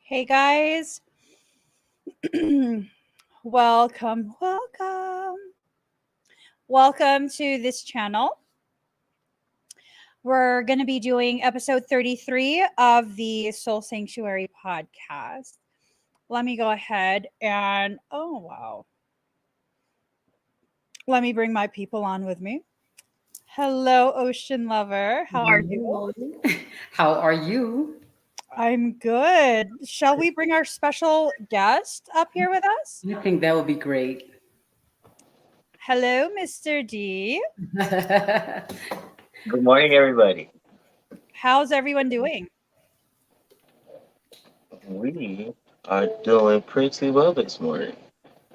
Hey guys, welcome to this channel. We're going to be doing episode 33 of the Soul Sanctuary podcast. Let me go ahead and, oh wow. Let me bring my people on with me. Hello, Ocean Lover. How are you? How are you? I'm good. Shall we bring our special guest up here with us? I think that would be great. Hello, Mr. D. Good morning, everybody. How's everyone doing? We are doing pretty well this morning.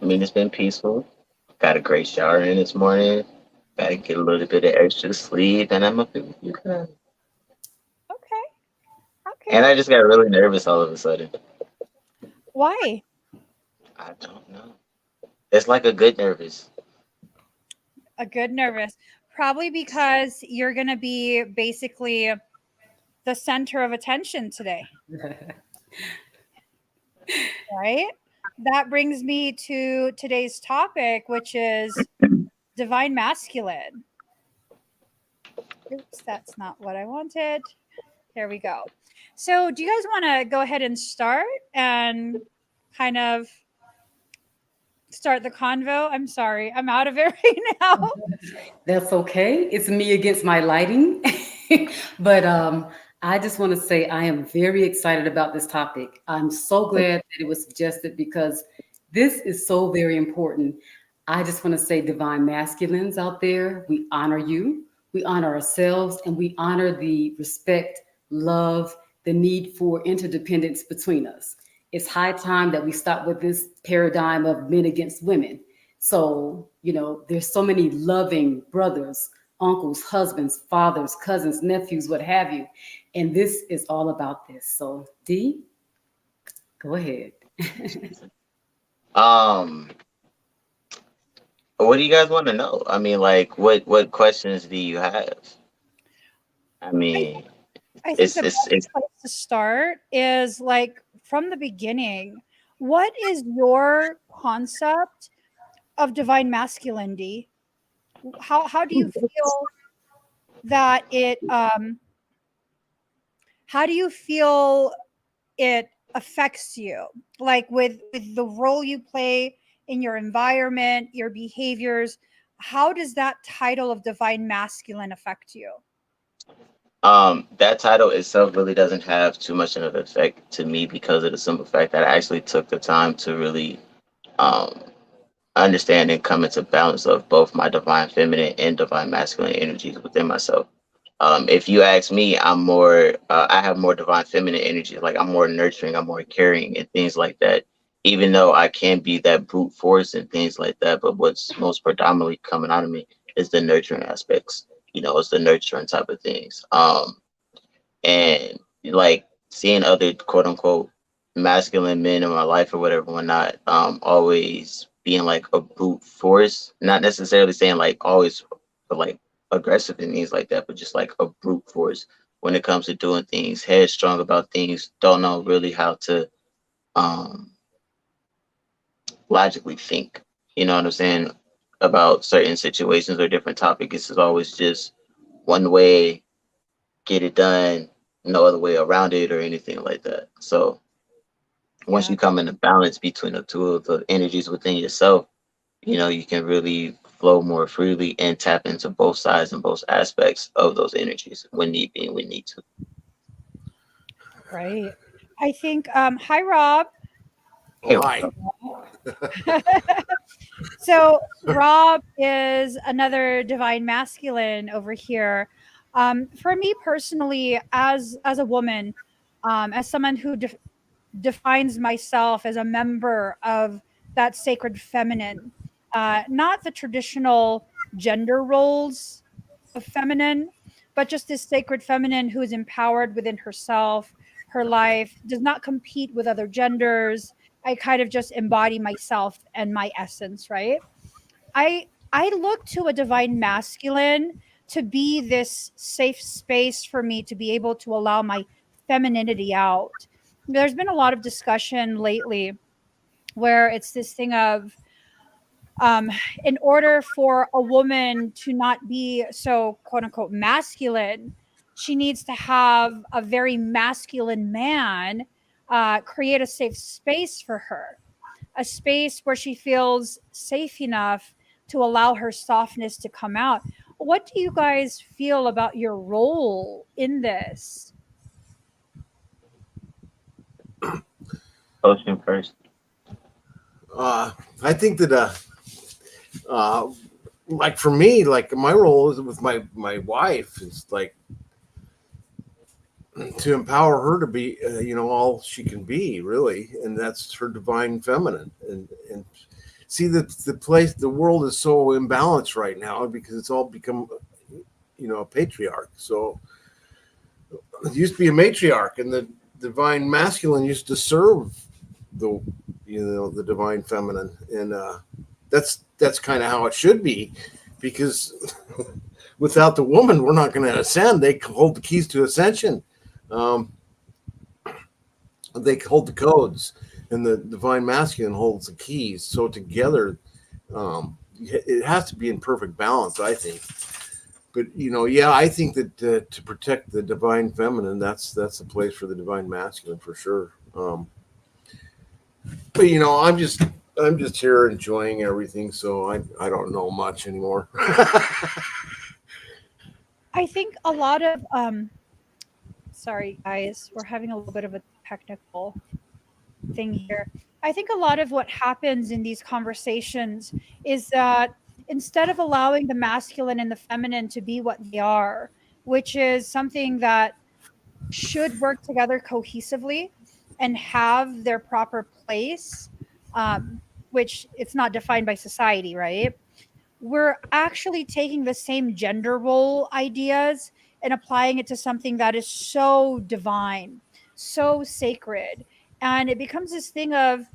I mean, it's been peaceful. Got a great shower in this morning. Got to get a little bit of extra sleep, and I'm up with you guys. Okay. And I just got really nervous all of a sudden. Why? I don't know. It's like a good nervous. A good nervous. Probably because you're going to be basically the center of attention today. Right? That brings me to today's topic, which is divine masculine. Oops, that's not what I wanted. Here we go. So do you guys want to go ahead and start and kind of start the convo? I'm sorry, I'm out of it right now. That's okay. It's me against my lighting. But I just want to say I am very excited about this topic. I'm so glad that it was suggested because this is so very important. I just want to say, divine masculines out there, we honor you, we honor ourselves, and we honor the respect, love, the need for interdependence between us. It's high time that we stop with this paradigm of men against women. So, there's so many loving brothers, uncles, husbands, fathers, cousins, nephews, what have you. And this is all about this. So, D, go ahead. What do you guys want to know? I mean, like, what questions do you have? I mean, I think the best place to start is like from the beginning. What is your concept of divine masculinity? How do you feel that it how do you feel it affects you, like with the role you play in your environment, your behaviors? How does that title of divine masculine affect you? That title itself really doesn't have too much of an effect to me because of the simple fact that I actually took the time to really um understand and come into balance of both my divine feminine and divine masculine energies within myself. If you ask me, I have more divine feminine energy. Like I'm more nurturing, I'm more caring and things like that. Even though I can be that brute force and things like that, but what's most predominantly coming out of me is the nurturing aspects. It's the nurturing type of things. And like seeing other quote unquote masculine men in my life or whatever, whatnot, always being like a brute force, not necessarily saying like always like aggressive and things like that, but just like a brute force when it comes to doing things, headstrong about things, don't know really how to um logically think, you know what I'm saying, about certain situations or different topics. It's always just one way, get it done, no other way around it or anything like that. So once you come in a balance between the two of the energies within yourself, you can really flow more freely and tap into both sides and both aspects of those energies when need be and when need to. Right. I think hi Rob. Oh, hi. So Rob is another divine masculine over here. For me personally, as a woman, as someone who defines myself as a member of that sacred feminine, not the traditional gender roles of feminine, but just this sacred feminine who is empowered within herself, her life, does not compete with other genders. I kind of just embody myself and my essence, right? I look to a divine masculine to be this safe space for me to be able to allow my femininity out. There's been a lot of discussion lately where it's this thing of, um, in order for a woman to not be so quote unquote masculine, she needs to have a very masculine man create a safe space for her, a space where she feels safe enough to allow her softness to come out. What do you guys feel about your role in this? Ocean first. I think that uh, like for me, like my role is with my wife is like to empower her to be all she can be really, and that's her divine feminine. And see the world is so imbalanced right now because it's all become a patriarch. So it used to be a matriarch, and the divine masculine used to serve the the divine feminine, and that's kind of how it should be, because without the woman, we're not going to ascend. They hold the keys to ascension. Um, they hold the codes, and the divine masculine holds the keys. So together, it has to be in perfect balance, I think. But yeah, I think that to protect the divine feminine, that's a place for the divine masculine for sure. But I'm just here enjoying everything, so I don't know much anymore. I think a lot of sorry guys, we're having a little bit of a technical thing here. I think a lot of what happens in these conversations is that instead of allowing the masculine and the feminine to be what they are, which is something that should work together cohesively and have their proper place, which it's not defined by society, right? We're actually taking the same gender role ideas and applying it to something that is so divine, so sacred. And it becomes this thing of,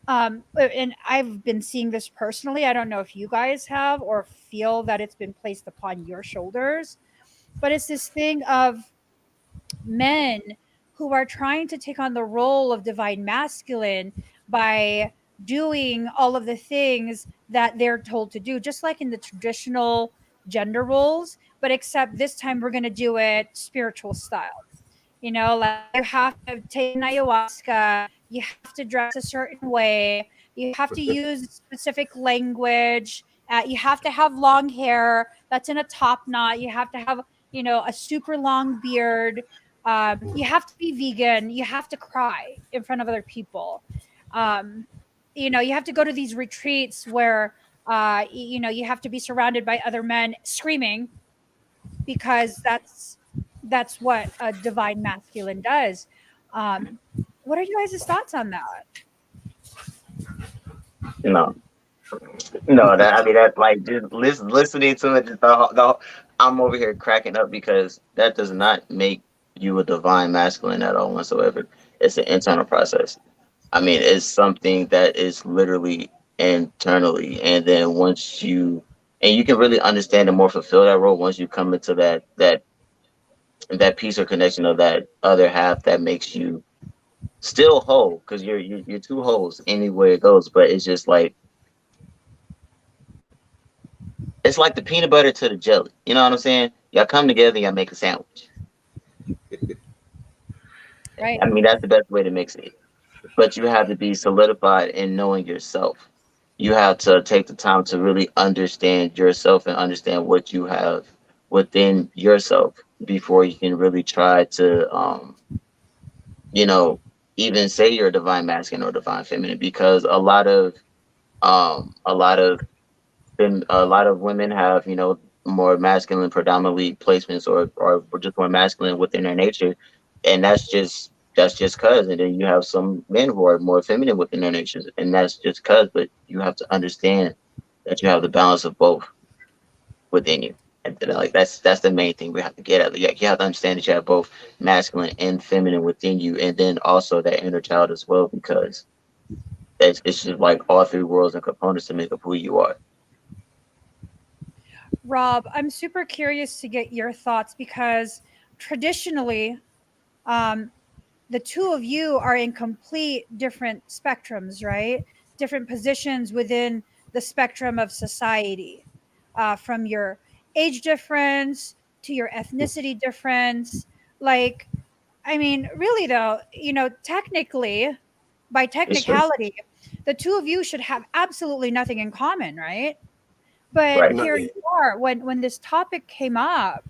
and I've been seeing this personally. I don't know if you guys have or feel that it's been placed upon your shoulders, but it's this thing of men who are trying to take on the role of divine masculine by doing all of the things that they're told to do, just like in the traditional gender roles, but except this time we're going to do it spiritual style. Like you have to take an ayahuasca, you have to dress a certain way, you have to use specific language, you have to have long hair that's in a top knot, you have to have, a super long beard, you have to be vegan, you have to cry in front of other people. Um, you have to go to these retreats where, you have to be surrounded by other men screaming because that's what a divine masculine does. Um, what are you guys' thoughts on that? No, no. That I mean, that like just listening to it. I'm over here cracking up because that does not make you a divine masculine at all whatsoever. It's an internal process. I mean, it's something that is literally internally, and then and you can really understand and more fulfill that role once you come into that piece or connection of that other half that makes you still whole, because you're two wholes anywhere it goes, but it's like the peanut butter to the jelly. You know what I'm saying? Y'all come together, y'all make a sandwich. Right. I mean, that's the best way to mix it. But you have to be solidified in knowing yourself. You have to take the time to really understand yourself and understand what you have within yourself before you can really try to, you know, even say you're a divine masculine or divine feminine. Because um, a lot of a lot of women have, more masculine predominantly placements, or just more masculine within their nature, and that's just cuz. And then you have some men who are more feminine within their natures, and that's just cuz. But you have to understand that you have the balance of both within you. And then, like, that's the main thing we have to get at. Like, you have to understand that you have both masculine and feminine within you, and then also that inner child as well, because it's just like all three worlds and components to make up who you are. Rob, I'm super curious to get your thoughts because traditionally, um, the two of you are in complete different spectrums, right? Different positions within the spectrum of society, from your age difference to your ethnicity difference. Like, I mean, really, though, technically, by It's true. technicality, the two of you should have absolutely nothing in common, right? But Right. No, here you are, when this topic came up,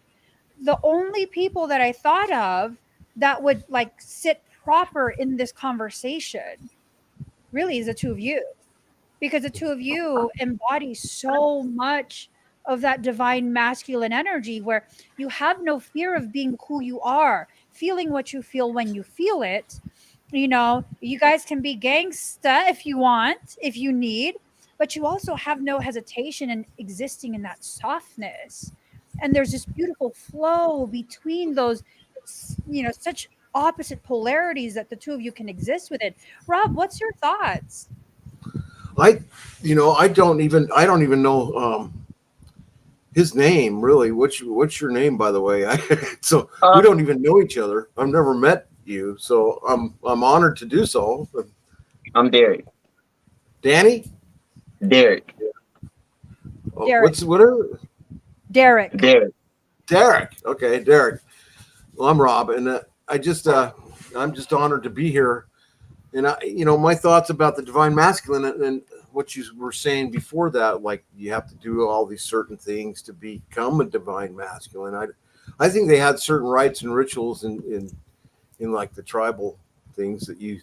the only people that I thought of that would like sit proper in this conversation really is the two of you, because the two of you embody so much of that divine masculine energy where you have no fear of being who you are, feeling what you feel when you feel it. You guys can be gangsta if you want, if you need, but you also have no hesitation in existing in that softness. And there's this beautiful flow between those, such opposite polarities that the two of you can exist within. Rob, what's your thoughts? I, I don't even know his name really. What's your name, by the way? So we Uh, don't even know each other. I've never met you, so I'm honored to do so. I'm Derek. Danny, Derek. oh, Derek. what are Derek. Derek. Derek? Okay, Derek. Well, I'm Rob, and I'm just honored to be here. And my thoughts about the divine masculine and what you were saying before that, like you have to do all these certain things to become a divine masculine. I think they had certain rites and rituals in like the tribal things that you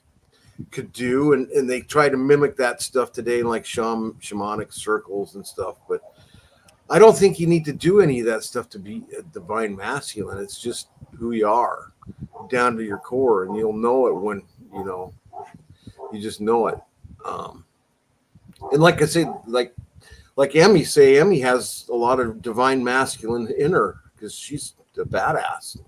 could do, and they try to mimic that stuff today in like shamanic circles and stuff. But I don't think you need to do any of that stuff to be a divine masculine. It's just who you are down to your core, and you'll know it when you just know it. Um, and like I say, like Emmy has a lot of divine masculine in her because she's a badass.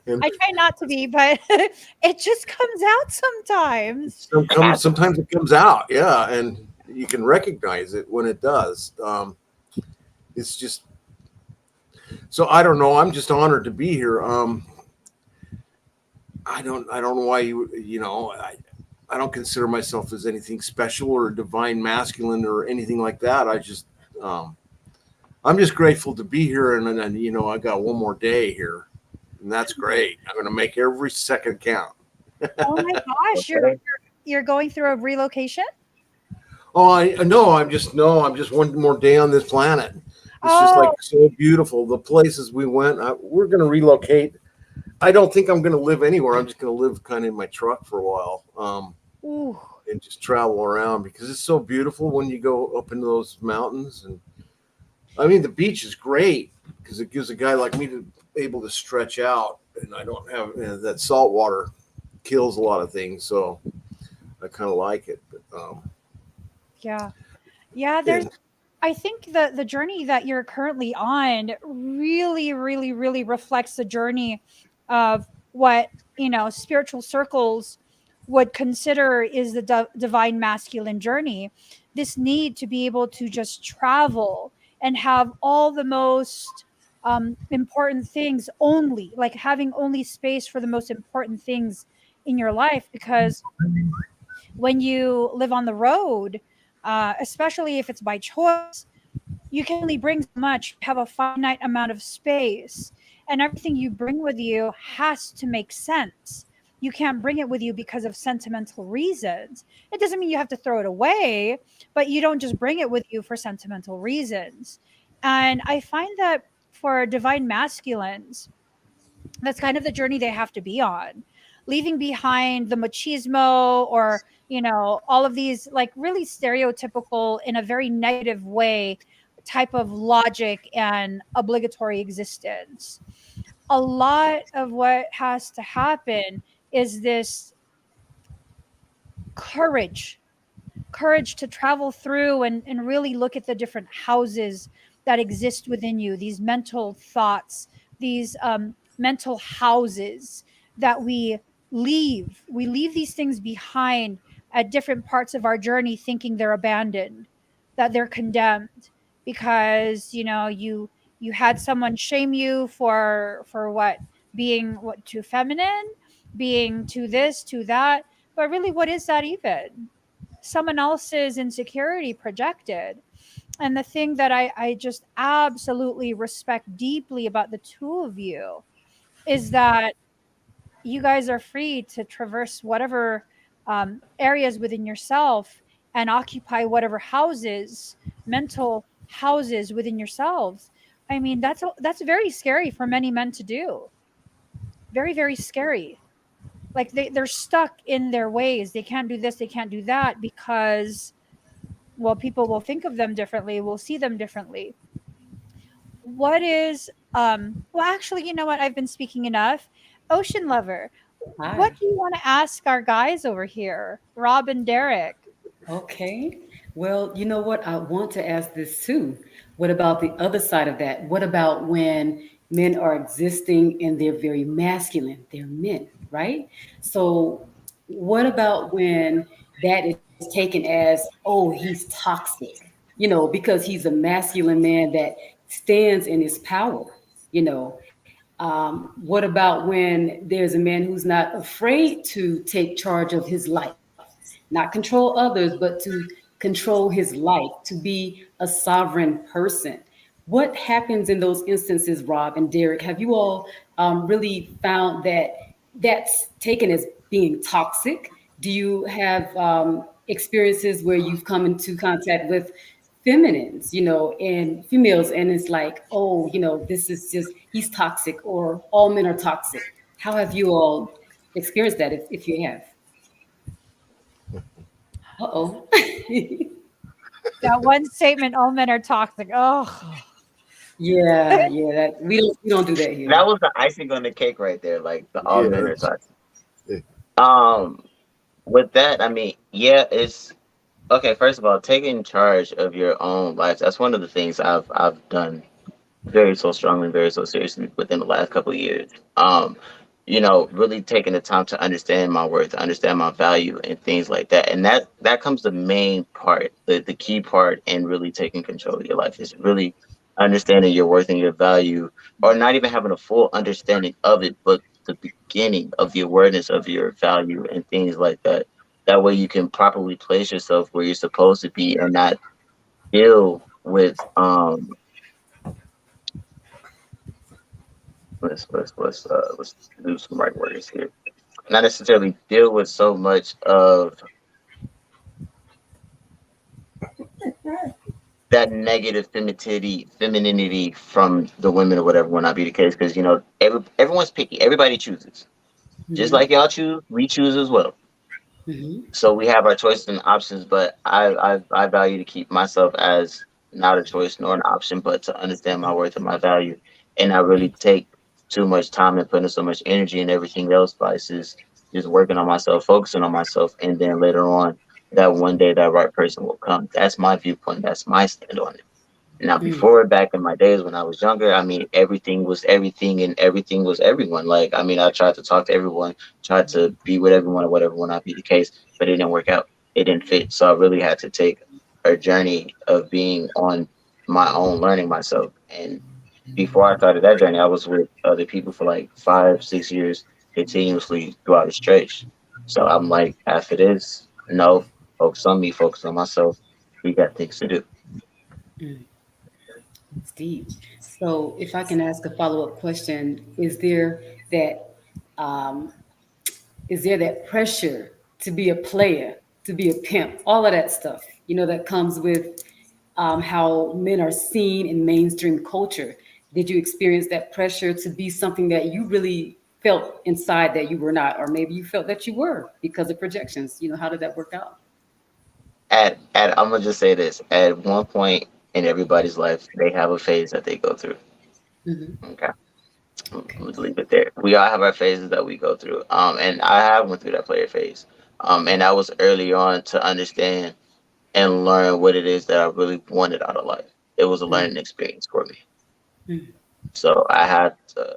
And I try not to be, but it just comes out sometimes. sometimes it comes out, yeah, and you can recognize it when it does. It's just so I don't know. I'm just honored to be here. I don't know why I don't consider myself as anything special or divine masculine or anything like that. Um, I'm just grateful to be here, and I got one more day here, and that's great. I'm going to make every second count. Oh my gosh, Okay. you're going through a relocation? Oh, I no, I'm just no, I'm just one more day on this planet. It's just like Oh, so beautiful. The places we went, we're going to relocate. I don't think I'm going to live anywhere. I'm just going to live kind of in my truck for a while. ooh, And just travel around because it's so beautiful when you go up into those mountains. And I mean, the beach is great because it gives a guy like me to able to stretch out, and I don't have that salt water kills a lot of things, so I kind of like it. But yeah. Yeah, and I think the journey that you're currently on really, really, really reflects the journey of what, spiritual circles would consider is the divine masculine journey. This need to be able to just travel and have all the most important things only, like having only space for the most important things in your life. Because when you live on the road, especially if it's by choice, you can only bring so much. You have a finite amount of space, and everything you bring with you has to make sense. You can't bring it with you because of sentimental reasons. It doesn't mean you have to throw it away, but you don't just bring it with you for sentimental reasons. And I find that for divine masculines, that's kind of the journey they have to be on, leaving behind the machismo, or all of these like really stereotypical in a very negative way type of logic and obligatory existence. A lot of what has to happen is this courage, courage to travel through and really look at the different houses that exist within you, these mental thoughts, these mental houses that we leave these things behind at different parts of our journey, thinking they're abandoned, that they're condemned, because you had someone shame you for what, being what, too feminine, being too this, too that. But really, what is that even? Someone else's insecurity projected. And the thing that I just absolutely respect deeply about the two of you is that you guys are free to traverse whatever areas within yourself and occupy whatever houses, mental houses within yourselves. I mean, that's very scary for many men to do. Very, very scary. Like they're stuck in their ways. They can't do this, they can't do that, because, well, people will think of them differently, will see them differently. What is well, actually, you know what? I've been speaking enough. Ocean Lover, what Hi. do you want to ask our guys over here, Rob and Derek? Okay. Well, you know what? I want to ask this too. What about the other side of that? What about when men are existing and they're very masculine? They're men, right? So, what about when that is taken as, oh, he's toxic, because he's a masculine man that stands in his power, you know? What about when there's a man who's not afraid to take charge of his life, not control others, but to control his life, to be a sovereign person? What happens in those instances, Rob and Derek? Have you all really found that that's taken as being toxic? Do you have experiences where you've come into contact with feminines, and females, and it's like, oh, this is just, he's toxic, or all men are toxic? How have you all experienced that, if you have? Uh-oh. That one statement, all men are toxic. Oh, Yeah, that we don't do that That here. was the icing on the cake right there. Like the all Yeah, men are that's toxic. Um, with that, I mean, yeah, it's okay. First of all, taking charge of your own life. That's one of the things I've done very so strongly, very so seriously within the last couple of years. Really taking the time to understand my worth, to understand my value, and things like that. And that comes the main part, the key part in really taking control of your life is really understanding your worth and your value, or not even having a full understanding of it, but the beginning of the awareness of your value and things like that. That way you can properly place yourself where you're supposed to be and not deal with let's do some right words here. Not necessarily deal with so much of that negative femininity from the women or whatever will not be the case, because everyone's picky. Everybody chooses. Just Hmm. like y'all choose, we choose as well. Hmm. So we have our choices and options, but I value to keep myself as not a choice nor an option, but to understand my worth and my value, and not really take too much time and putting so much energy and everything else vices, just working on myself, focusing on myself, and then later on, that one day that right person will come. That's my viewpoint. That's my stand on it. Now, Mm. before, back in my days when I was younger, I mean, everything was everything and everything was everyone. Like, I mean, I tried to talk to everyone, tried to be with everyone or whatever will not be the case, but it didn't work out. It didn't fit. So I really had to take a journey of being on my own, learning myself. And before I started that journey, I was with other people for like 5, 6 years continuously throughout a stretch. So I'm like, after this, no, focus on me, focus on myself. We got things to do. Mm. It's deep. So, if I can ask a follow-up question, that um, is there that pressure to be a player, to be a pimp, all of that stuff, that comes with how men are seen in mainstream culture? Did you experience that pressure to be something that you really felt inside that you were not, or maybe you felt that you were because of projections? How did that work out? At I'm gonna just say this. At one point in everybody's life, they have a phase that they go through. Mhm. Okay. Okay. Let's leave it there. We all have our phases that we go through. And I have went through that player phase. And that was early on to understand and learn what it is that I really wanted out of life. It was a Mm, learning experience for me. mm, So I had to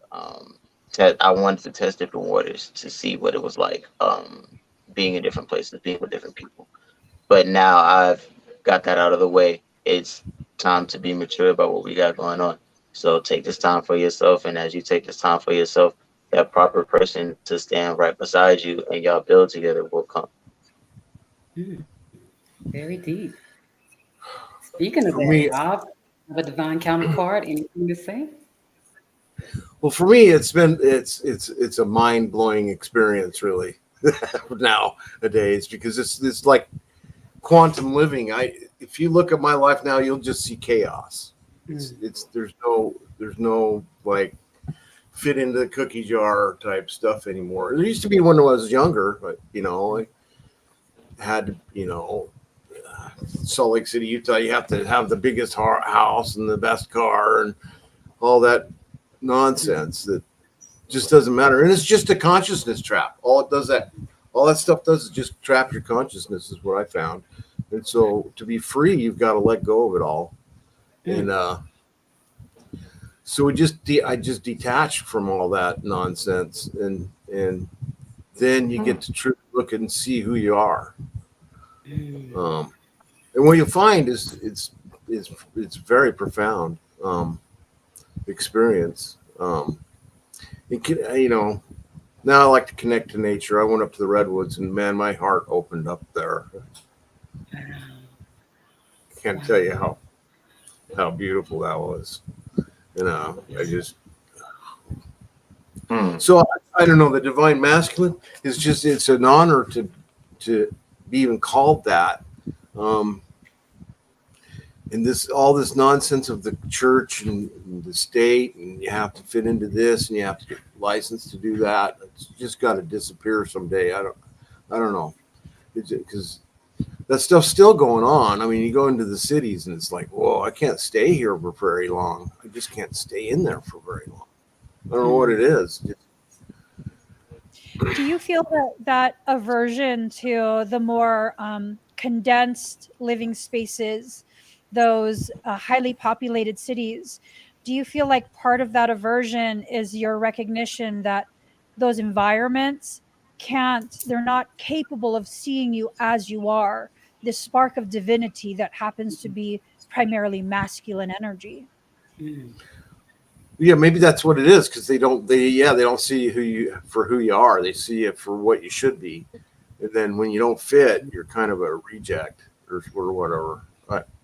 I wanted to test different waters to see what it was like being in different places, being with different people. But now I've got that out of the way. It's time to be mature about what we got going on. So take this time for yourself, and as you take this time for yourself, that proper person to stand right beside you and y'all build together will come. mm. Very deep. Speaking of For that, me, Rob, have a divine counterpart. Anything to say? well, for me, it's a mind blowing experience, really, nowadays, because it's like quantum living. I If you look at my life now, you'll just see chaos. Mm, It's there's no like fit into the cookie jar type stuff anymore. There used to be when I was younger, but I had to, Salt Lake City, Utah, you have to have the biggest house and the best car and all that mm, nonsense that just doesn't matter. And it's just a consciousness trap. All that stuff does is just trap your consciousness, is what I found. And so to be free, you've got to let go of it all. And mm, so I just detached from all that nonsense, and then you get to truly look and see who you are. mm, Um, and what you'll find is it's very profound experience. It can, now I like to connect to nature. I went up to the redwoods, and man, my heart opened up there. Can't tell you wow. how beautiful that was. I just Hmm. so I don't know. The divine masculine is just it's an honor to be even called that. Um, and this all this nonsense of the church and the state, and you have to fit into this, and you have to get licensed to do that. It's just got to disappear someday. I don't know, because that stuff's still going on. I mean, you go into the cities, and it's like, whoa, I can't stay here for very long. I just can't stay in there for very long. I don't know what it Mm, is. Do you feel that aversion to the more condensed living spaces, those highly populated cities? Do you feel like part of that aversion is your recognition that those environments they're not capable of seeing you as you are, this spark of divinity that happens to be primarily masculine energy? mm, Yeah, maybe that's what it is, because they don't see who you for who you are. They see it for what you should be, and then when you don't fit, you're kind of a reject or whatever,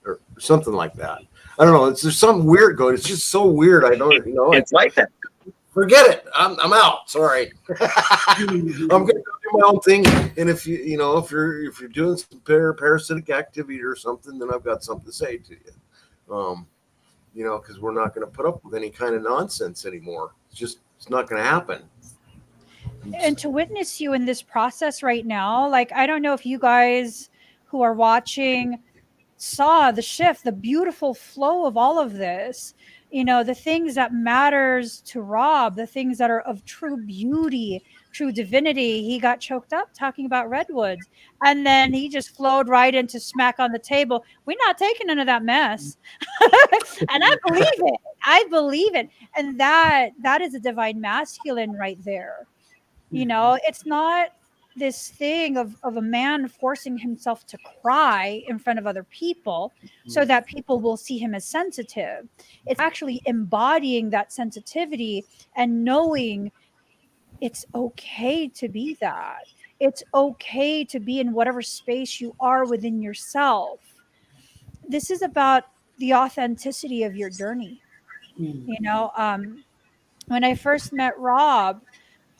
or something like that. I don't know. There's something weird going. It's just so weird. I don't like It's like that. forget it. I'm out. Sorry. I'm gonna go do my own thing. And if you're doing some parasitic activity or something, then I've got something to say to you. Because we're not going to put up with any kind of nonsense anymore. It's not going to happen. And to witness you in this process right now, like, I don't know if you guys who are watching saw the shift, the beautiful flow of all of this, the things that matters to Rob, the things that are of true beauty, true divinity. He got choked up talking about redwoods, and then he just flowed right into smack on the table. We're not taking none of that mess. And I believe it. I believe it. And that is a divine masculine right there. mhm, It's not this thing of a man forcing himself to cry in front of other people so that people will see him as sensitive. It's actually embodying that sensitivity and knowing it's okay to be that. It's okay to be in whatever space you are within yourself. This is about the authenticity of your journey. mm, You know, when I first met Rob,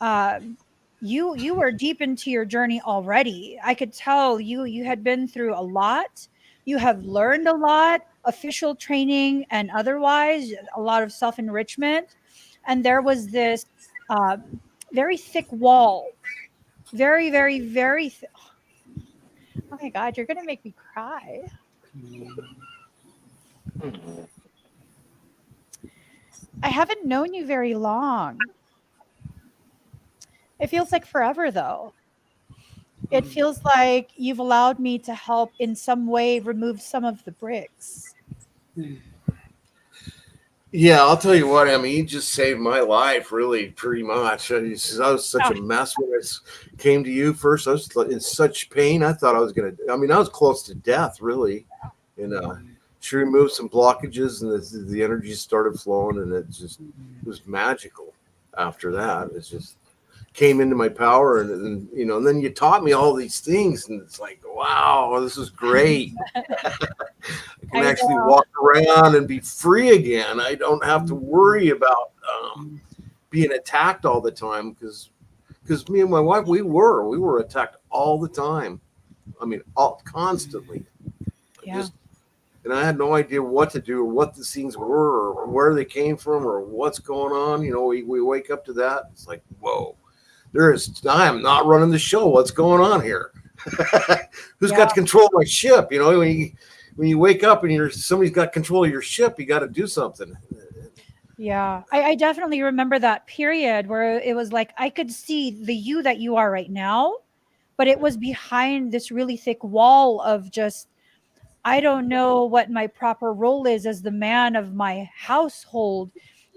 um, you were deep into your journey already. I could tell you had been through a lot. You have learned a lot, official training and otherwise, a lot of self enrichment, and there was this um, very thick wall, very very very. Oh my God, you're gonna make me cry. mm. Mhm. I haven't known you very long. It feels like forever, though. It feels like you've allowed me to help in some way remove some of the bricks. Yeah, I'll tell you what, Emmy, you just saved my life, really, pretty much. I was such Ah, a mess when came to you first. I was in such pain. I thought I was going to, I mean, I was close to death, really. And she removed some blockages, and the energy started flowing, and it was magical after that. It's just came into my power, and then you taught me all these things, and it's like, wow, this is great. I can I actually know. walk around and be free again. I don't have to worry about being attacked all the time because me and my wife we were attacked all the time. I mean, all constantly. Yeah. Just and I had no idea what to do or what the scenes were or where they came from or what's going on. We wake up to that. It's like, whoa, I am not running the show. What's going on here? Who's Yeah. got control of my ship? When you wake up and somebody's got control of your ship, you got to do something. Yeah. I definitely remember that period where it was like I could see the you that you are right now, but it was behind this really thick wall of just, I don't know what my proper role is as the man of my household.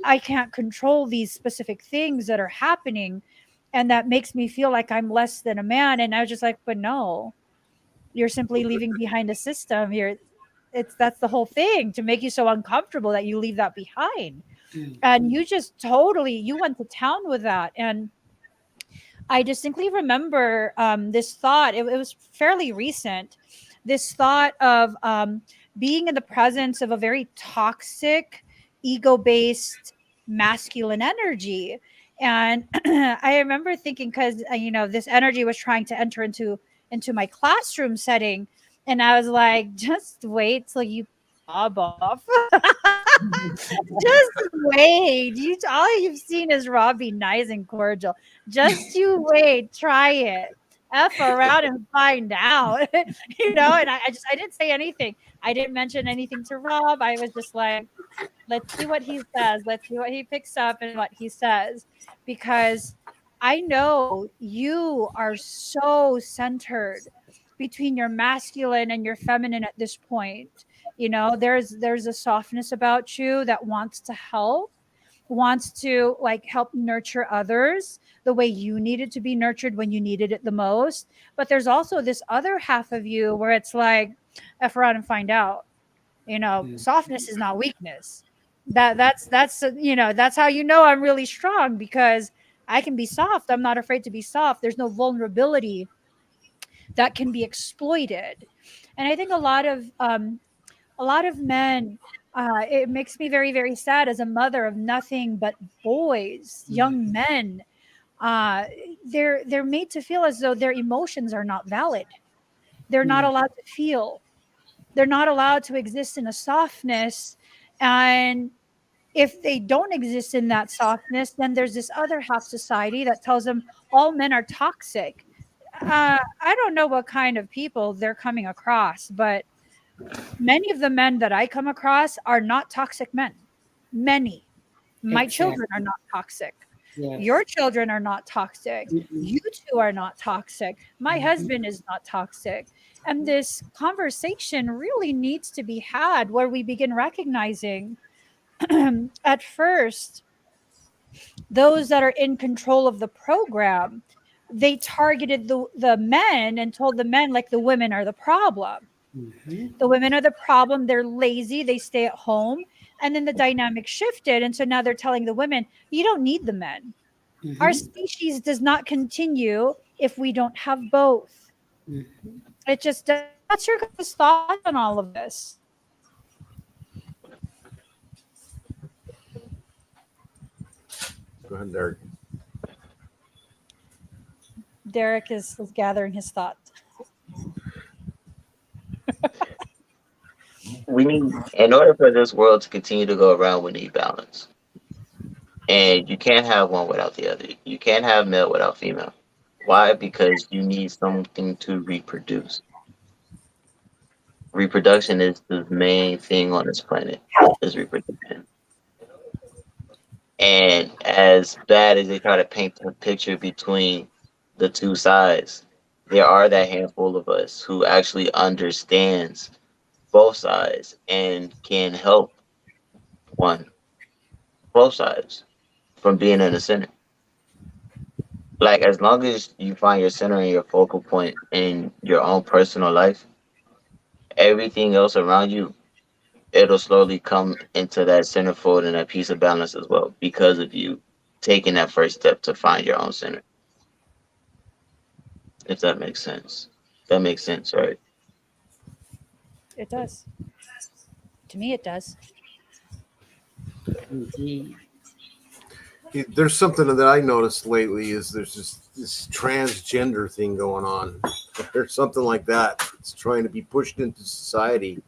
I can't control these specific things that are happening. And that makes me feel like I'm less than a man. And I was just like, but no, you're simply leaving behind a system. That's the whole thing, to make you so uncomfortable that you leave that behind. And you just totally, you went to town with that. And I distinctly remember this thought. It was fairly recent. This thought of being in the presence of a very toxic, ego based masculine energy. And I remember thinking, because, this energy was trying to enter into my classroom setting. And I was like, just wait till you bob off. Just wait. All you've seen is Rob be nice and cordial. Just you wait, try it. F around and find out. And I didn't say anything. I didn't mention anything to Rob. I was just like, let's see what he says. Let's see what he picks up and what he says. Because I know you are so centered between your masculine and your feminine at this point. There's a softness about you that wants to help, wants to like help nurture others the way you needed to be nurtured when you needed it the most. But there's also this other half of you where it's like, F around and find out. Softness is not weakness. That's how I'm really strong, because I can be soft. I'm not afraid to be soft. There's no vulnerability that can be exploited. And I think a lot of men, it makes me very, very sad as a mother of nothing but boys, young men. uh, they're made to feel as though their emotions are not valid. They're not allowed to feel. They're not allowed to exist in a softness. And if they don't exist in that softness, then there's this other half society that tells them all men are toxic. I don't know what kind of people they're coming across, but many of the men that I come across are not toxic men. Many. My children are Exactly. not toxic. Your Yes. children are not toxic. You two are not toxic. My husband is not toxic. And this conversation really needs to be had where we begin recognizing at first those that are in control of the program, they targeted the men and told the men like the women are the problem. The women are the problem. They're lazy. They stay at home. And then the dynamic shifted. And so now they're telling the women, you don't need the men. Our species does not continue if we don't have both. It just does. What's your guys' thought on all of this? Go ahead, Derek. Derek is gathering his thoughts. We need, in order for this world to continue to go around, we need balance. And you can't have one without the other. You can't have male without female. Why? Because you need something to reproduce. Reproduction is the main thing on this planet, is reproduction. And as bad as they try to paint the picture between the two sides, there are that handful of us who actually understands both sides and can help one both sides from being in the center. Like as long as you find your center and your focal point in your own personal life, everything else around you, it'll slowly come into that centerfold and that piece of balance as well because of you taking that first step to find your own center. If that makes sense. That makes sense, right? It does. To me, it does. Indeed. There's something that I noticed lately is there's this transgender thing going on. There's something like that. It's trying to be pushed into society.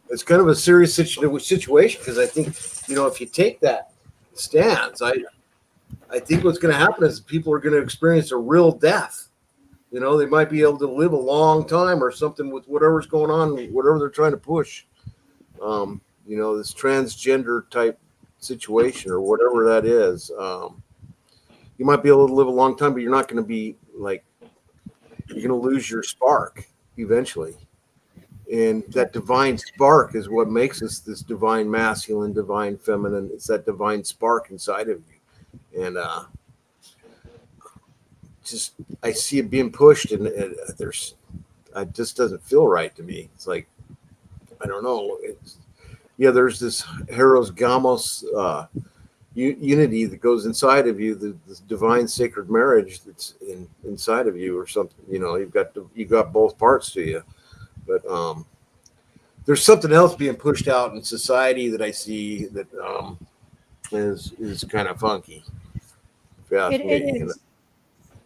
It's kind of a serious situation because I think, if you take that stance, I think what's going to happen is people are going to experience a real death. They might be able to live a long time or something with whatever's going on, whatever they're trying to push. This transgender type situation or whatever that is. You might be able to live a long time, but you're not going to be like, you're going to lose your spark eventually. And that divine spark is what makes us this divine masculine, divine feminine. It's that divine spark inside of you. And just, I see it being pushed, and it just doesn't feel right to me. It's like, I don't know. There's this Heros Gamos unity that goes inside of you, this divine sacred marriage that's inside of you or something. You've got both parts to you. But there's something else being pushed out in society that I see that is kind of funky. If you ask It, it me. is.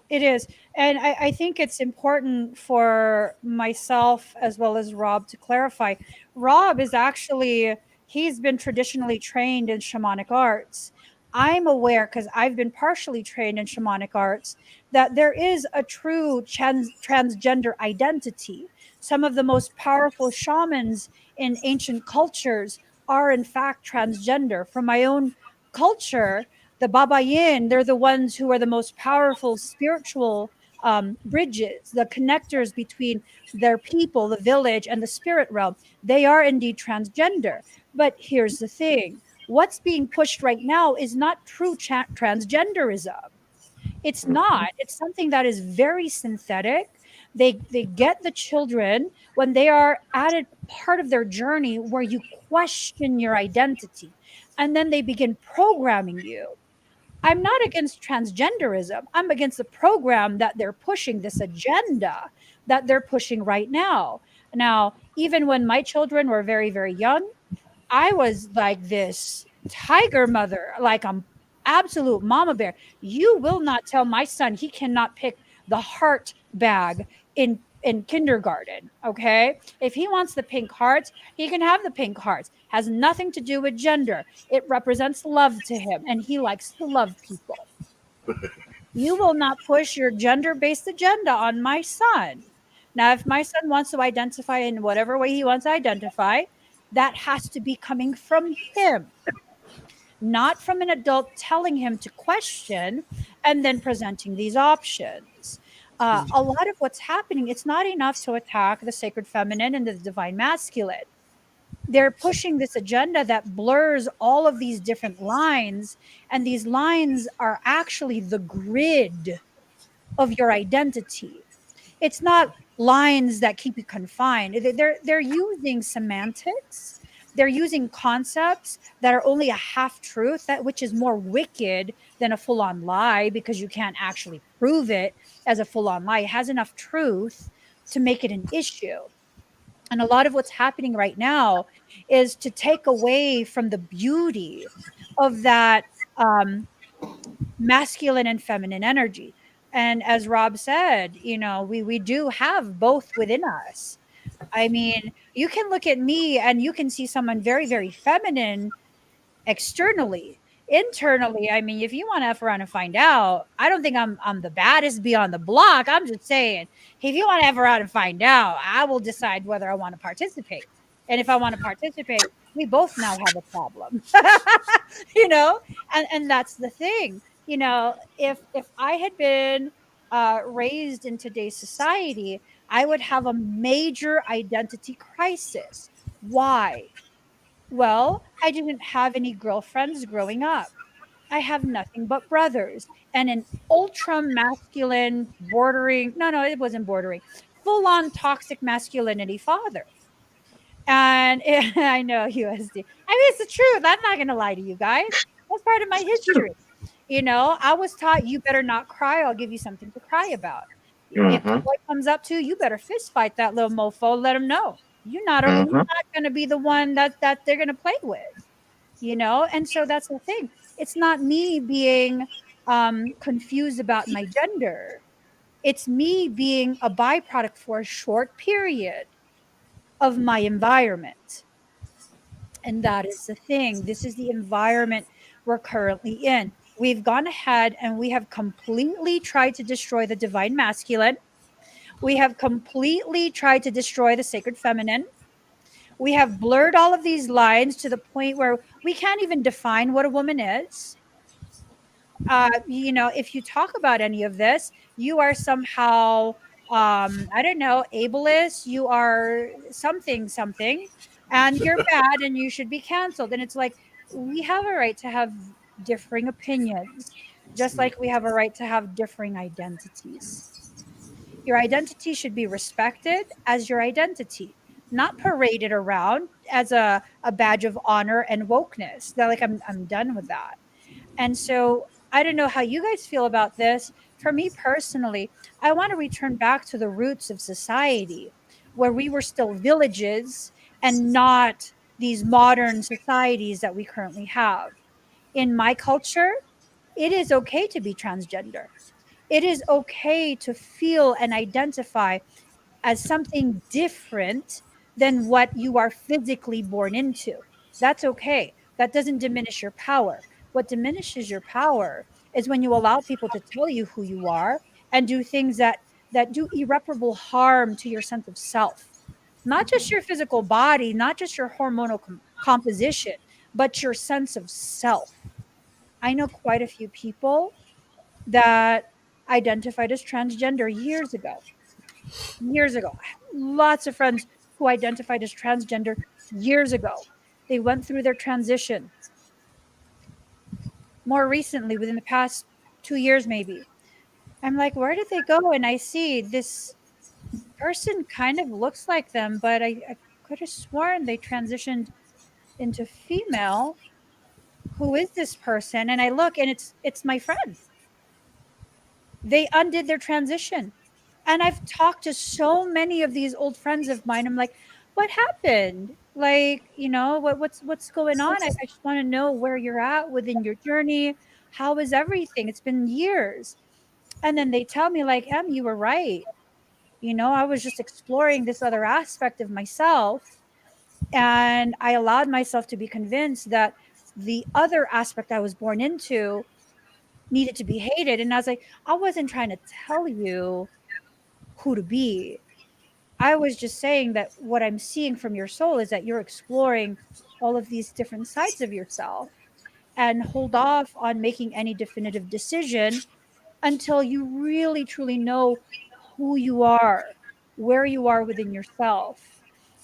It is. And I think it's important for myself as well as Rob to clarify. Rob is actually, he's been traditionally trained in shamanic arts. I'm aware, because I've been partially trained in shamanic arts, that there is a true transgender identity. Some of the most powerful shamans in ancient cultures are, in fact, transgender. From my own culture, the Babayin, they're the ones who are the most powerful spiritual bridges, the connectors between their people, the village, and the spirit realm. They are indeed transgender. But here's the thing, what's being pushed right now is not true transgenderism. It's not. It's something that is very synthetic. They get the children when they are at a part of their journey where you question your identity, and then they begin programming you. I'm not against transgenderism. I'm against the program that they're pushing, this agenda that they're pushing right now. Now, even when my children were very, very young, I was like this tiger mother, like I'm absolute mama bear. You will not tell my son he cannot pick the heart bag in kindergarten. Okay, if he wants the pink hearts, he can have the pink hearts. Has nothing to do with gender. It represents love to him, and he likes to love people. You will not push your gender based agenda on my son. Now, if my son wants to identify in whatever way he wants to identify, that has to be coming from him, not from an adult telling him to question and then presenting these options. A lot of what's happening, it's not enough to attack the sacred feminine and the divine masculine. They're pushing this agenda that blurs all of these different lines, and these lines are actually the grid of your identity. It's not lines that keep you confined. They're using semantics. They're using concepts that are only a half truth, that which is more wicked than a full on lie, because you can't actually prove it as a full on lie. It has enough truth to make it an issue. And a lot of what's happening right now is to take away from the beauty of that masculine and feminine energy. And as Rob said, we do have both within us. I mean, you can look at me and you can see someone very, very feminine externally. Internally, I mean, if you want to F around and find out, I don't think I'm the baddest beyond the block. I'm just saying, if you want to F around and find out, I will decide whether I want to participate. And if I want to participate, we both now have a problem. you know? And that's the thing. If I had been raised in today's society, I would have a major identity crisis. Why? Well, I didn't have any girlfriends growing up. I have nothing but brothers and an ultra masculine, bordering, no, it wasn't bordering, full on toxic masculinity father. And I know USD. I mean, it's the truth. I'm not going to lie to you guys. That's part of my It's true. history. I was taught you better not cry. I'll give you something to cry about. If the Mm-hmm. boy comes up to you, you better fist fight that little mofo. Let him know you're Mm-hmm. not going to be the one that they're going to play with. And so that's the thing. It's not me being confused about my gender. It's me being a byproduct for a short period of my environment. And that is the thing. This is the environment we're currently in. We've gone ahead and we have completely tried to destroy the divine masculine. We have completely tried to destroy the sacred feminine. We have blurred all of these lines to the point where we can't even define what a woman is. If you talk about any of this, you are somehow, I don't know, ableist, you are something, something, and you're bad and you should be canceled. And it's like, we have a right to have differing opinions, just like we have a right to have differing identities. Your identity should be respected as your identity, not paraded around as a badge of honor and wokeness. That like I'm done with that. And so I don't know how you guys feel about this. For me personally, I want to return back to the roots of society where we were still villages and not these modern societies that we currently have. In my culture, it is okay to be transgender. It is okay to feel and identify as something different than what you are physically born into. That's okay. That doesn't diminish your power. What diminishes your power is when you allow people to tell you who you are and do things that do irreparable harm to your sense of self. Not just your physical body, not just your hormonal composition, but your sense of self. I know quite a few people that identified as transgender years ago. Years ago. I have lots of friends who identified as transgender years ago. They went through their transition more recently, within the past 2 years, maybe. I'm like, where did they go? And I see this person kind of looks like them, but I could have sworn they transitioned into female. Who is this person? And I look and it's my friend. They undid their transition. And I've talked to so many of these old friends of mine. I'm like, what happened? Like, what's going on? I just want to know where you're at within your journey. How is everything? It's been years. And then they tell me, like, you were right. I was just exploring this other aspect of myself. And I allowed myself to be convinced that the other aspect I was born into needed to be hated. And I was like, I wasn't trying to tell you who to be. I was just saying that what I'm seeing from your soul is that you're exploring all of these different sides of yourself, and hold off on making any definitive decision until you really truly know who you are, where you are within yourself.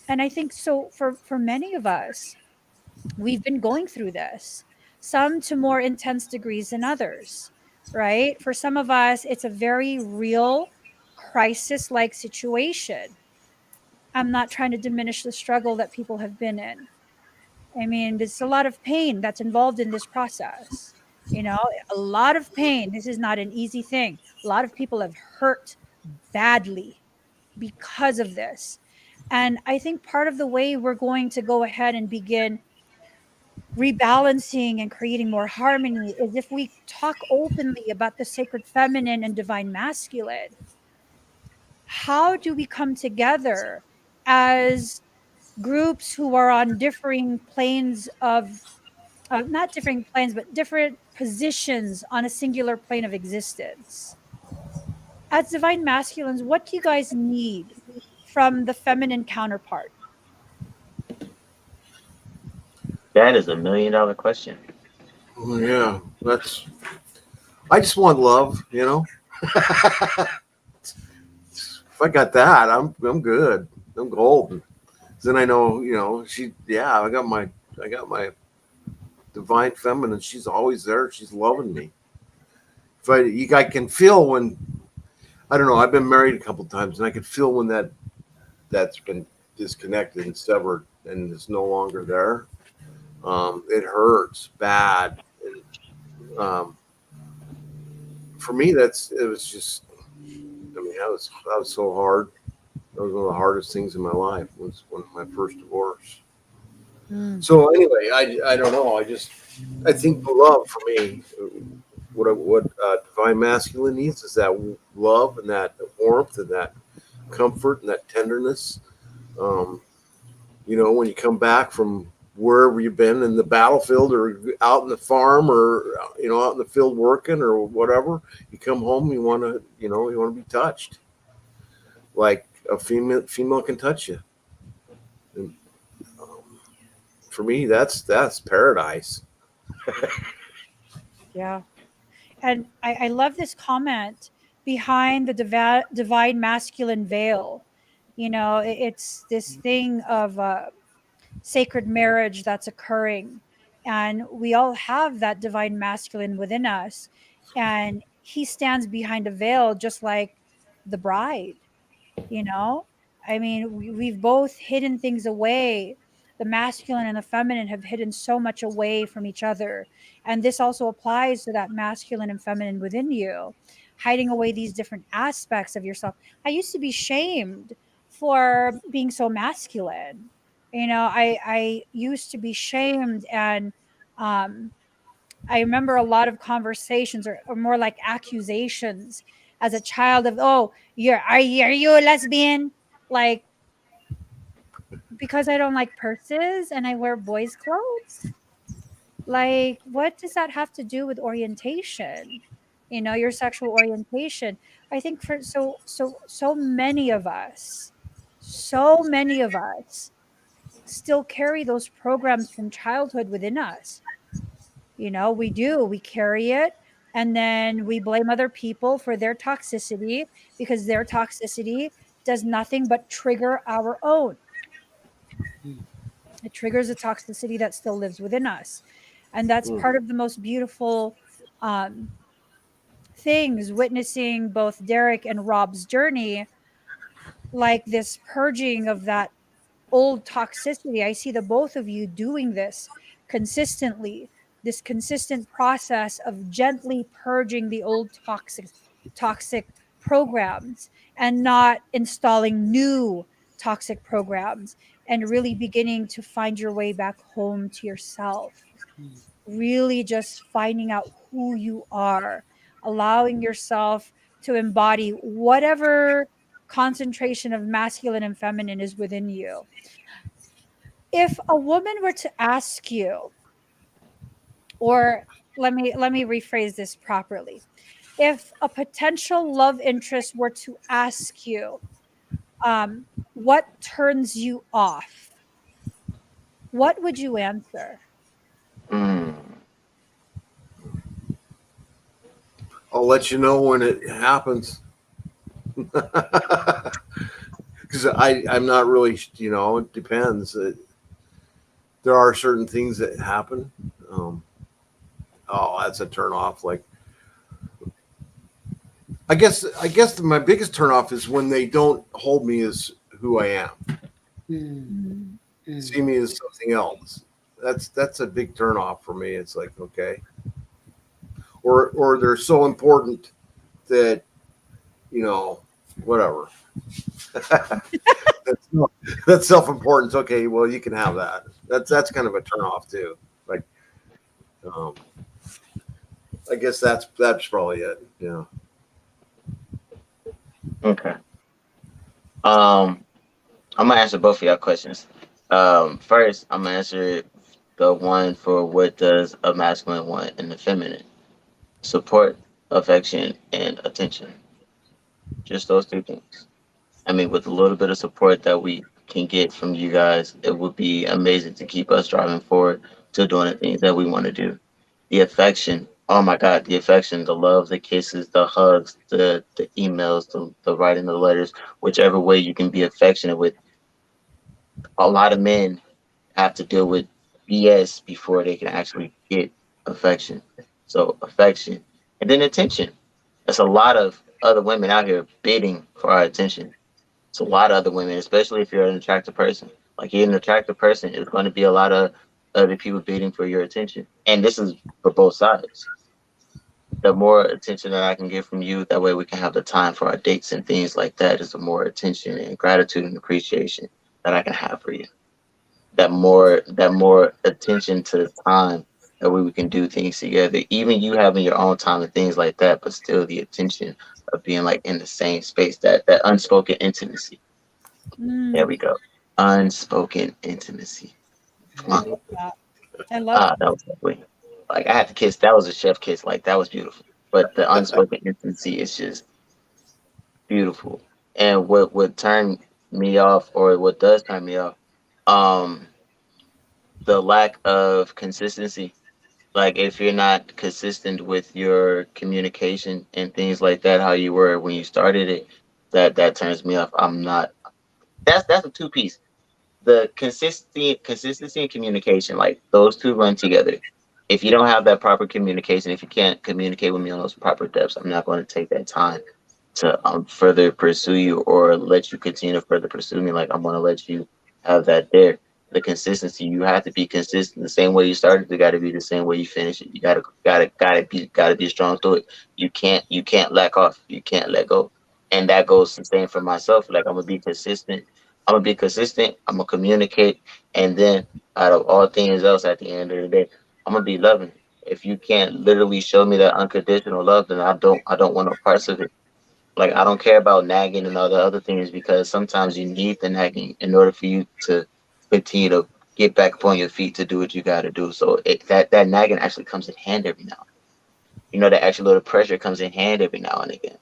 And I think so for many of us, we've been going through this, some to more intense degrees than others, right? For some of us, it's a very real crisis like situation. I'm not trying to diminish the struggle that people have been in. I mean, there's a lot of pain that's involved in this process. A lot of pain. This is not an easy thing. A lot of people have hurt badly because of this. And I think part of the way we're going to go ahead and begin rebalancing and creating more harmony is if we talk openly about the sacred feminine and divine masculine. How do we come together as groups who are on differing planes of not differing planes, but different positions on a singular plane of existence. As divine masculines, what do you guys need from the feminine counterpart? That is $1 million question. Yeah, that's. I just want love, you know. If I got that, I'm good. I'm golden. Then I know, you know, she. Yeah, I got my divine feminine. She's always there. She's loving me. If I can feel when I don't know. I've been married a couple times, and I can feel when that's been disconnected and severed, and it's no longer there. It hurts bad. And, for me, it was just. I mean, that was so hard. That was one of the hardest things in my life. Was one of my first divorce. Mm. So anyway, I don't know. I think the love for me, what divine masculine needs is that love and that warmth and that comfort and that tenderness. Um, you know, when you come back from wherever you've been in the battlefield or out in the farm or out in the field working or whatever, you come home, you want to be touched like a female can touch you. And for me, that's paradise. Yeah. And I love this comment behind the divine masculine veil. It's this thing of sacred marriage that's occurring. And we all have that divine masculine within us. And he stands behind a veil just like the bride, you know I mean, we've both hidden things away. The masculine and the feminine have hidden so much away from each other, and this also applies to that masculine and feminine within you, hiding away these different aspects of yourself. I used to be shamed for being so masculine. I used to be shamed, and um I remember a lot of conversations, or more like accusations as a child of, oh, are you a lesbian? Like, because I don't like purses and I wear boys' clothes? Like, what does that have to do with orientation? Your sexual orientation. I think for so many of us still carry those programs from childhood within us. We do. We carry it, and then we blame other people for their toxicity, because their toxicity does nothing but trigger our own. It triggers a toxicity that still lives within us. And that's Mm. part of the most beautiful um, things, witnessing both Derek and Rob's journey, like this purging of that old toxicity. I see the both of you doing this consistently, this consistent process of gently purging the old toxic programs, and not installing new toxic programs, and really beginning to find your way back home to yourself. Really just finding out who you are, allowing yourself to embody whatever concentration of masculine and feminine is within you. If a woman were to ask you, or let me rephrase this properly. If a potential love interest were to ask you, what turns you off, what would you answer? Mm. I'll let you know when it happens. Because I'm not really, it depends. There are certain things that happen. Oh, that's a turn off. Like, I guess my biggest turn off is when they don't hold me as who I am. Mm. See me as something else. That's a big turn off for me. It's like, okay, or they're so important that whatever. that's, that's self-importance. Okay, well, you can have that. That's kind of a turn off too. Like, um, I guess that's probably it. Yeah. Okay. I'm gonna answer both of y'all questions. First, I'm gonna answer it the one for what does a masculine want in the feminine: support, affection, and attention. Just those two things. I mean, with a little bit of support that we can get from you guys, it would be amazing to keep us driving forward to doing the things that we want to do. The affection, oh my God, the affection, the love, the kisses, the hugs, the emails, the writing the letters, whichever way you can be affectionate with. A lot of men have to deal with BS before they can actually get affection. So affection, and then attention. There's a lot of other women out here bidding for our attention. It's a lot of other women, especially if you're an attractive person. Like you're an attractive person, it's going to be a lot of other people bidding for your attention. And this is for both sides. The more attention that I can get from you, that way we can have the time for our dates and things like that, is the more attention and gratitude and appreciation that I can have for you. That more attention to the time, that way we can do things together. Even you having your own time and things like that, but still the attention of being like in the same space, that unspoken intimacy. There Mm, we go. Unspoken intimacy. I Mwah. love that. I love Ah, that was lovely. Like I had to kiss. That was a chef kiss. Like that was beautiful. But the unspoken intimacy is just beautiful. And what turned me off, or what does turn me off, um, the lack of consistency. Like if you're not consistent with your communication and things like that, how you were when you started it, that turns me off. I'm not. That's a two piece. The consistency and communication, like those two run together. If you don't have that proper communication, if you can't communicate with me on those proper depths, I'm not going to take that time to further pursue you, or let you continue to further pursue me. Like I'm going to let you have that there. The consistency, you have to be consistent. The same way you started, it got to be the same way you finish it. You gotta be strong to it. You can't lack off. You can't let go. And that goes the same for myself. Like I'm gonna be consistent. I'm gonna communicate, and then out of all things else, at the end of the day, I'm gonna be loving. If you can't literally show me that unconditional love, then I don't want no parts of it. Like I don't care about nagging and all the other things, because sometimes you need the nagging in order for you to continue to get back upon your feet to do what you got to do. So that nagging actually comes in hand every now. That actual little pressure comes in hand every now and again.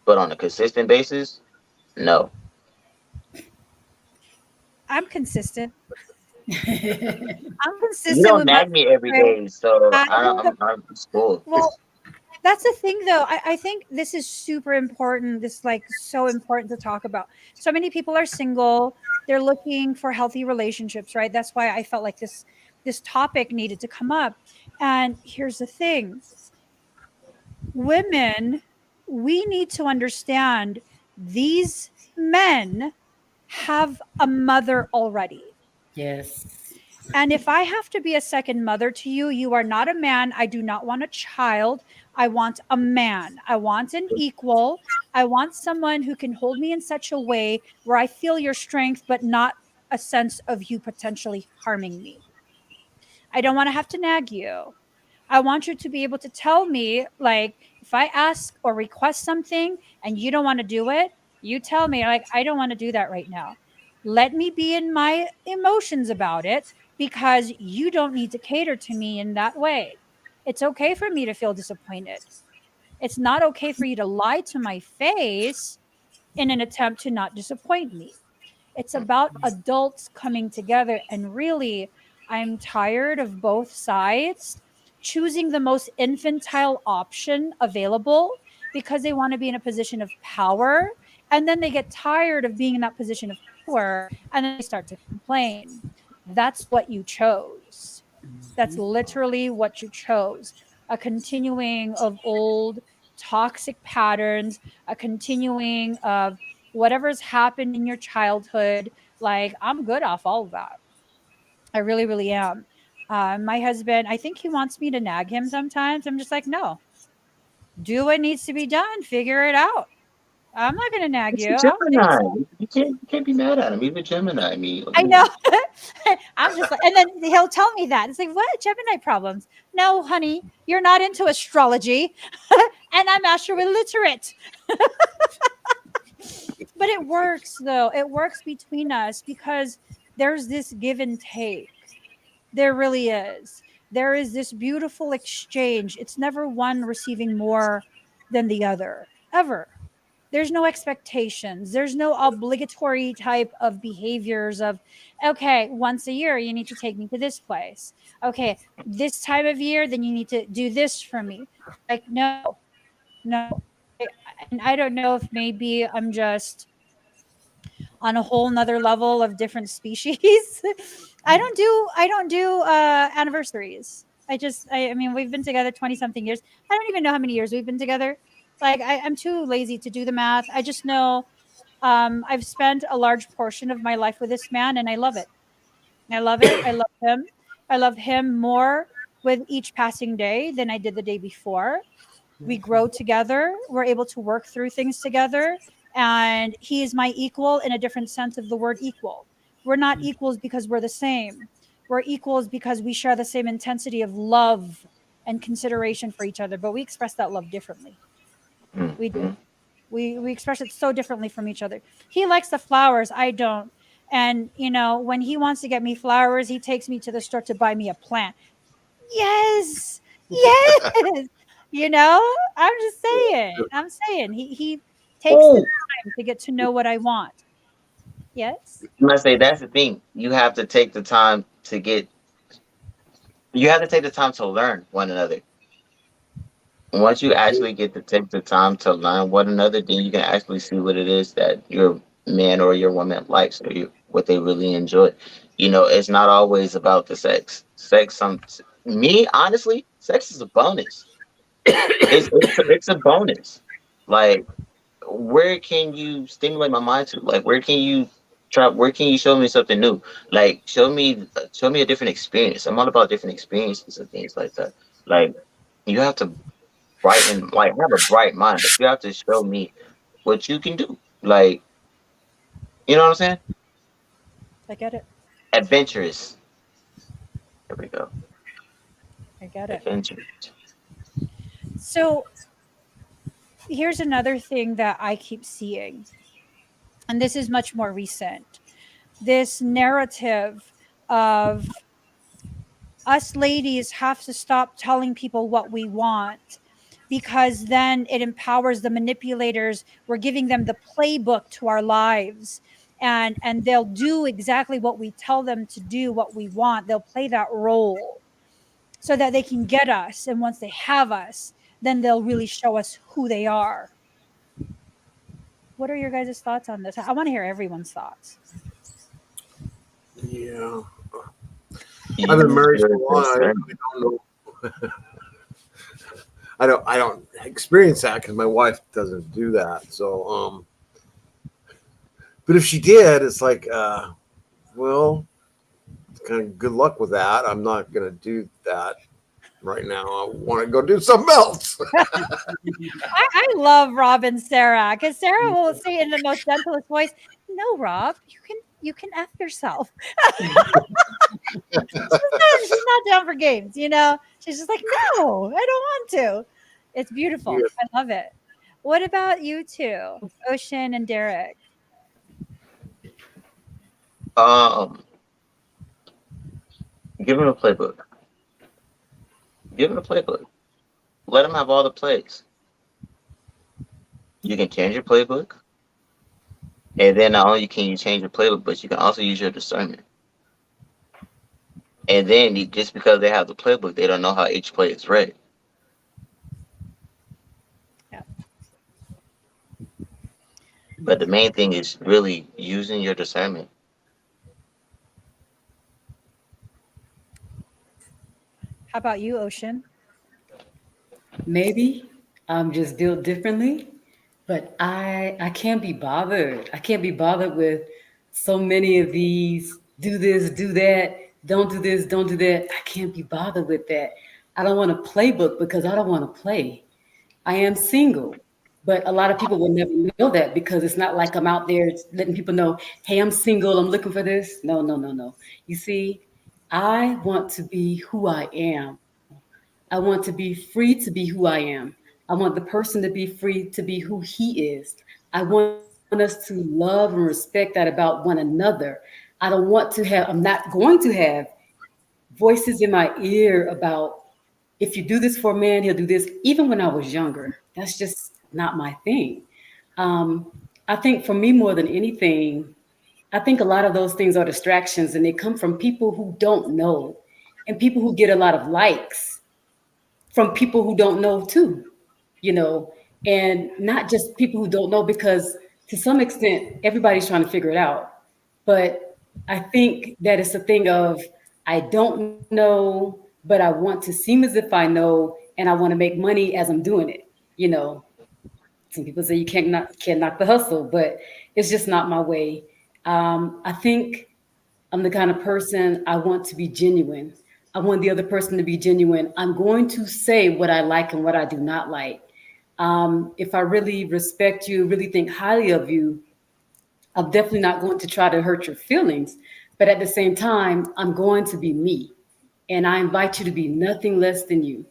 But on a consistent basis, no. I'm consistent. I'm You consistent don't with my nag me every boundaries. day, so I I don't. don't. I'm cool. Well, that's the thing, though. I think this is super important. This is like so important to talk about. So many people are single. They're looking for healthy relationships, right? That's why I felt like this topic needed to come up. And here's the thing: women, we need to understand these men have a mother already. Yes. And if I have to be a second mother to you, you are not a man. I do not want a child. I want a man. I want an equal. I want someone who can hold me in such a way where I feel your strength, but not a sense of you potentially harming me. I don't want to have to nag you. I want you to be able to tell me, like, if I ask or request something and you don't want to do it, you tell me, like, I don't want to do that right now. Let me be in my emotions about it, because you don't need to cater to me in that way. It's okay for me to feel disappointed. It's not okay for you to lie to my face in an attempt to not disappoint me. It's about adults coming together. And really, I'm tired of both sides choosing the most infantile option available because they want to be in a position of power. And then they get tired of being in that position of power and then they start to complain. That's what you chose. That's literally what you chose. A continuing of old toxic patterns, a continuing of whatever's happened in your childhood. Like, I'm good off all of that. I really, really am. My husband, I think he wants me to nag him sometimes. I'm just like, no, do what needs to be done, figure it out. I'm not going to nag It's you. a I don't think Gemini. so. You can't be mad at him. He's a Gemini. I mean, what do I you know. mean? I'm just like, and then he'll tell me that. It's like, what? Gemini problems? No, honey, you're not into astrology. And I'm astro illiterate. But it works, though. It works between us because there's this give and take. There really is. There is this beautiful exchange. It's never one receiving more than the other, ever. There's no expectations. There's no obligatory type of behaviors of, okay, once a year, you need to take me to this place. Okay, this time of year, then you need to do this for me. Like, no, no. I- And I don't know if maybe I'm just on a whole nother level of different species. I don't do anniversaries. I mean, we've been together 20 something years. I don't even know how many years we've been together. Like, I'm too lazy to do the math. I just know I've spent a large portion of my life with this man, and I love it. I love it. I love him. I love him more with each passing day than I did the day before. We grow together. We're able to work through things together. And he is my equal in a different sense of the word equal. We're not equals because we're the same. We're equals because we share the same intensity of love and consideration for each other, but we express that love differently. We do. Mhm. We express it so differently from each other. He likes the flowers, I don't. And when he wants to get me flowers, he takes me to the store to buy me a plant. Yes. Yes. I'm just saying. I'm saying he takes the Oh, time to get to know what I want. Yes. I must say that's the thing. You have to take the time to get. You have to take the time to learn one another. Once you actually get to take the time to learn one another, then you can actually see what it is that your man or your woman likes, or what they really enjoy. It's not always about the sex. Me honestly, sex is a bonus. It's a bonus. Like, where can you stimulate my mind to? Like, where can you try? Where can you show me something new? Like, show me a different experience. I'm all about different experiences and things like that. Like, you have to brighten, like, have a bright mind, but you have to show me what you can do. Like, you know what I'm saying? I get it. Adventurous. There we go. I get it. Adventurous. So here's another thing that I keep seeing, and this is much more recent. This narrative of us ladies have to stop telling people what we want, because then it empowers the manipulators. We're giving them the playbook to our lives, and they'll do exactly what we tell them to do, what we want. They'll play that role so that they can get us, and once they have us, then they'll really show us who they are. What are your guys' thoughts on this? I want to hear everyone's thoughts. Yeah. I've been Use married so your long, I discernment. really don't know. I don't experience that because my wife doesn't do that. So, but if she did, it's like, well, kind of good luck with that. I'm not gonna do that right now. I want to go do something else. I love Rob and Sarah, because Sarah will say in the most gentlest voice, "No, Rob, you can f yourself." She's not down for games. She's just like, "No, I don't want to." It's beautiful. Yeah. I love it. What about you two, Ocean and Derek? Um, give him a playbook. Give him a playbook. Let him have all the plays. You can change your playbook, and then not only can you change your playbook, but you can also use your discernment. And then just because they have the playbook, they don't know how each play is read. Yeah. But the main thing is really using your discernment. How about you, Ocean? Maybe I'm just built differently, but I can't be bothered. I can't be bothered with so many of these do this, do that, don't do this, don't do that. I can't be bothered with that. I don't want a playbook because I don't want to play. I am single, but a lot of people will never know that because it's not like I'm out there letting people know, hey, I'm single, I'm looking for this. No, no, no, no. You see, I want to be who I am. I want to be free to be who I am. I want the person to be free to be who he is. I want us to love and respect that about one another. I don't want to have, I'm not going to have voices in my ear about, if you do this for a man, he'll do this. Even when I was younger, that's just not my thing. Um, I think for me, more than anything, I think a lot of those things are distractions, and they come from people who don't know, and people who get a lot of likes from people who don't know too, you know, and not just people who don't know, because to some extent everybody's trying to figure it out. But I think that it's a thing of, I don't know, but I want to seem as if I know, and I want to make money as I'm doing it. You know, some people say you can't knock the hustle, but it's just not my way. I think I'm the kind of person, I want to be genuine. I want the other person to be genuine. I'm going to say what I like and what I do not like. If I really respect you, really think highly of you, I'm definitely not going to try to hurt your feelings. But at the same time, I'm going to be me. And I invite you to be nothing less than you.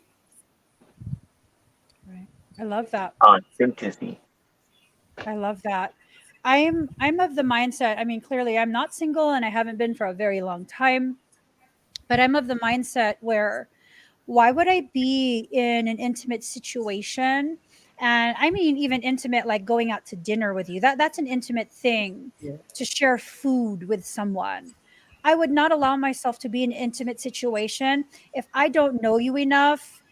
Right. I love that. Authenticity. I love that. I'm of the mindset. I mean, clearly I'm not single and I haven't been for a very long time, but I'm of the mindset where why would I be in an intimate situation? And I mean even intimate like going out to dinner with you. That's an intimate thing, Yeah. to share food with someone. I would not allow myself to be in an intimate situation if I don't know you enough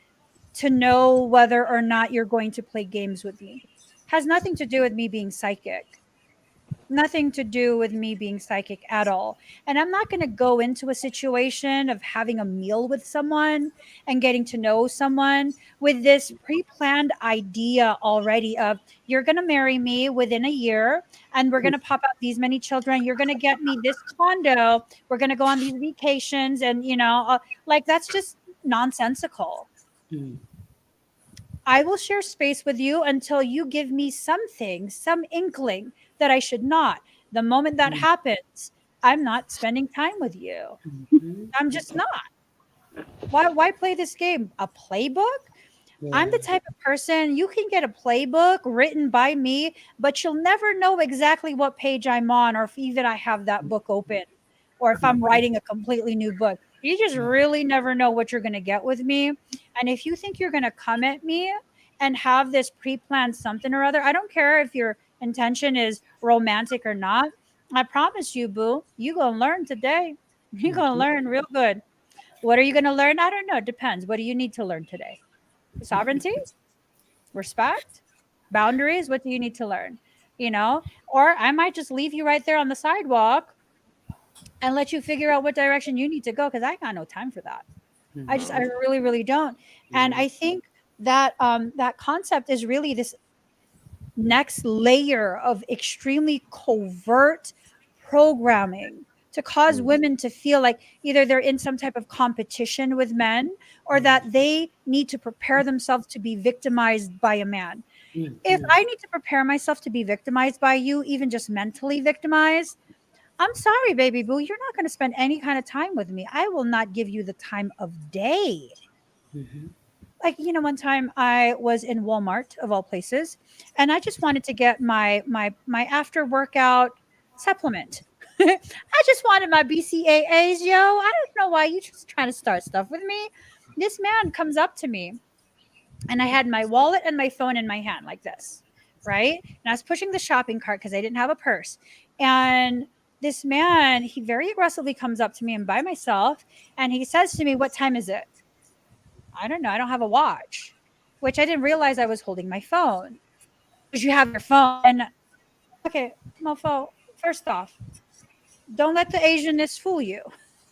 to know whether or not you're going to play games with me. Has nothing to do with me being psychic. Nothing to do with me being psychic at all. And I'm not going to go into a situation of having a meal with someone and getting to know someone with this pre planned idea already of, you're going to marry me within a year and we're going to pop out these many children. You're going to get me this condo. We're going to go on these vacations. And, like that's just nonsensical. Mm, I will share space with you until you give me something, some inkling that I should not. The moment that mm, happens, I'm not spending time with you. mhm. I'm just not. Why play this game? A playbook? I'm Yeah. the type of person you can get a playbook written by me, but you'll never know exactly what page I'm on or if even I have that book open or if I'm writing a completely new book. You just really never know what you're going to get with me. And if you think you're going to come at me and have this pre planned something or other, I don't care if your intention is romantic or not. I promise you, boo, you going to learn today. You're going to Mhm. learn real good. What are you going to learn? I don't know. It depends. What do you need to learn today? Sovereignty? Respect, boundaries. What do you need to learn? Or I might just leave you right there on the sidewalk and let you figure out what direction you need to go because I got no time for that. I Mhm. really, really don't. And Yeah. I think that that concept is really this next layer of extremely covert programming to cause Mm, women to feel like either they're in some type of competition with men or that they need to prepare themselves to be victimized by a man. If mhm. I need to prepare myself to be victimized by you, even just mentally victimized, I'm sorry, baby boo. You're not going to spend any kind of time with me. I will not give you the time of day. Mhm. Like, one time I was in Walmart of all places, and I just wanted to get my after workout supplement. I just wanted my BCAAs, yo. I don't know why you just trying to start stuff with me. This man comes up to me and I had my wallet and my phone in my hand like this, right? And I was pushing the shopping cart because I didn't have a purse. And this man, he very aggressively comes up to me and by myself, and he says to me, "What time is it?" I don't know. I don't have a watch, which I didn't realize I was holding my phone. Because you have your phone. And okay, mofo, first off, don't let the Asianness fool you.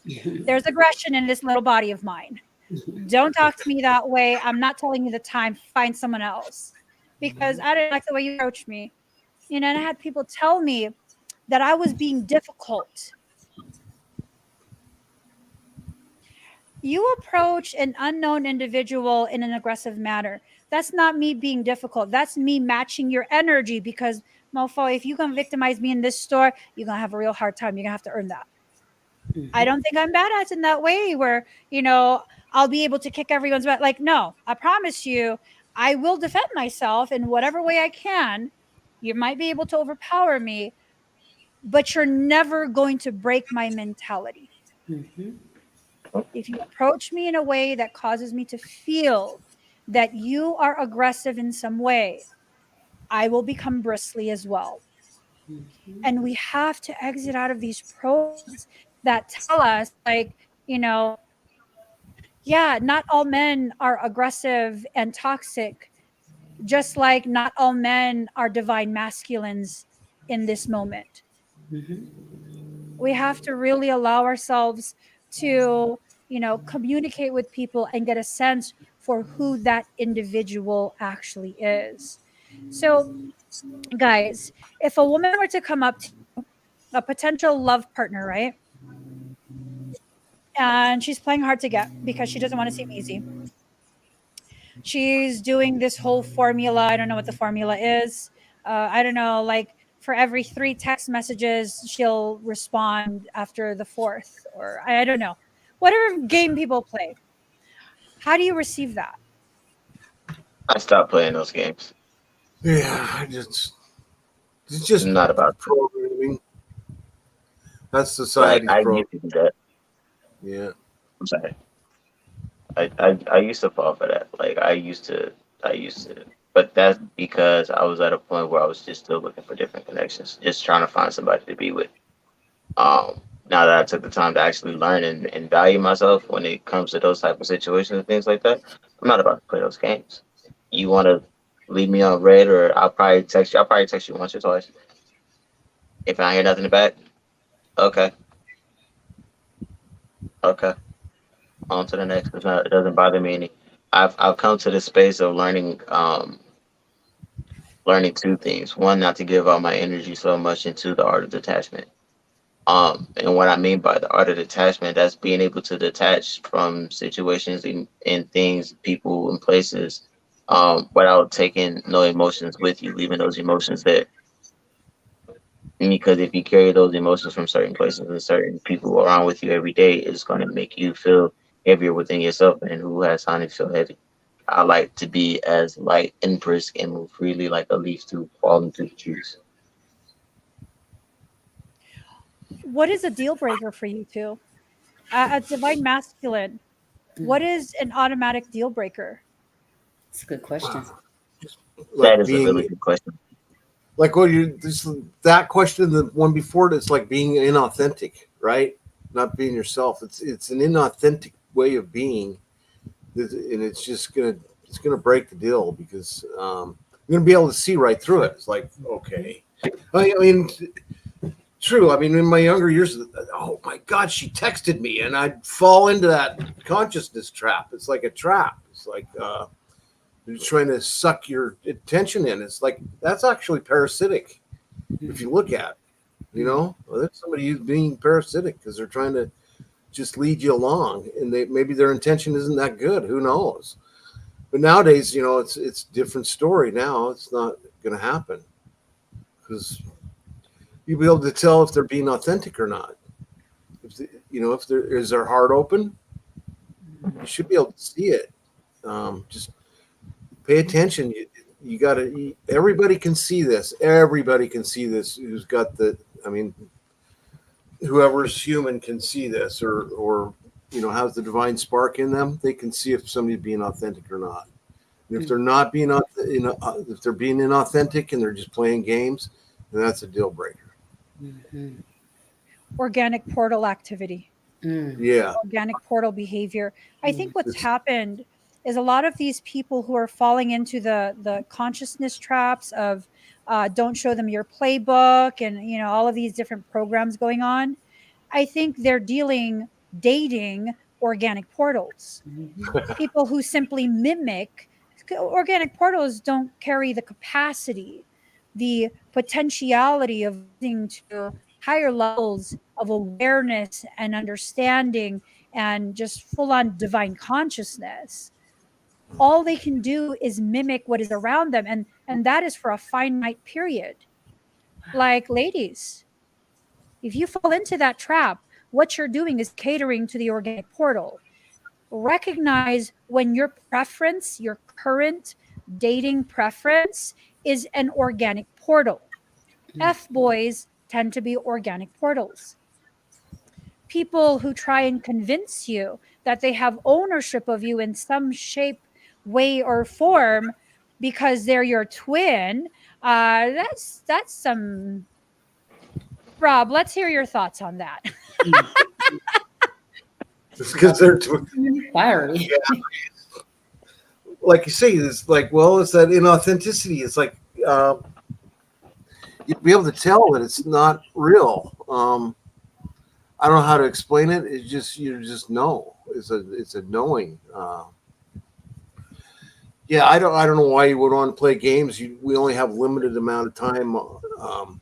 There's aggression in this little body of mine. Don't talk to me that way. I'm not telling you the time. Find someone else because I didn't like the way you approached me. And I had people tell me that I was being difficult. You approach an unknown individual in an aggressive manner. That's not me being difficult. That's me matching your energy because, mofo, if you're going to victimize me in this store, you're going to have a real hard time. You're going to have to earn that. I Mhm. don't think I'm badass in that way where, I'll be able to kick everyone's butt. Like, no, I promise you, I will defend myself in whatever way I can. You might be able to overpower me, but you're never going to break my mentality. Mhm. If you approach me in a way that causes me to feel that you are aggressive in some way, I will become bristly as well. And we have to exit out of these programs that tell us, like, you know, yeah, not all men are aggressive and toxic, just like not all men are divine masculines in this moment. We have to really allow ourselves to, communicate with people and get a sense for who that individual actually is. So, guys, if a woman were to come up to a potential love partner, right? And she's playing hard to get because she doesn't want to seem easy. She's doing this whole formula. I don't know what the formula is. I don't know, like for every three text messages, she'll respond after the fourth, or I don't know. Whatever game people play. How do you receive that? I stopped playing those games. Yeah, it's just I'm not about to. programming. That's Like society's I program. used to do that. Yeah. I'm sorry. I used to fall for that. Like I used to, but that's because I was at a point where I was just still looking for different connections, just trying to find somebody to be with. Now that I took the time to actually learn and value myself when it comes to those type of situations and things like that, I'm not about to play those games. You want to leave me on red, or I'll probably text you. I'll probably text you once or twice. If I hear nothing back, okay, okay, on to the next. It doesn't bother me any. I've come to the space of learning two things. One, not to give all my energy so much into the art of detachment. And what I mean by the art of detachment, that's being able to detach from situations and things, people, and places, without taking no emotions with you, leaving those emotions there. Because if you carry those emotions from certain places and certain people around with you every day, it's going to make you feel heavier within yourself. And who has time to feel heavy? I like to be as light and brisk and move freely like a leaf through falling through the trees. What is a deal breaker for you two? A divine masculine. What is an automatic deal breaker? It's a good question. That Like is a really being good question. like what you this that question, the one before it, it's like being inauthentic, right? Not being yourself. It's an inauthentic way of being, and it's gonna break the deal because you're gonna be able to see right through it. It's like, okay, I mean, true. I mean, in my younger years, oh my God, she texted me, and I'd fall into that consciousness trap. It's like a trap. It's like they're trying to suck your attention in. It's like that's actually parasitic if you look at it. Well, that's somebody who's being parasitic because they're trying to just lead you along, and maybe their intention isn't that good. Who knows? But nowadays, it's a different story. Now it's not going to happen because you'll be able to tell if they're being authentic or not. If there is their heart open, you should be able to see it. Just pay attention. You got to. Everybody can see this. Everybody can see this. Who's got the? I mean, whoever's human can see this, or has the divine spark in them. They can see if somebody's being authentic or not. And if they're not being, if they're being inauthentic and they're just playing games, then that's a deal breaker. Organic portal activity. Yeah. Organic portal behavior. I think what's happened is a lot of these people who are falling into the consciousness traps of don't show them your playbook, and all of these different programs going on. I think they're dating organic portals. People who simply mimic organic portals don't carry the capacity, the potentiality of rising to higher levels of awareness and understanding and just full on divine consciousness. All they can do is mimic what is around them, and that is for a finite period. Like, ladies, if you fall into that trap, what you're doing is catering to the organic portal. Recognize when your preference, your current dating preference, is an organic portal. F boys tend to be organic portals. people who try and convince you that they have ownership of you in some shape, way, or form because they're your twin. That's some. Rob, let's hear your thoughts on that. Mm. It's because they're Fiery. like you say, it's like, well, it's that inauthenticity. It's like you'll be able to tell that it's not real. I don't know how to explain it. It's just you just know. It's a knowing. Yeah, I don't know why you would want to play games. We only have limited amount of time on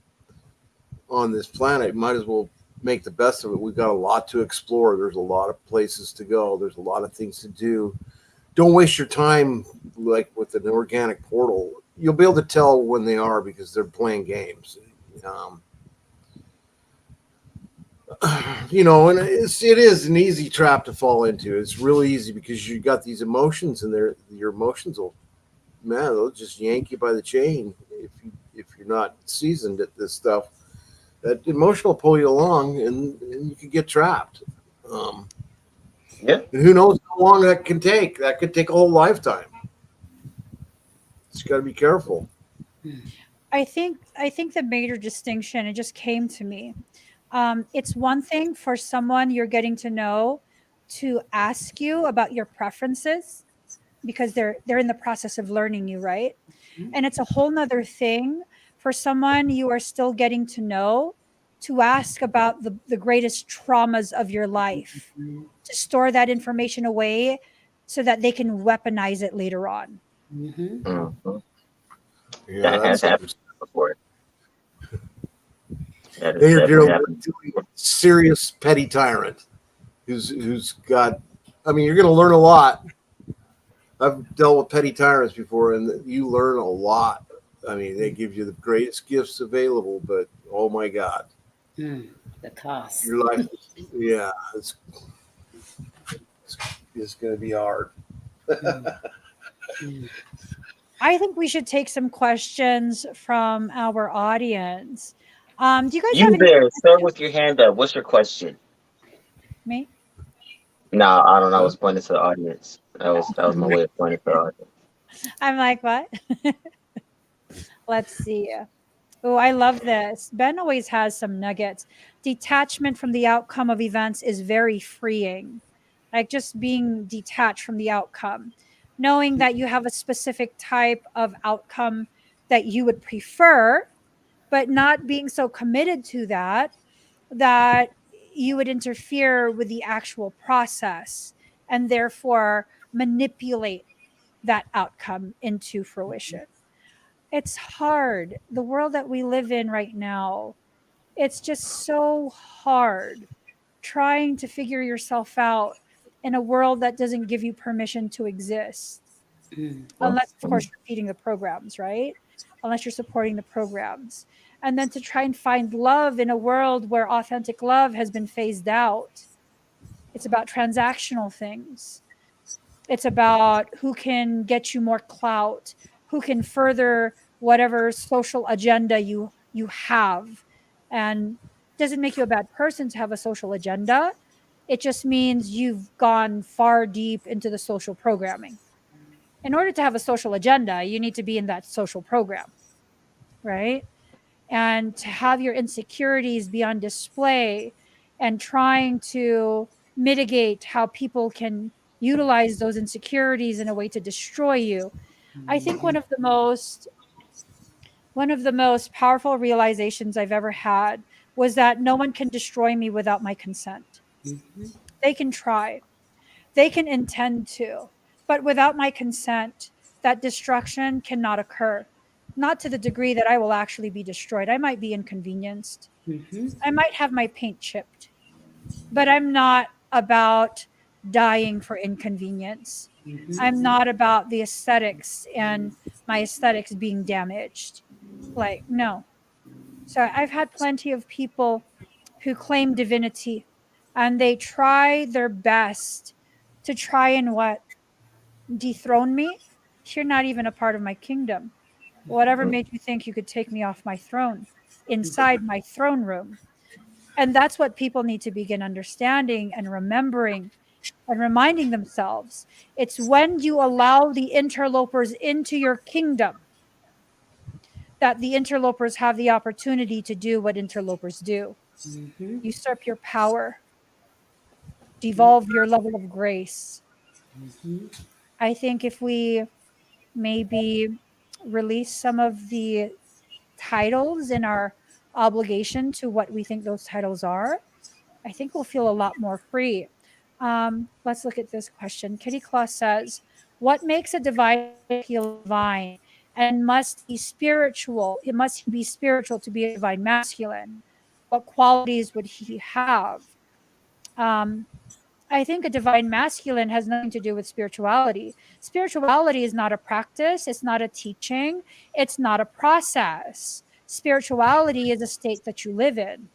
this planet. Might as well make the best of it. We've got a lot to explore. There's a lot of places to go. There's a lot of things to do. Don't waste your time like with an organic portal. You'll be able to tell when they are because they're playing games. Um, and it is an easy trap to fall into. It's really easy because you got these emotions and your emotions will, man, they'll just yank you by the chain if you're not seasoned at this stuff. That emotion will pull you along and you can get trapped. Um, Yeah. and who knows how long that can take? That could take a whole lifetime. Just got to be careful. I think the major distinction, it just came to me. It's one thing for someone you're getting to know to ask you about your preferences because they're in the process of learning you, right? And it's a whole nother thing for someone you are still getting to know to ask about the greatest traumas of your life, to store that information away so that they can weaponize it later on. Mm-hmm. Mhm. Yeah, That has that's happened before. That has then you're definitely dealing happened with a before. serious petty tyrant who's got. I mean, you're going to learn a lot. I've dealt with petty tyrants before, and you learn a lot. I mean, they give you the greatest gifts available, but oh my God, Mm. The cost. your life, yeah, it's going to be hard. Mm. Mm. I think we should take some questions from our audience. Do you guys have You any there, sir, questions with your hand up. What's your question? for me? No, I don't know. I Huh? was pointing to the audience. That was my way of pointing to the audience. I'm like, what? Let's see. Oh, I love this. Ben always has some nuggets. Detachment from the outcome of events is very freeing. Like just being detached from the outcome, knowing that you have a specific type of outcome that you would prefer, but not being so committed to that you would interfere with the actual process and therefore manipulate that outcome into fruition. It's hard. The world that we live in right now, it's just so hard trying to figure yourself out in a world that doesn't give you permission to exist. Mm. Unless, of course, you're feeding the programs, right? Unless you're supporting the programs. And then to try and find love in a world where authentic love has been phased out. It's about transactional things. It's about who can get you more clout, who can further whatever social agenda you have. And it doesn't make you a bad person to have a social agenda. It just means you've gone far deep into the social programming. In order to have a social agenda, you need to be in that social program, right? And to have your insecurities be on display and trying to mitigate how people can utilize those insecurities in a way to destroy you. I think one of the most powerful realizations I've ever had was that no one can destroy me without my consent. Mhm. They can try, they can intend to, but without my consent, that destruction cannot occur. Not to the degree that I will actually be destroyed. I might be inconvenienced. Mhm. I might have my paint chipped, but I'm not about dying for inconvenience. Mhm. I'm not about the aesthetics and my aesthetics being damaged. Like, no. So I've had plenty of people who claim divinity and they try their best to try and what? Dethrone me? You're not even a part of my kingdom. Whatever made you think you could take me off my throne inside my throne room? And that's what people need to begin understanding and remembering and reminding themselves. It's when you allow the interlopers into your kingdom that the interlopers have the opportunity to do what interlopers do: Mm-hmm. usurp your power, devolve your level of grace. Mm-hmm. I think if we maybe release some of the titles in our obligation to what we think those titles are, I think we'll feel a lot more free. Let's look at this question. Kitty Claw says, what makes a divine masculine divine? And must he spiritual? It must he be spiritual to be a divine masculine? What qualities would he have? Um, I think a divine masculine has nothing to do with spirituality. Spirituality is not a practice, it's not a teaching, it's not a process. Spirituality is a state that you live in.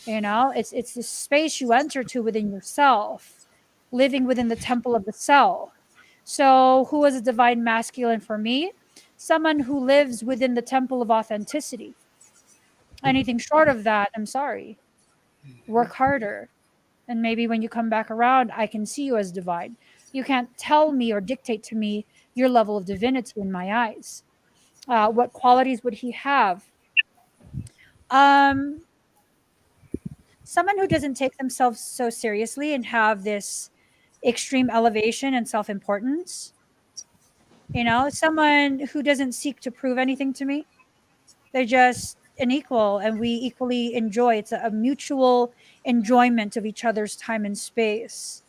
It's the space you enter to within yourself, living within the temple of the self. So, who is a divine masculine for me? Someone who lives within the temple of authenticity. Anything short of that, I'm sorry. Work harder. And maybe when you come back around, I can see you as divine. You can't tell me or dictate to me your level of divinity in my eyes. What qualities would he have? Um, Someone who doesn't take themselves so seriously and have this extreme elevation and self importance. Someone who doesn't seek to prove anything to me. They're just an equal, and we equally enjoy. It's a mutual enjoyment of each other's time and space.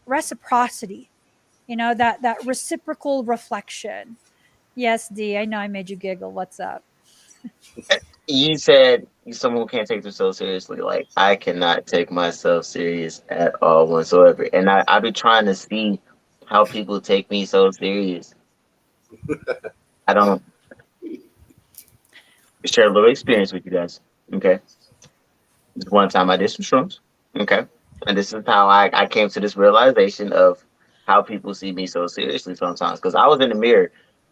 Reciprocity, that reciprocal reflection. Yes, D, I know I made you giggle. What's up? You said you someone who can't take themselves seriously. Like I cannot take myself serious at all whatsoever, and I be trying to see how people take me so serious. I don't share a little experience with you guys. Okay, this one time I did some shrooms. Okay, and this is how I came to this realization of how people see me so seriously sometimes. Because I was in the mirror.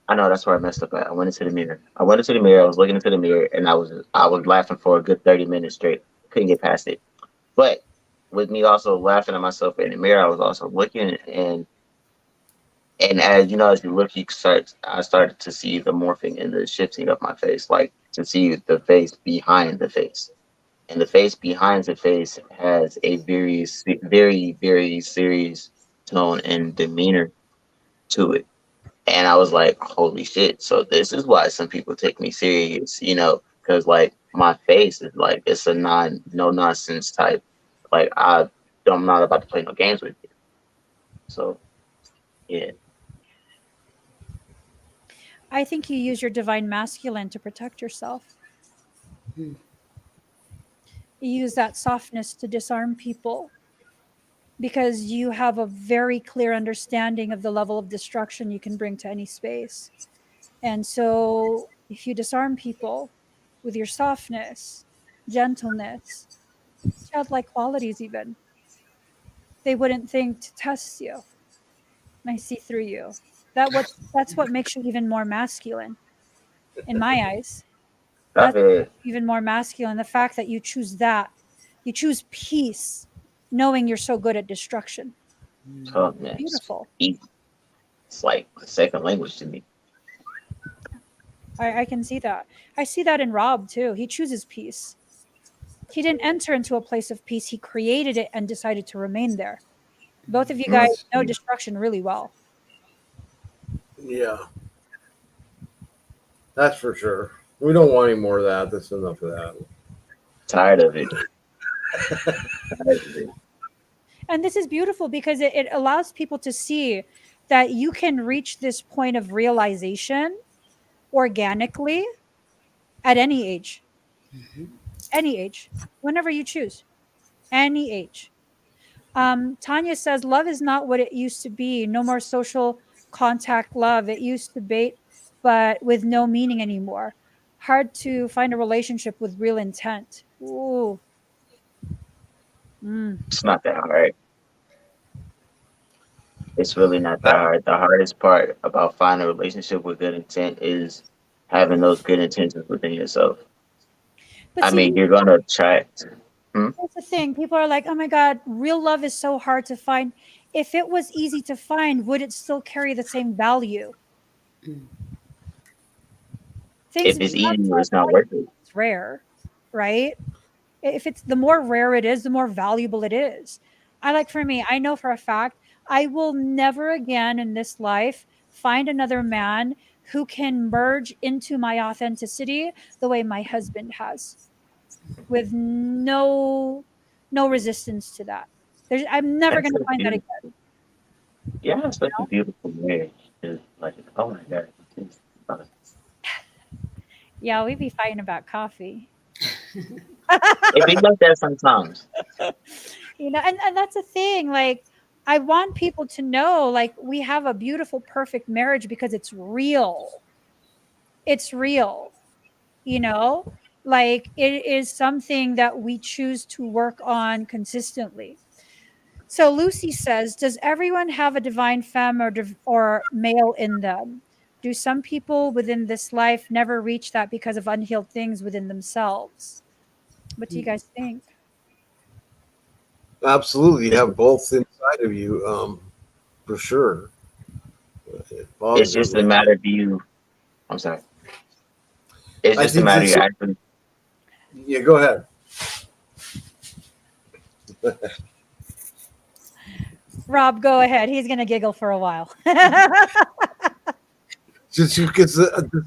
I know that's where I messed up at. I went into the mirror. I went into the mirror. I was looking into the mirror, and I was laughing for a good 30 minutes straight. Couldn't get past it. But with me also laughing at myself in the mirror, I was also looking, and as you know, as you look, I started to see the morphing and the shifting of my face, like to see the face behind the face, and the face behind the face has a very, very serious tone and demeanor to it. And I was like, holy shit! So this is why some people take me serious, because like my face is like it's a no nonsense type. Like I'm not about to play no games with you. So yeah, I think you use your divine masculine to protect yourself. You use that softness to disarm people because you have a very clear understanding of the level of destruction you can bring to any space. And so, if you disarm people with your softness, gentleness, childlike qualities, even, they wouldn't think to test you. And I see through you. That's what makes you even more masculine in my eyes. I've That's had even more masculine. The fact that you choose that, you choose peace, knowing you're so good at destruction. tough man. Beautiful. It's like a second language to me. I can see that. I see that in Rob too. He chooses peace. He didn't enter into a place of peace. He created it and decided to remain there. Both of you guys That's, know destruction really well. yeah, that's for sure. We don't want any more of that. That's enough of that. Tired of it. Tired of it. And this is beautiful because it allows people to see that you can reach this point of realization organically at any age, whenever you choose, any age. Tanya says, love is not what it used to be. No more social contact love. It used to bait, but with no meaning anymore. Hard to find a relationship with real intent. Ooh. Mm. It's not that hard. It's really not that hard. The hardest part about finding a relationship with good intent is having those good intentions within yourself. But I see, mean, you're gonna try. Hmm? here's the thing. People are like, oh my God, real love is so hard to find. If it was easy to find, would it still carry the same value? Mm. Things If it's have easy, more it's not value worth it. if it's rare, right? If it's the more rare it is, the more valuable it is. I like for me, I know for a fact I will never again in this life find another man who can merge into my authenticity the way my husband has, with no resistance to that. I'm never That's going to so find that again. beautiful. Yeah, it's such a beautiful marriage. It's like, oh my god, it's, uh, Yeah, we'd be fighting about coffee. it be like that sometimes. And that's the thing, like, I want people to know, like, we have a beautiful perfect marriage because it's real. It's real, you know like, it is something that we choose to work on consistently. So Lucy says, does everyone have a divine femme or male in them? Do some people within this life never reach that because of unhealed things within themselves? What do you guys think? Absolutely, you have both inside of you, for sure, It's just a positively. matter of you. I'm sorry. It's I just a think matter of you this. actually. Yeah, go ahead. Rob, go ahead. He's going to giggle for a while. Just because the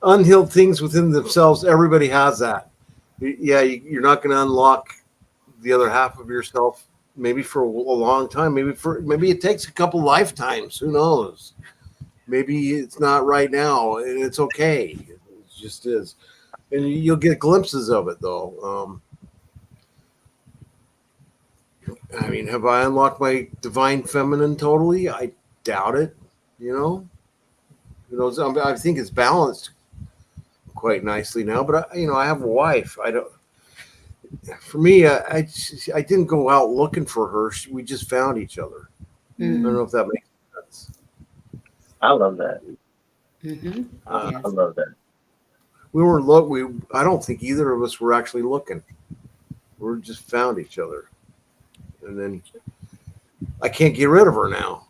unhealed things within themselves, everybody has that. Yeah, you're not going to unlock the other half of yourself maybe for a long time. Maybe it takes a couple lifetimes. Who knows? Maybe it's not right now, and it's okay. It just is, and you'll get glimpses of it though. I mean, have I unlocked my divine feminine totally? I doubt it. You know, I think it's balanced quite nicely now. But I have a wife. I don't. For me, I didn't go out looking for her. We just found each other. I don't Mm. know if that makes sense. I love that. Mm-hmm. I Yes. love that. We weren't look. We I don't think either of us were actually looking. We just found each other, and then I can't get rid of her now.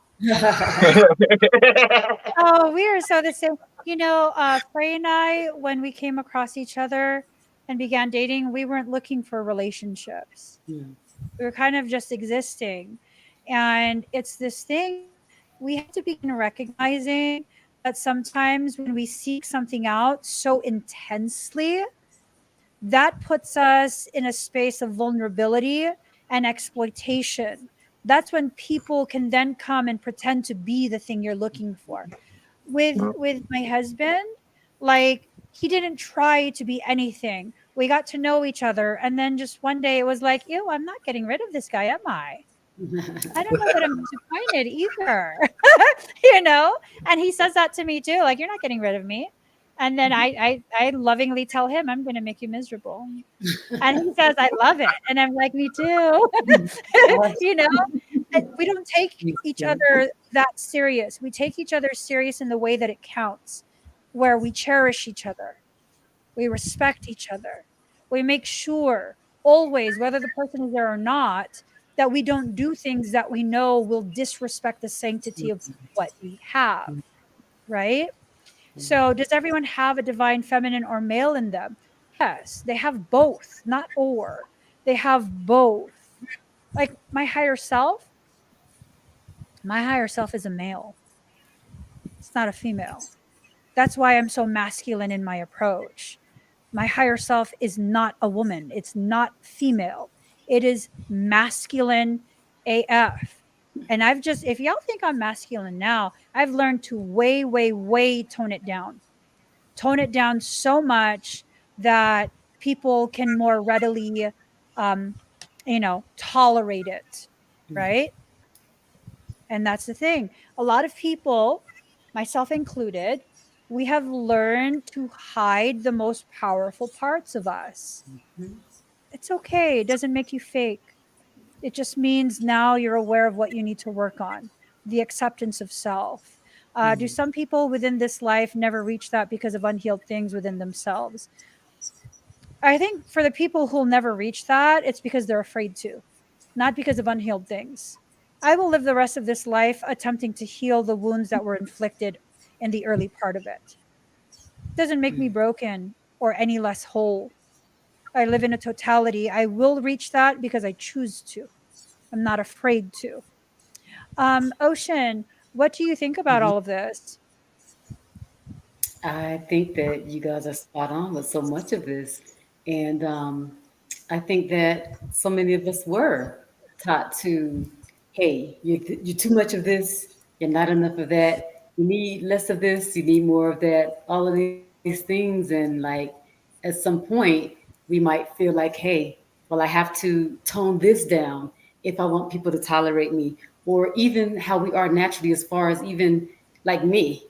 Oh, we are so the same. Frey and I, when we came across each other and began dating, we weren't looking for relationships. Mm. We were kind of just existing. And it's this thing that we have to begin recognizing that sometimes when we seek something out so intensely, that puts us in a space of vulnerability and exploitation. That's when people can then come and pretend to be the thing you're looking for. With my husband, like, he didn't try to be anything. We got to know each other, and then just one day it was like, ew, I'm not getting rid of this guy, am I don't know that I'm disappointed either. you know and he says that to me too, like, you're not getting rid of me. And then I lovingly tell him, I'm going to make you miserable. And he says, I love it. And I'm like, me too. you know we don't take each other that serious. We take each other serious in the way that it counts, where we cherish each other, we respect each other, we make sure always, whether the person is there or not, that we don't do things that we know will disrespect the sanctity of what we have, right? So does everyone have a divine feminine or male in them? Yes, they have both, not or. They have both. Like, my higher self is a male. It's not a female. That's why I'm so masculine in my approach. My higher self is not a woman. It's not female. It is masculine AF. And if y'all think I'm masculine now, I've learned to way, way, way tone it down. Tone it down so much that people can more readily, um, tolerate it. Right. And that's the thing. A lot of people, myself included, we have learned to hide the most powerful parts of us. Mhm. It's okay. It doesn't make you fake. It just means now you're aware of what you need to work on, the acceptance of self. Do Mm. some people within this life never reach that because of unhealed things within themselves? I think for the people who'll never reach that, it's because they're afraid to, not because of unhealed things. I will live the rest of this life attempting to heal the wounds that were inflicted in the early part of it. Doesn't make me broken or any less whole. I live in a totality. I will reach that because I choose to. I'm not afraid to. Ocean, what do you think about all of this? I think that you guys are spot on with so much of this. And I think that so many of us were taught to, hey, you're too much of this, you're not enough of that, you need less of this, you need more of that, all of these things. And like at some point, we might feel like, hey, well, I have to tone this down if I want people to tolerate me, or even how we are naturally, as far as even like me.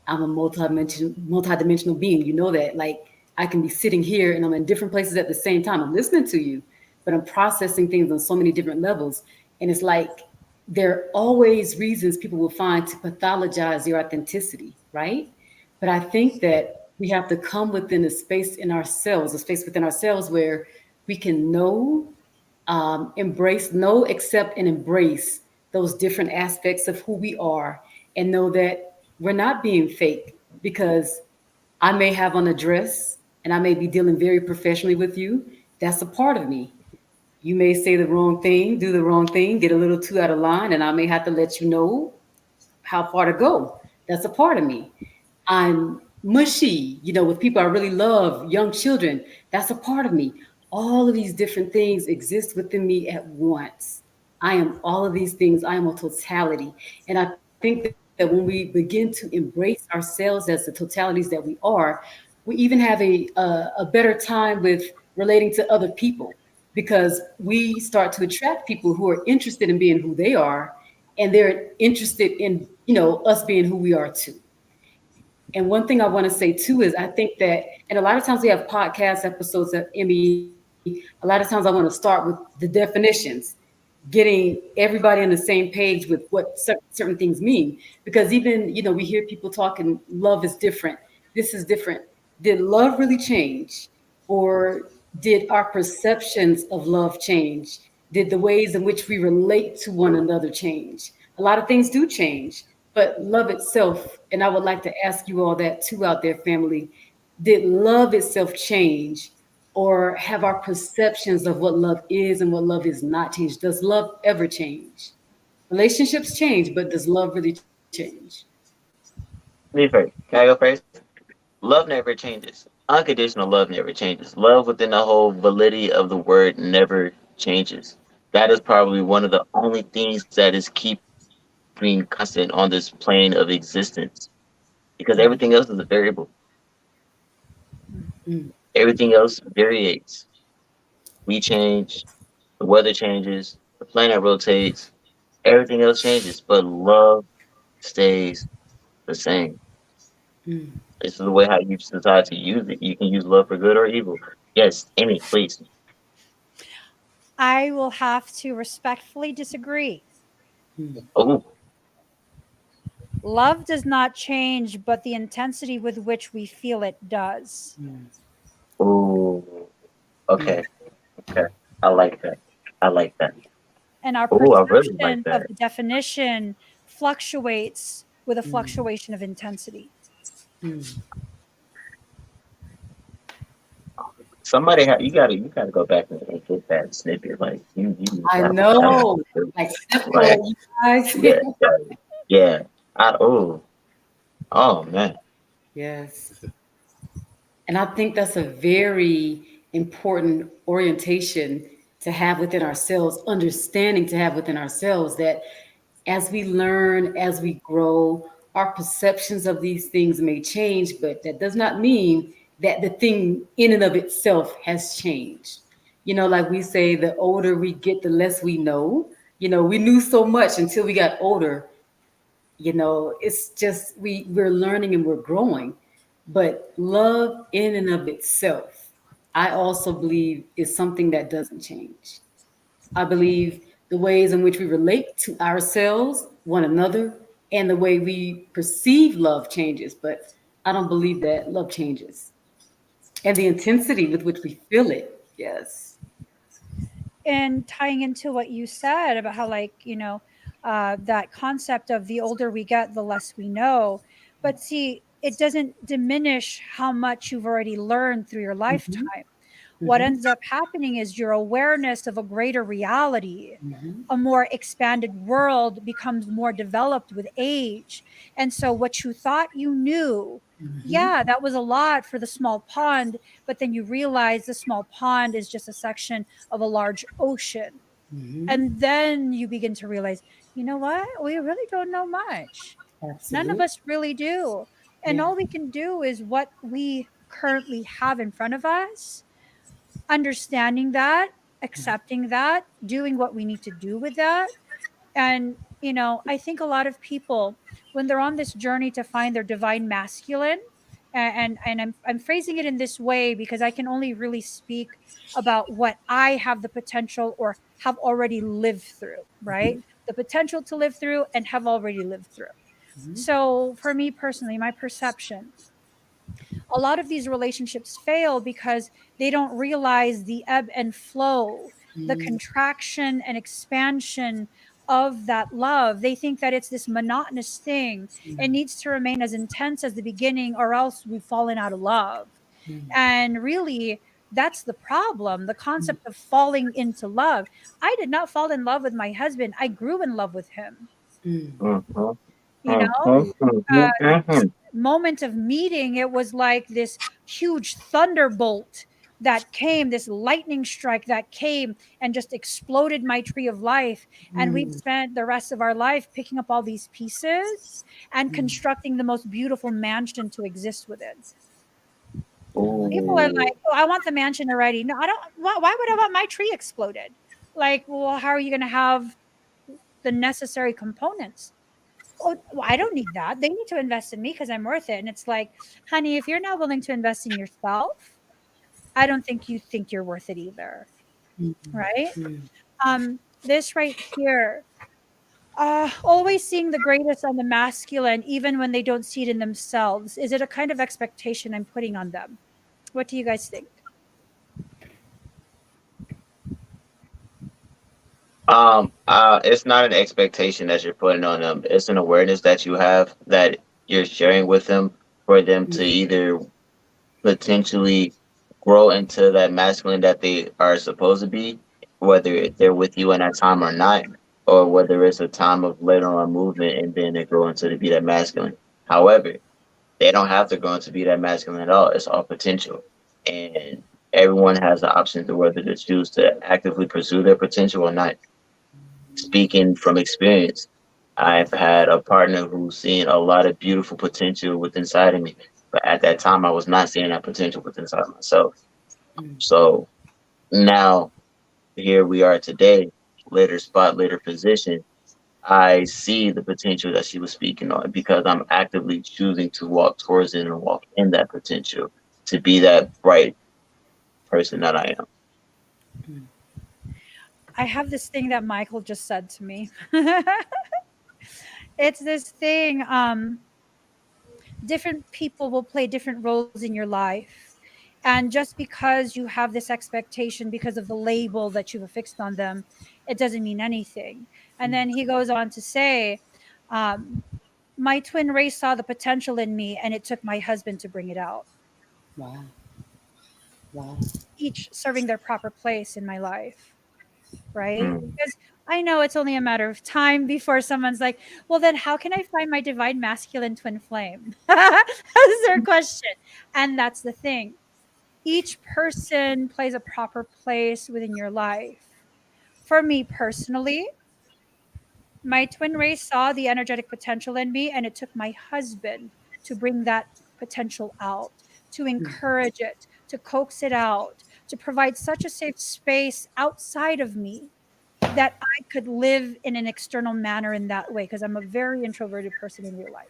I'm a multi-dimensional being. You know that. Like I can be sitting here and I'm in different places at the same time. I'm listening to you, but I'm processing things on so many different levels. And it's like there are always reasons people will find to pathologize your authenticity, right? But I think that we have to come within a space within ourselves where we can know, accept, and embrace those different aspects of who we are, and know that we're not being fake, because I may have on a dress and I may be dealing very professionally with you. That's a part of me. You may say the wrong thing, do the wrong thing, get a little too out of line, and I may have to let you know how far to go. That's a part of me. I'm mushy, with people I really love, young children. That's a part of me. All of these different things exist within me at once. I am all of these things. I am a totality. And I think that when we begin to embrace ourselves as the totalities that we are, we even have a better time with relating to other people, because we start to attract people who are interested in being who they are, and they're interested in us being who we are too. And one thing I want to say too is, I think that, and a lot of times we have podcast episodes at Emmy. A lot of times I want to start with the definitions, getting everybody on the same page with what certain things mean. Because even, we hear people talking, love is different. This is different. Did love really change? Or did our perceptions of love change? Did the ways in which we relate to one another change? A lot of things do change, but love itself, and I would like to ask you all that too out there, family, did love itself change? Or have our perceptions of what love is and what love is not changed? Does love ever change? Relationships change, but does love really change? Me first. Can I go first? Love never changes. Unconditional love never changes. Love within the whole validity of the word never changes. That is probably one of the only things that is keeping constant on this plane of existence. Because everything else is a variable. Everything else variates. We change, the weather changes, the planet rotates, everything else changes, but love stays the same. It's the way how you decide to use it. You can use love for good or evil. Yes, Amy, please. I will have to respectfully disagree. Oh, Love does not change, but the intensity with which we feel it does. oh, okay, okay. I like that. I like that. And our Oh, I really like perception of that. the definition fluctuates with a fluctuation of intensity. You gotta go back and get that snippet. Like you I that know, was like separate like you guys. yeah, yeah, yeah. Oh man. Yes. And I think that's a very important orientation to have within ourselves, understanding to have within ourselves, that as we learn, as we grow, our perceptions of these things may change, but that does not mean that the thing in and of itself has changed. Like we say, the older we get, the less we know. We knew so much until we got older. It's just we're learning and we're growing. But love in and of itself, I also believe, is something that doesn't change. I believe the ways in which we relate to ourselves, one another, and the way we perceive love changes, but I don't believe that love changes. And the intensity with which we feel it. Yes. And tying into what you said about how, like, that concept of the older we get, the less we know. But see, it doesn't diminish how much you've already learned through your Mm-hmm. lifetime. What Mm-hmm. ends up happening is your awareness of a greater reality, Mm-hmm. a more expanded world becomes more developed with age. And so what you thought you knew, Mm-hmm. yeah, that was a lot for the small pond, but then you realize the small pond is just a section of a large ocean. Mm-hmm. And then you begin to realize, you know what? We really don't know much. None of Absolutely. us really do. And Yeah. all we can do is what we currently have in front of us, understanding that, accepting that, doing what we need to do with that. And, I think a lot of people, when they're on this journey to find their divine masculine, and I'm phrasing it in this way because I can only really speak about what I have the potential or have already lived through, right? Mm-hmm. The potential to live through and have already lived through. Mm-hmm. So for me personally, my perception, a lot of these relationships fail because they don't realize the ebb and flow, the Mm-hmm. contraction and expansion of that love. They think that it's this monotonous thing. It needs to remain as intense as the beginning, or else we've fallen out of love. And really, that's the problem, the concept of falling into love. I did not fall in love with my husband, I grew in love with him. Mm-hmm. Mhm, You know, mhm, uh, mhm, mhm. moment of meeting, it was like this huge thunderbolt that came, this lightning strike that came and just exploded my tree of life. And we've Mm-hmm. spent the rest of our life picking up all these pieces and constructing the most beautiful mansion to exist within. People are like, Ooh. oh, I want the mansion already. No, I don't. Why would I want my tree exploded? Like, well, how are you going to have the necessary components? Oh, well, I don't need that. They need to invest in me because I'm worth it. And it's like, honey, if you're not willing to invest in yourself, I don't think you think you're worth it either. Right? Mm-hmm. This right here, always seeing the greatest on the masculine, even when they don't see it in themselves. Is it a kind of expectation I'm putting on them? What do you guys think? It's not an expectation that you're putting on them. It's an awareness that you have that you're sharing with them for them to either potentially grow into that masculine that they are supposed to be, whether they're with you in that time or not, or whether it's a time of later on movement and then they grow into to be that masculine. However, they don't have to grow into be that masculine at all. It's all potential. And everyone has the option to whether to choose to actively pursue their potential or not. Speaking from experience, I've had a partner who's seen a lot of beautiful potential within inside of me. But at that time I was not seeing that potential within inside myself. So now here we are today, later spot, later position. I see the potential that she was speaking on because I'm actively choosing to walk towards it and walk in that potential to be that bright person that I am. I have this thing that Michael just said to me. It's this thing. Different people will play different roles in your life. And just because you have this expectation because of the label that you've affixed on them, it doesn't mean anything. And then he goes on to say, um, my twin race saw the potential in me and it took my husband to bring it out, Wow. Wow. each serving their proper place in my life. Right? Mm. Because I know it's only a matter of time before someone's like, well, then how can I find my divine masculine twin flame? That's their question. And that's the thing. Each person plays a proper place within your life. For me personally, my twin race saw the energetic potential in me, and it took my husband to bring that potential out, to encourage it, to coax it out, to provide such a safe space outside of me that I could live in an external manner in that way because I'm a very introverted person in real life.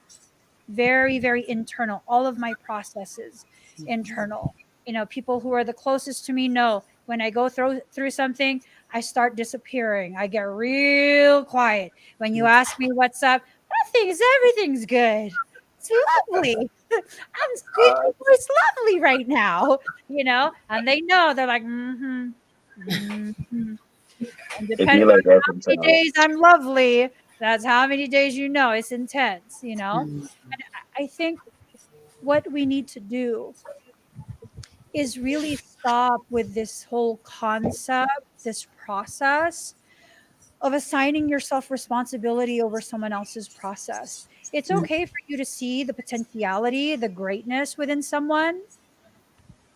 Very, very internal. All of my processes internal. People who are the closest to me know when I go through something, I start disappearing. I get real quiet. When you ask me what's up, everything's good. It's lovely. I'm speaking most lovely right now, and they know they're like, mm-hmm, mm-hmm. And It be depending on like that how many sometimes. days I'm lovely, that's how many days it's intense. Mm, And I think what we need to do is really stop with this whole concept, this process of assigning yourself responsibility over someone else's process. It's mm, okay for you to see the potentiality, the greatness within someone,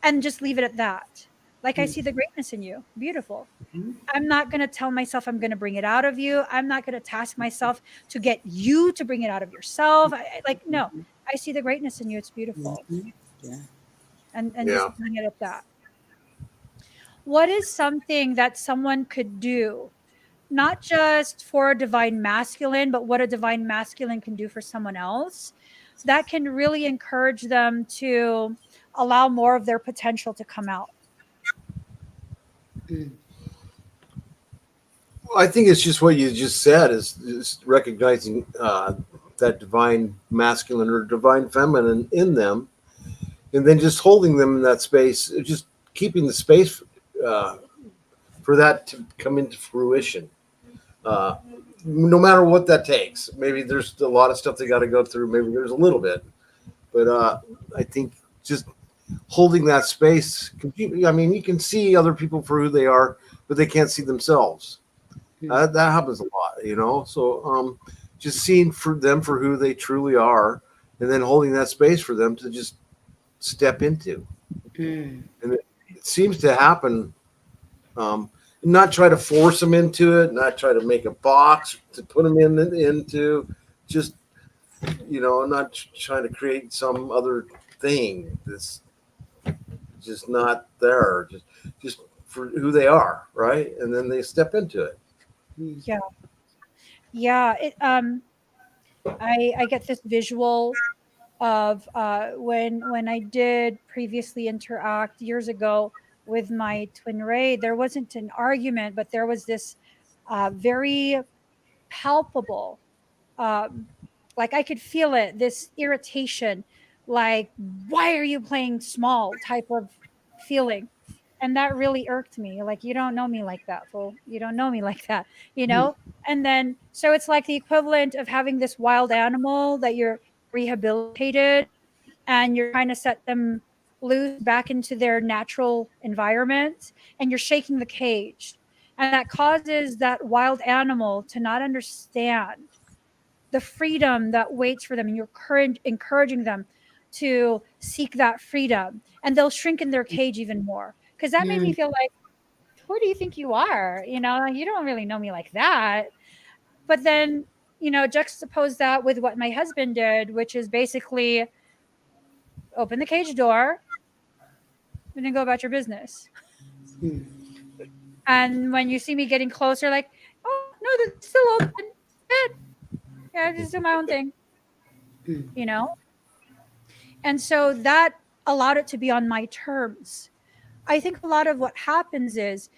and just leave it at that. Like, I mm, see the greatness in you. Beautiful. mm, I'm not going to tell myself I'm going to bring it out of you. I'm not going to task myself to get you to bring it out of yourself. Like, no, I see the greatness in you. It's beautiful. mhm. Yeah. And just Yeah. leave it at that. What is something that someone could do, not just for a divine masculine, but what a divine masculine can do for someone else, that can really encourage them to allow more of their potential to come out? Mm, I think it's just what you just said is recognizing that divine masculine or divine feminine in them, and then just holding them in that space, just keeping the space uh, for that to come into fruition. Uh, no matter what that takes. Maybe there's a lot of stuff they got to go through. Maybe there's a little bit, but I think just holding that space. I mean, you can see other people for who they are, but they can't see themselves. mm, That happens a lot. So just seeing for them for who they truly are, and then holding that space for them to just step into. mm, And it seems to happen. Um, not try to force them into it, not try to make a box to put them into. Just not trying to create some other thing that's just not there. Just for who they are, right? And then they step into it. mm, Yeah. Yeah. I get this visual of when I did previously interact years ago with my twin ray. There wasn't an argument, but there was this very palpable, um, like I could feel it, this irritation, like, why are you playing small type of feeling. And that really irked me. Like, you don't know me like that, fool. You don't know me like that, you mm, know? And then, so it's like the equivalent of having this wild animal that you're rehabilitated and you're trying to set them loose back into their natural environment and you're shaking the cage. And that causes that wild animal to not understand the freedom that waits for them, and you're encouraging them to seek that freedom, and they'll shrink in their cage even more, because that made me mm, feel like, who do you think you are? You don't really know me like that. But then, juxtapose that with what my husband did, which is basically open the cage door and then go about your business. mm, And when you see me getting closer, like, oh no, it's still open. Good. Yeah, I just do my own thing, mm, you know? And so that allowed it to be on my terms. I think a lot of what happens is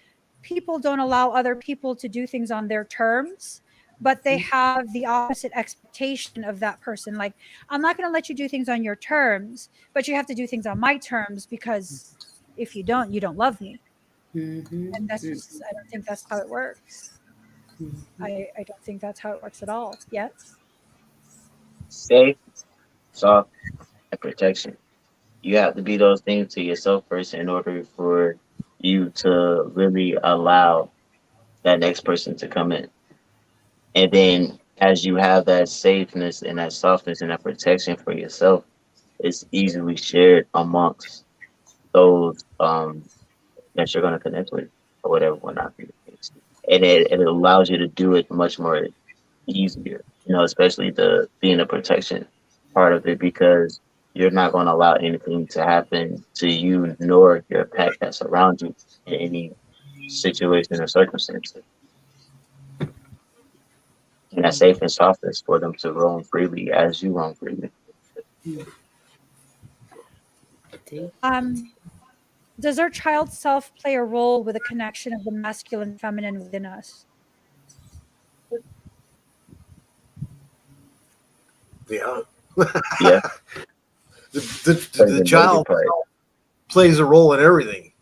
people don't allow other people to do things on their terms, but they have the opposite expectation of that person. Like, I'm not going to let you do things on your terms, but you have to do things on my terms, because if you don't, you don't love me. mhm, And that's mm, just, I don't think that's how it works. mhm, I don't think that's how it works at all. Yes. Safe, soft, and protection. You have to be those things to yourself first in order for you to really allow that next person to come in. And then as you have that safeness and that softness and that protection for yourself, it's easily shared amongst those that you're gonna connect with or whatever will not be the case. And it allows you to do it much more easier, especially the being a protection part of it, because you're not going to allow anything to happen to you nor your pet that's around you in any situation or circumstance. And that safe and softness for them to roam freely as you roam freely. mm. See? Um, does our child self play a role with a connection of the masculine feminine within us? Yeah. Yeah, Plays The a major child part. plays a role in everything.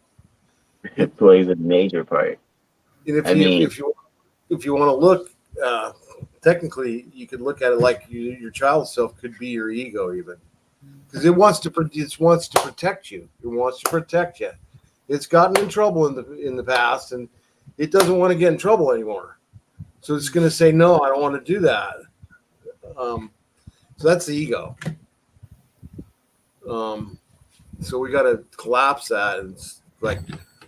It plays a major part. And I mean, if you want to look, uh, technically, you could look at it like your child self could be your ego, even because it wants to protect you. It wants to protect you. It's gotten in trouble in the past, and it doesn't want to get in trouble anymore. So it's going to say, no, I don't want to do that. Um, so that's the ego. Um, so we got to collapse that and like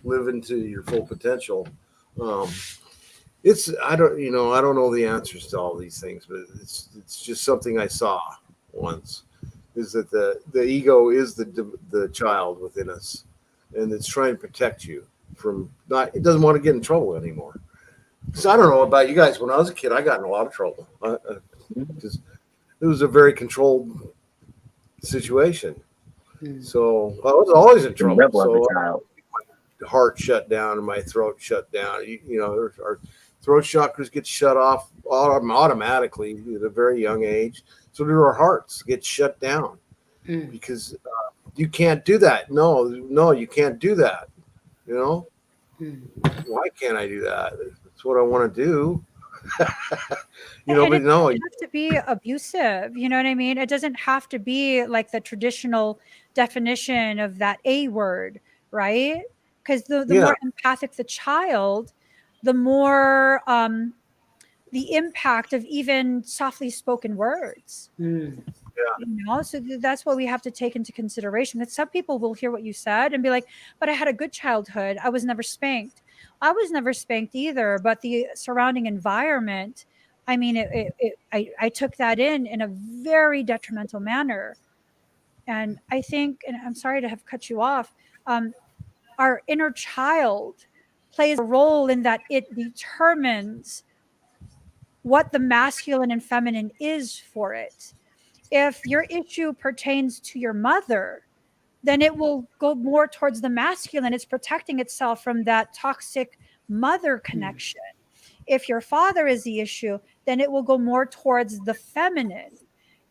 live into your full potential. Um, it's I don't know the answers to all these things, but it's just something I saw once. Is that the ego is the child within us, and it's trying to protect you from not. It doesn't want to get in trouble anymore. So I don't know about you guys. When I was a kid, I got in a lot of trouble. Just it was a very controlled situation. So I was always in the trouble. rebel of a So child. my heart shut down and my throat shut down. Our throat chakras get shut off automatically at a very young age. So do our hearts get shut down because you can't do that. No, you can't do that. You know, why can't I do that? That's what I want to do. And But it no, doesn't have to be abusive, you know what I mean? It doesn't have to be like the traditional definition of that A word, right? Because the yeah, more empathic the child, the more the impact of even softly spoken words. yeah, So that's what we have to take into consideration. That some people will hear what you said and be like, "But I had a good childhood. I was never spanked." I was never spanked either, but the surrounding environment. I mean, I took that in a very detrimental manner, and I think, and I'm sorry to have cut you off. Um, our inner child plays a role in that it determines what the masculine and feminine is for it. If your issue pertains to your mother, then it will go more towards the masculine. It's protecting itself from that toxic mother connection. If your father is the issue, then it will go more towards the feminine.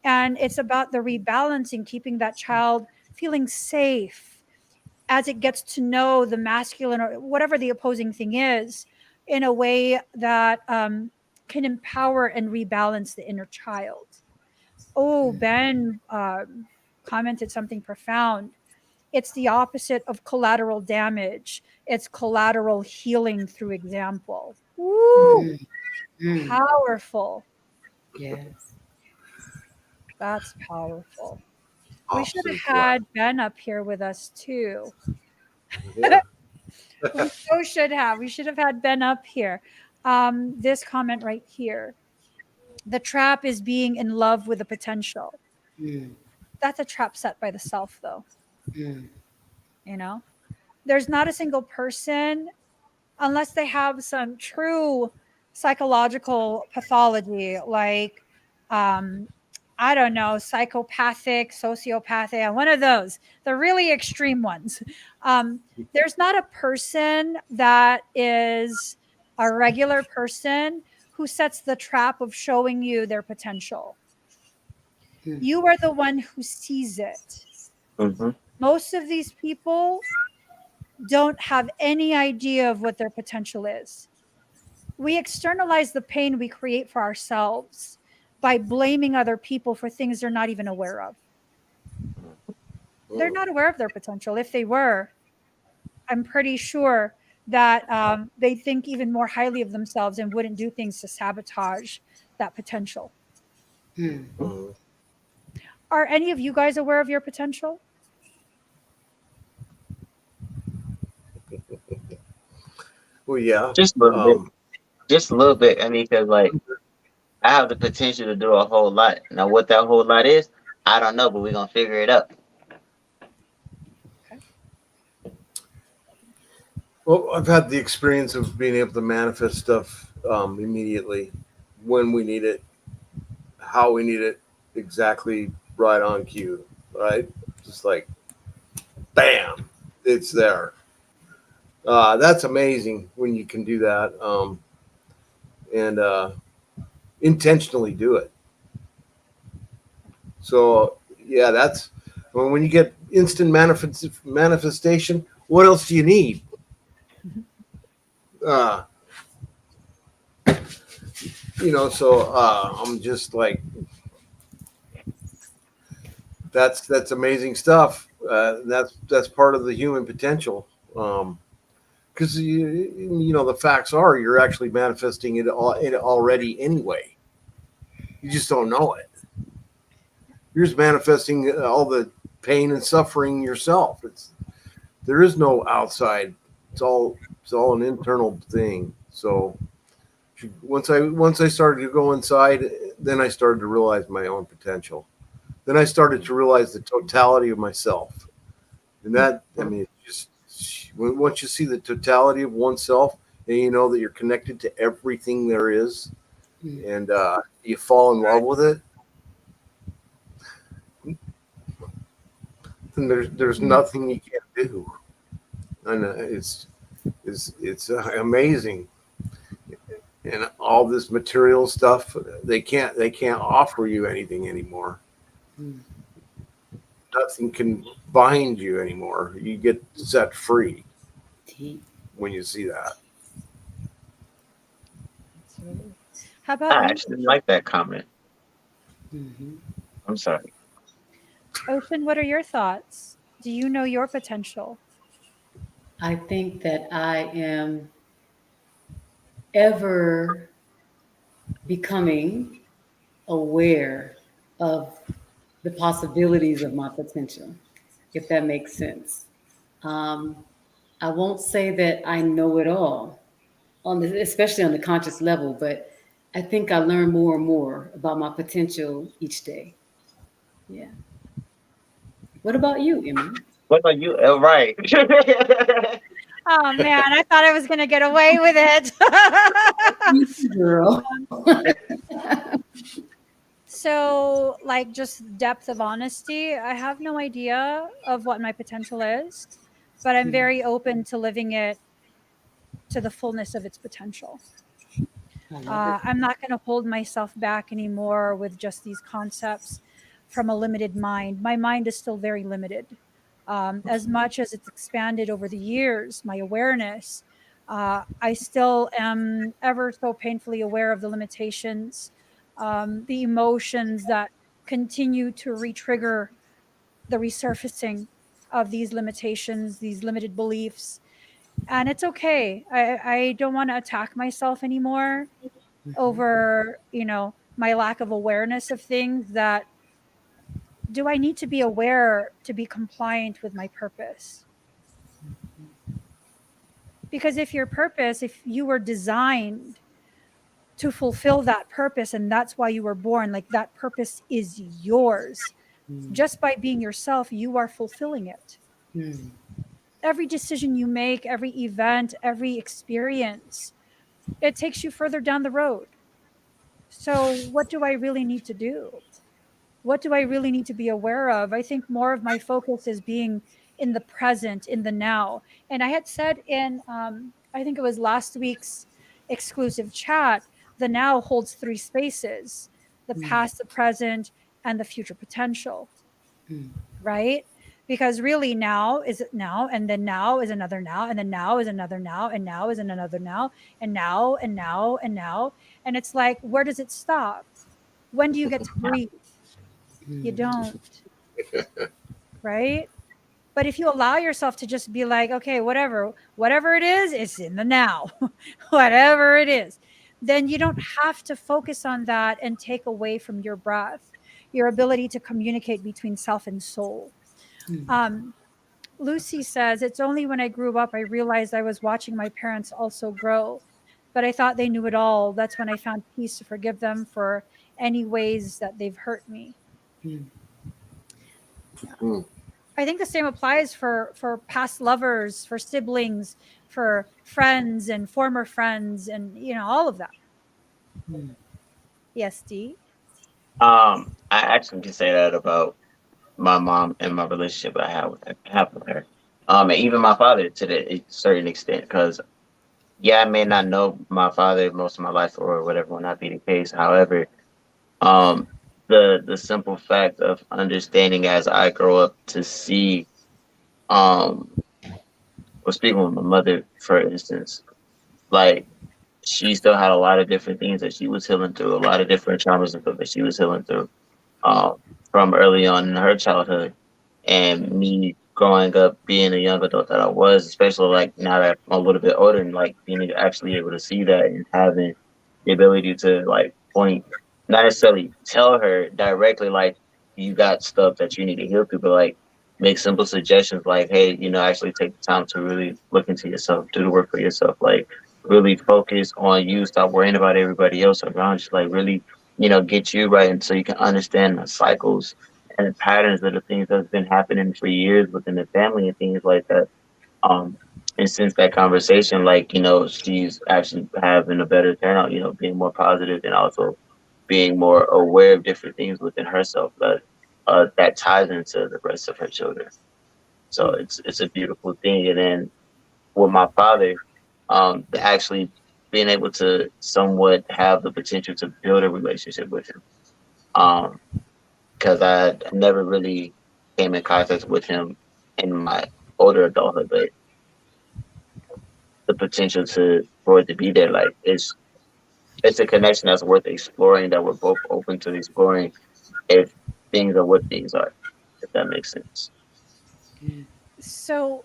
And it's about the rebalancing, keeping that child feeling safe as it gets to know the masculine or whatever the opposing thing is in a way that can empower and rebalance the inner child. Oh, Ben commented something profound. It's the opposite of collateral damage. It's collateral healing through example. Woo! Powerful. Yes. That's powerful. We should opposite have collapse. had Ben up here with us too. Yeah, We so should have. We should have had Ben up here. This comment right here. The trap is being in love with the potential. That's a trap set by the self, though. You know, there's not a single person unless they have some true psychological pathology, like um, I don't know, psychopathic, sociopathic, one of those, the really extreme ones. There's not a person that is a regular person who sets the trap of showing you their potential. You are the one who sees it. Hmm. Most of these people don't have any idea of what their potential is. We externalize the pain we create for ourselves by blaming other people for things they're not even aware of. They're not aware of their potential. If they were, I'm pretty sure that they think even more highly of themselves and wouldn't do things to sabotage that potential. Mhm. Are any of you guys aware of your potential? Well, yeah. Just a little bit. Um, Just a little bit. I mean, because like I have the potential to do a whole lot. Now, what that whole lot is, I don't know, but we're gonna figure it out. Okay. well, I've had the experience of being able to manifest stuff immediately when we need it, how we need it, exactly right on cue, right? Just like, bam, it's there. That's amazing when you can do that and intentionally do it. So, yeah, When you get instant manifestation, what else do you need? Uh, I'm just like, that's amazing stuff. That's part of the human potential. Because the facts are you're actually manifesting it already anyway. You just don't know it. You're just manifesting all the pain and suffering yourself. There is no outside. It's all an internal thing. So once I started to go inside, then I started to realize my own potential. Then I started to realize the totality of myself, and that, I mean, it's just once you see the totality of oneself, and you know that you're connected to everything there is, and you fall in love with it, then there's nothing you can't do, and it's amazing. And all this material stuff, they can't offer you anything anymore. Nothing can bind you anymore. You get set free when you see that. Absolutely. How about I you, actually like that comment. I'm sorry. Ocean? What are your thoughts? Do you know your potential? I think that I am ever becoming aware of the possibilities of my potential, if that makes sense. Um, I won't say that I know it all, especially on the conscious level, but I think I learn more and more about my potential each day. Yeah. What about you, Emmy? What about you? Oh, right. Oh man, I thought I was gonna get away with it. Girl. So, like, just depth of honesty, I have no idea of what my potential is, but I'm very open to living it to the fullness of its potential. I love it. I'm not going to hold myself back anymore with just these concepts from a limited mind. My mind is still very limited. As much as it's expanded over the years, my awareness, I still am ever so painfully aware of the limitations, the emotions that continue to re-trigger the resurfacing of these limitations, these limited beliefs. And it's okay. I don't want to attack myself anymore over, my lack of awareness of things. That do I need to be aware to be compliant with my purpose? Because if you were designed to fulfill that purpose and that's why you were born, like that purpose is yours. Just by being yourself, you are fulfilling it. Every decision you make, every event, every experience, it takes you further down the road. So, what do I really need to do? What do I really need to be aware of? I think more of my focus is being in the present, in the now. And I had said in, I think it was last week's exclusive chat, the now holds three spaces: the past, the present, and the future potential, right? Because really, now is now, and then now is another now, and then now is another now, and now is another now, and now, and now, and now. And it's like, where does it stop? When do you get to breathe? You don't, right? But if you allow yourself to just be like, okay, whatever it is, it's in the now, whatever it is, then you don't have to focus on that and take away from your breath, your ability to communicate between self and soul. Um, Lucy says, it's only when I grew up I realized I was watching my parents also grow, but I thought they knew it all. That's when I found peace to forgive them for any ways that they've hurt me. Mm. I think the same applies for past lovers, for siblings, for friends and former friends, and all of that. Yes, D. I actually can say that about my mom and my relationship I have with her. And even my father to a certain extent, because yeah, I may not know my father most of my life or whatever will not be the case. However, um, the simple fact of understanding as I grow up to see, um well, speaking with my mother, for instance, like she still had a lot of different things that she was healing through, a lot of different traumas and stuff that she was healing through, um, from early on in her childhood. And me growing up, being a young adult that I was, especially like now that I'm a little bit older and like being actually able to see that and having the ability to like point, not necessarily tell her directly, like, you got stuff that you need to heal through, but like make simple suggestions like, hey, actually take the time to really look into yourself, do the work for yourself, like really focus on you, stop worrying about everybody else around you, like really, get you right, and so you can understand the cycles and the patterns of the things that's been happening for years within the family and things like that. Um, and since that conversation, like, she's actually having a better turnout, being more positive and also being more aware of different things within herself that ties into the rest of her children. So it's a beautiful thing. And then with my father, actually being able to somewhat have the potential to build a relationship with him. Um, because I never really came in contact with him in my older adulthood, but the potential to for it to be there, like it's a connection that's worth exploring, that we're both open to exploring if things are what things are, if that makes sense. So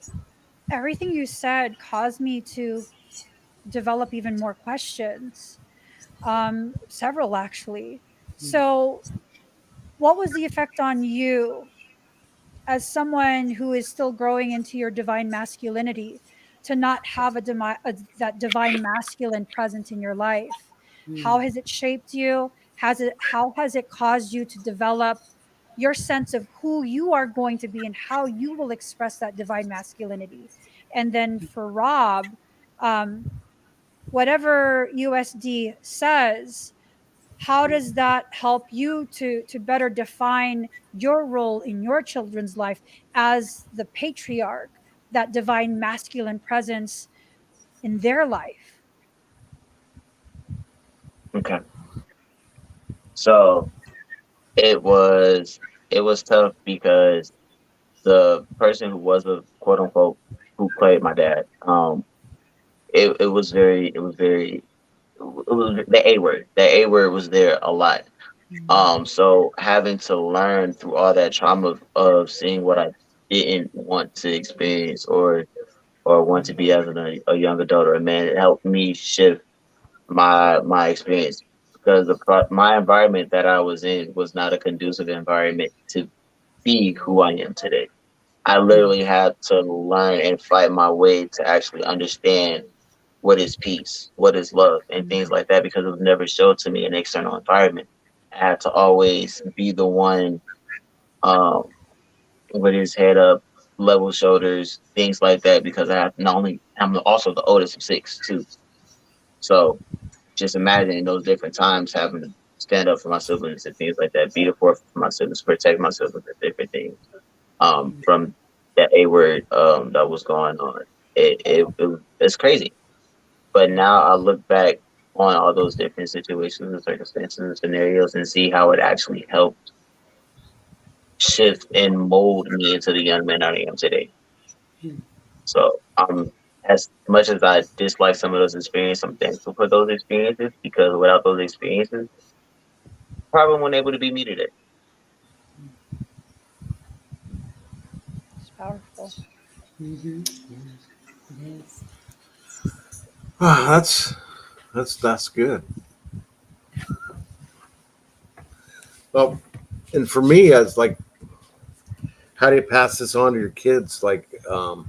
everything you said caused me to develop even more questions, several actually. So, what was the effect on you as someone who is still growing into your divine masculinity to not have that divine masculine present in your life? How has it shaped you? How has it caused you to develop your sense of who you are going to be and how you will express that divine masculinity? And then for Rob, um, whatever USD says, how does that help you to better define your role in your children's life as the patriarch, that divine masculine presence in their life? Okay. So it was it was tough because the person who was a quote unquote who played my dad, it was the A word. The A word was there a lot. So having to learn through all that trauma of seeing what I didn't want to experience or want to be as a young adult or a man, it helped me shift my experience because my environment that I was in was not a conducive environment to be who I am today. I literally had to learn and fight my way to actually understand what is peace, what is love, and things like that because it was never showed to me in an external environment. I had to always be the one um, with his head up, level shoulders, things like that because I'm also the oldest of six too. So just imagining those different times having to stand up for my siblings and things like that, be the forefront for my siblings, protect my siblings and different things. From that A word that was going on. It's crazy. But now I look back on all those different situations and circumstances and scenarios and see how it actually helped shift and mold me into the young man I am today. So as much as I dislike some of those experiences, I'm thankful for those experiences because without those experiences, probably wouldn't able to be me today. It's powerful. Yes. That's good. Well, and for me, it's like, how do you pass this on to your kids? Like, how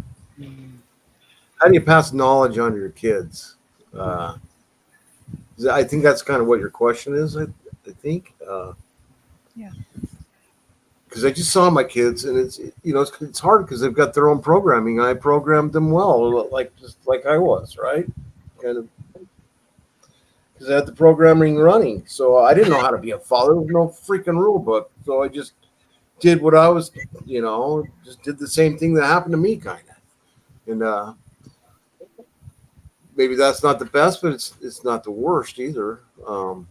do you pass knowledge on to your kids? Uh, I think that's kind of what your question is. I think Yeah. because I just saw my kids, and it's hard because they've got their own programming. I programmed them well, like just like I was, right? Kind of because I had the programming running, so I didn't know how to be a father. There was no freaking rule book, so I just did what I was, just did the same thing that happened to me, kind of. And maybe that's not the best, but it's not the worst either. Um,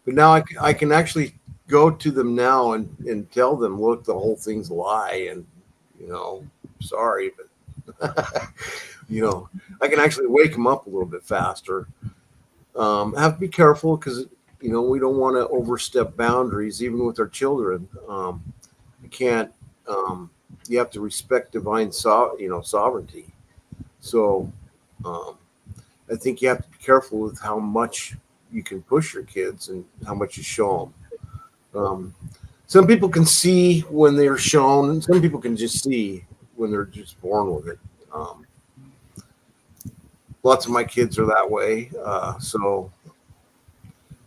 But now I can actually go to them now and tell them, look, the whole thing's a lie, and you know, sorry, but you know, I can actually wake them up a little bit faster. Have to be careful because we don't want to overstep boundaries, even with our children. You can't. Um, you have to respect divine sovereignty. So um, I think you have to be careful with how much you can push your kids and how much you show them. Some people can see when they're shown, and some people can just see when they're just born with it. Um, Lots of my kids are that way, so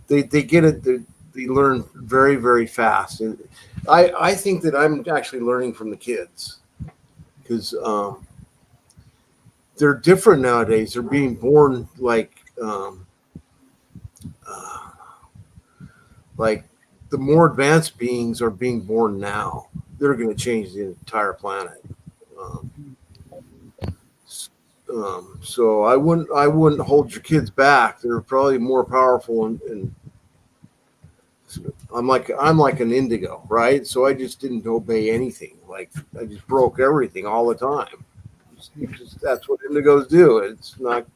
they get it. They learn very very fast, and I think that I'm actually learning from the kids because they're different nowadays. They're being born uh, like the more advanced beings are being born now. They're going to change the entire planet. Um, so I wouldn't hold your kids back. They're probably more powerful, and I'm like an indigo, right? So I just didn't obey anything. Like I just broke everything all the time. That's what indigos do. It's not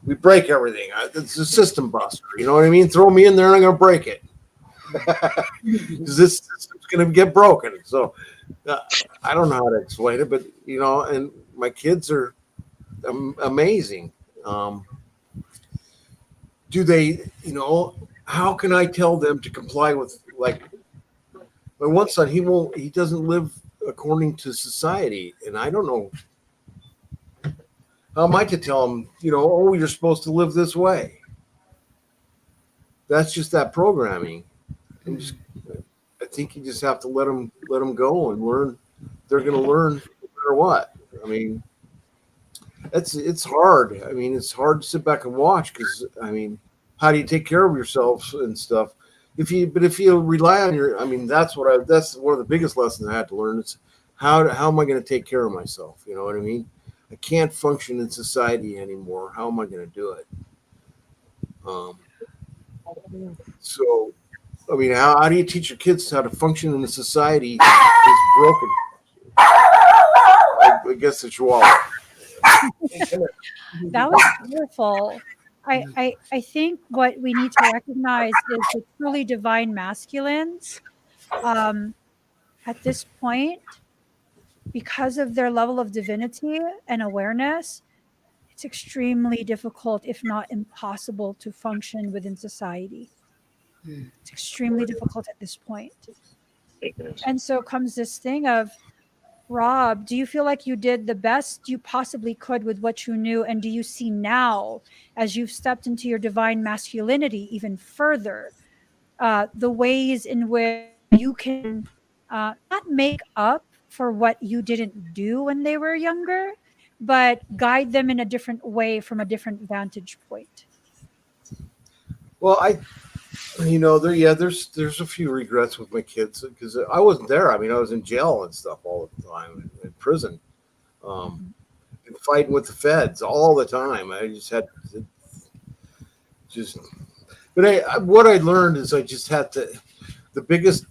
we break everything. It's a system buster. You know what I mean? Throw me in there and I'm gonna break it because this system's gonna get broken. So uh, I don't know how to explain it, but and my kids are amazing. Um, do they? How can I tell them to comply with like my one son? He doesn't live according to society, and I don't know how am I to tell him. Oh, you're supposed to live this way. That's just that programming. I'm just, I think you just have to let them go and learn. They're going to learn no matter what. I mean, it's hard. I mean, it's hard to sit back and watch because I mean, how do you take care of yourself and stuff? If you rely on that's one of the biggest lessons I had to learn. It's how am I going to take care of myself? You know what I mean? I can't function in society anymore. How am I going to do it? Um, so, I mean, how do you teach your kids how to function in a society that's broken? I guess the chihuahua. That was powerful. I think what we need to recognize is the truly divine masculines, um, at this point, because of their level of divinity and awareness, it's extremely difficult, if not impossible, to function within society. It's extremely difficult at this point. And so comes this thing of, Rob, do you feel like you did the best you possibly could with what you knew? And do you see now, as you've stepped into your divine masculinity even further, the ways in which you can not make up for what you didn't do when they were younger, but guide them in a different way from a different vantage point? Well, there's a few regrets with my kids because I wasn't there. I mean, I was in jail and stuff all the time, in prison, um, and fighting with the feds all the time. I just had to just, but what I learned is I just had to. The biggest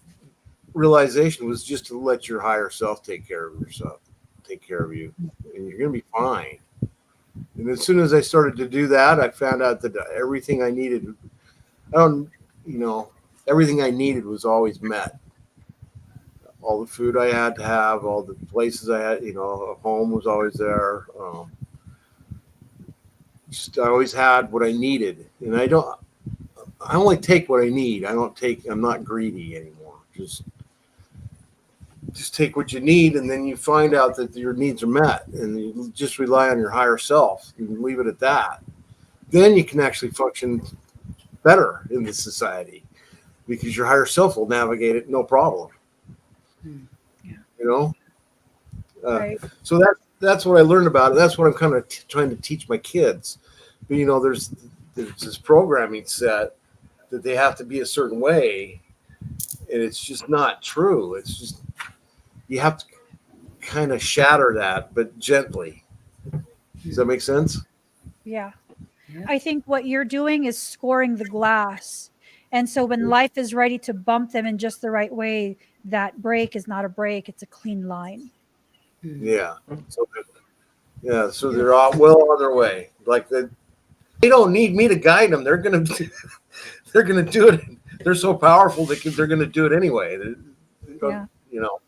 realization was just to let your higher self take care of yourself, take care of you, and you're gonna be fine. And as soon as I started to do that, I found out that everything I needed, I don't, you know, everything I needed was always met. All the food I had to have, all the places I had, a home was always there. Just I always had what I needed, and I only take what I need. I'm not greedy anymore. Just take what you need, and then you find out that your needs are met, and you just rely on your higher self and leave it at that. Then you can actually function better in the society because your higher self will navigate it no problem. Yeah. You know, Right. so that's what I learned about it. That's what I'm kind of trying to teach my kids. But there's this programming set that they have to be a certain way, and it's just not true. It's just you have to kind of shatter that, but gently. Does that make sense? Yeah. Yeah. I think what you're doing is scoring the glass And so when life is ready to bump them in just the right way, that break is not a break, it's a clean line. Yeah. So yeah, so they're all well on their way. Like they don't need me to guide them. They're gonna they're gonna do it. They're so powerful they're gonna do it anyway. Yeah. You know.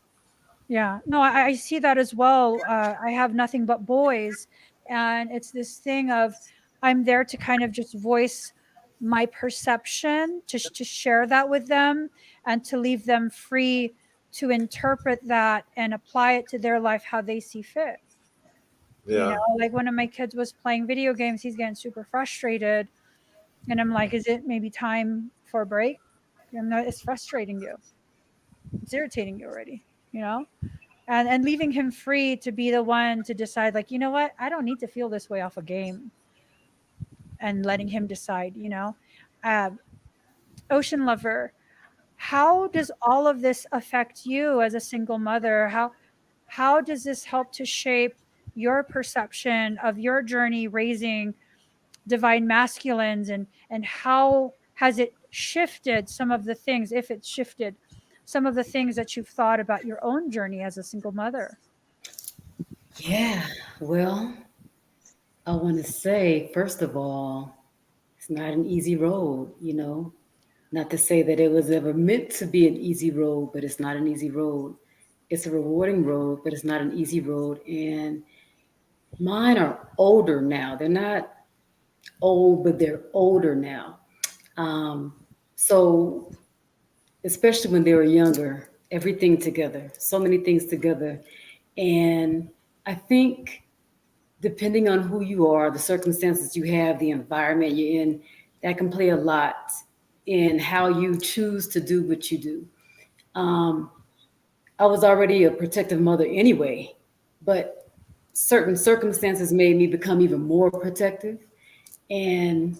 Yeah, no, I see that as well. I have nothing but boys, and it's this thing of I'm there to kind of just voice my perception, to share that with them, and to leave them free to interpret that and apply it to their life how they see fit. Yeah. Like one of my kids was playing video games, he's getting super frustrated, and I'm like, "Is it maybe time for a break? It's frustrating you. It's irritating you already." You know and leaving him free to be the one to decide, like, you know what, I don't need to feel this way off a game, and letting him decide. uh, Ocean Lover, how does all of this affect you as a single mother? How does this help to shape your perception of your journey raising divine masculines, and how has it shifted some of the things, if it's shifted some of the things that you've thought about your own journey as a single mother? Yeah. Well, I want to say, first of all, it's not an easy road, you know. Not to say that it was ever meant to be an easy road, but it's not an easy road. It's a rewarding road, but it's not an easy road. And mine are older now. They're not old, but they're older now. Um, so, especially when they were younger, everything together, so many things together. And I think depending on who you are, the circumstances you have, the environment you're in, that can play a lot in how you choose to do what you do. Um, I was already a protective mother anyway, but certain circumstances made me become even more protective. And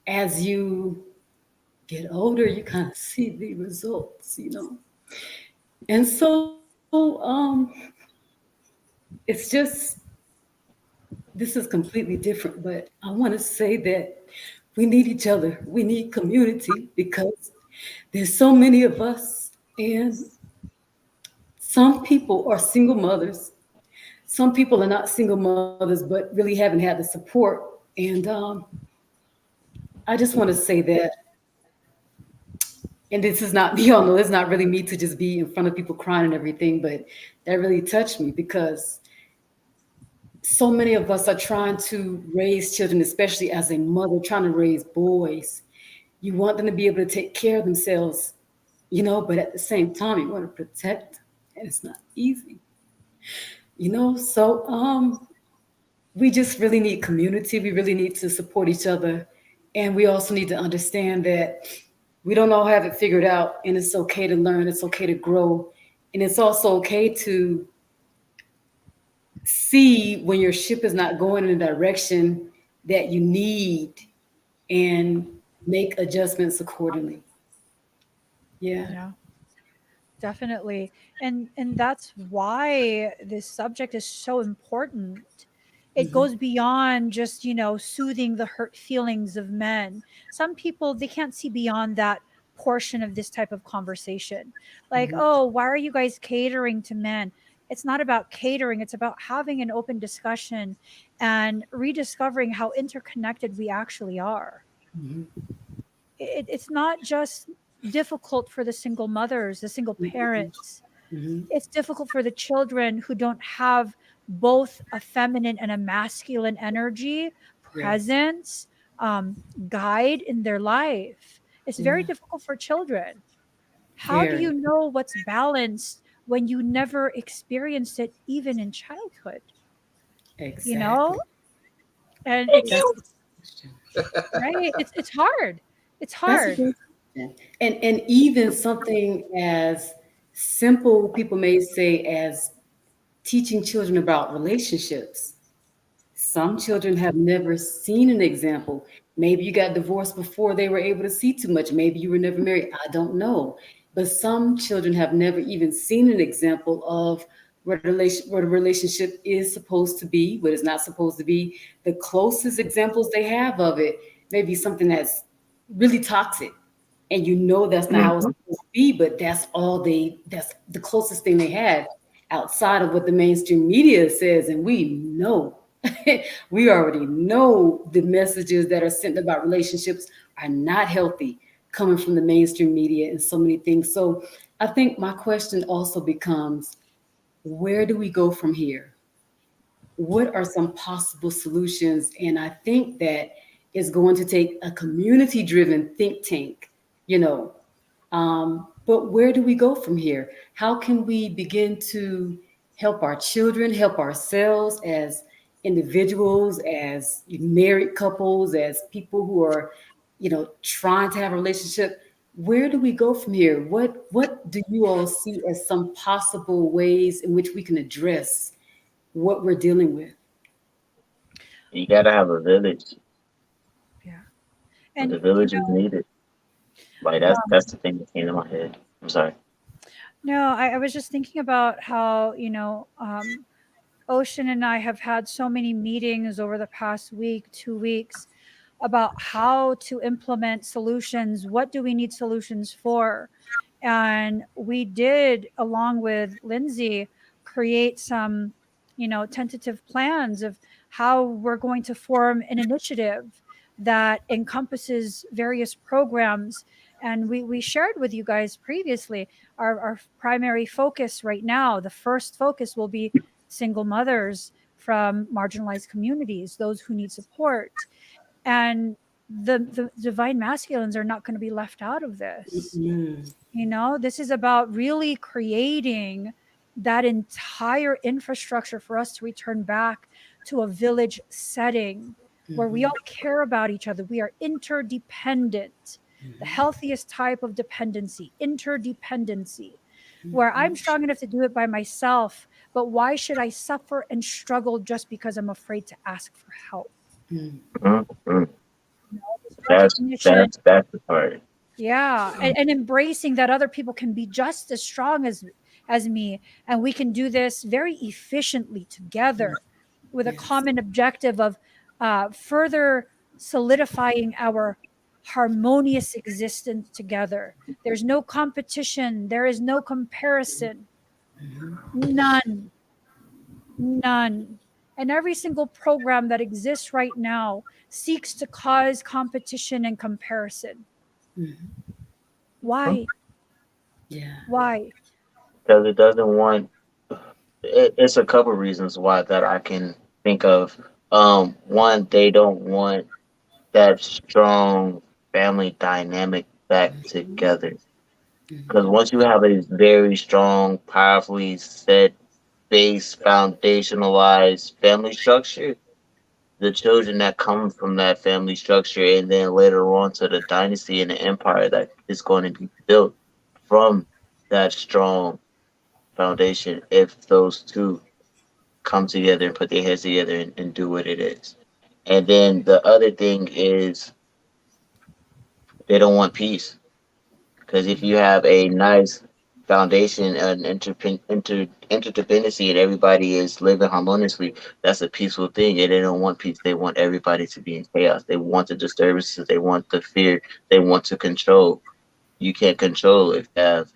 as you get older, you kind of see the results, you know. And so it's just, this is completely different, but I want to say that we need each other. We need community because there's so many of us, and some people are single mothers. Some people are not single mothers, but really haven't had the support. And I just want to say that, and this is not, y'all know, it's not really me to just be in front of people crying and everything, but that really touched me because so many of us are trying to raise children, especially as a mother, trying to raise boys. You want them to be able to take care of themselves, you know, but at the same time, you want to protect them, and it's not easy, you know. So we just really need community. We really need to support each other, and we also need to understand that we don't all have it figured out, and it's okay to learn. It's okay to grow, and it's also okay to see when your ship is not going in the direction that you need and make adjustments accordingly. Yeah. Yeah, definitely. And that's why this subject is so important. It Hmm. goes beyond just, soothing the hurt feelings of men. Some people, they can't see beyond that portion of this type of conversation. Like, Hmm. oh, why are you guys catering to men? It's not about catering, it's about having an open discussion and rediscovering how interconnected we actually are. Hmm. It's not just difficult for the single mothers, the single parents. Hmm. It's difficult for the children who don't have both a feminine and a masculine energy, Yes. presence, guide in their life. It's very Yeah. difficult for children. How do Very. you know what's balanced when you never experienced it even in childhood? You know? Exactly. And That's it's a question. right. It's hard. It's That's a hard. great question. And even something as simple, people may say, as teaching children about relationships. Some children have never seen an example. Maybe you got divorced before they were able to see too much. Maybe you were never married. I don't know. But some children have never even seen an example of what a relationship is supposed to be, what it's not supposed to be. The closest examples they have of it may be something that's really toxic. and you know that's not how it's Mhm. supposed to be, but that's the closest thing they had outside of what the mainstream media says. And we know, we already know the messages that are sent about relationships are not healthy coming from the mainstream media and so many things. So I think my question also becomes, where do we go from here? What are some possible solutions? And I think that is going to take a community driven think tank, you know. But where do we go from here? How can we begin to help our children, help ourselves as individuals, as married couples, as people who are, trying to have a relationship? Where do we go from here? What do you all see as some possible ways in which we can address what we're dealing with? You gotta have a village. Yeah. The And village is needed. Like that's the thing that came to my head. I'm sorry. no, I was just thinking about how, Ocean and I have had so many meetings over the past week, 2 weeks, about how to implement solutions. What do we need solutions for? And we did, along with Lindsay, create some, tentative plans of how we're going to form an initiative that encompasses various programs. And we shared with you guys previously our primary focus right now. The first focus will be single mothers from marginalized communities, those who need support. And the divine masculines are not going to be left out of this. Mm, This is about really creating that entire infrastructure for us to return back to a village setting where we mhm, all care about each other. We are interdependent, the mhm, healthiest type of dependency, interdependency, where I'm mhm, strong enough to do it by myself. But why should I suffer and struggle just because I'm afraid to ask for help? mm, Mhm. This That's recognition. that's the part. Yeah, and embracing that other people can be just as strong as me, and we can do this very efficiently mm. together with a Yes. common objective of further solidifying our harmonious existence together. There's no competition, there is no comparison, none, none. And every single program that exists right now seeks to cause competition and comparison. Mhm. Why? Yeah. Why? Because it doesn't want it's a couple reasons why that I can think of. One, they don't want that strong family dynamic back together. Because Mhm, once you have a very strong, powerfully set base, foundationalized family structure, the children that come from that family structure and then later on to the dynasty and the empire that is going to be built from that strong foundation, if those two come together and put their heads together and do what it is. And then the other thing is they don't want peace. Because if you have a nice foundation and interdependency and everybody is living harmoniously, that's a peaceful thing. And they don't want peace. They want everybody to be in chaos. They want the disturbances. They want the fear. They want to control. You can't control if you have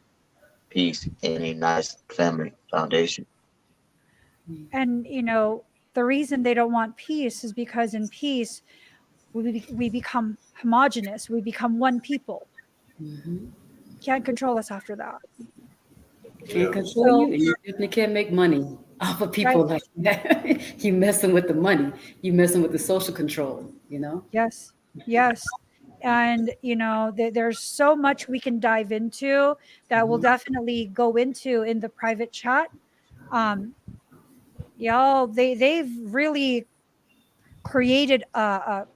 peace and a nice family foundation. And the reason they don't want peace is because in peace we become homogenous, we become one people. mhm. Can't control us after that. Can't Yeah. control So you, and you definitely can't make money off of right. people like that. You messing with the money. You messing with the social control. You know. Yes, yes. And there's so much we can dive into that we'll Mhm, definitely go into in the private chat. Y'all, they've really created a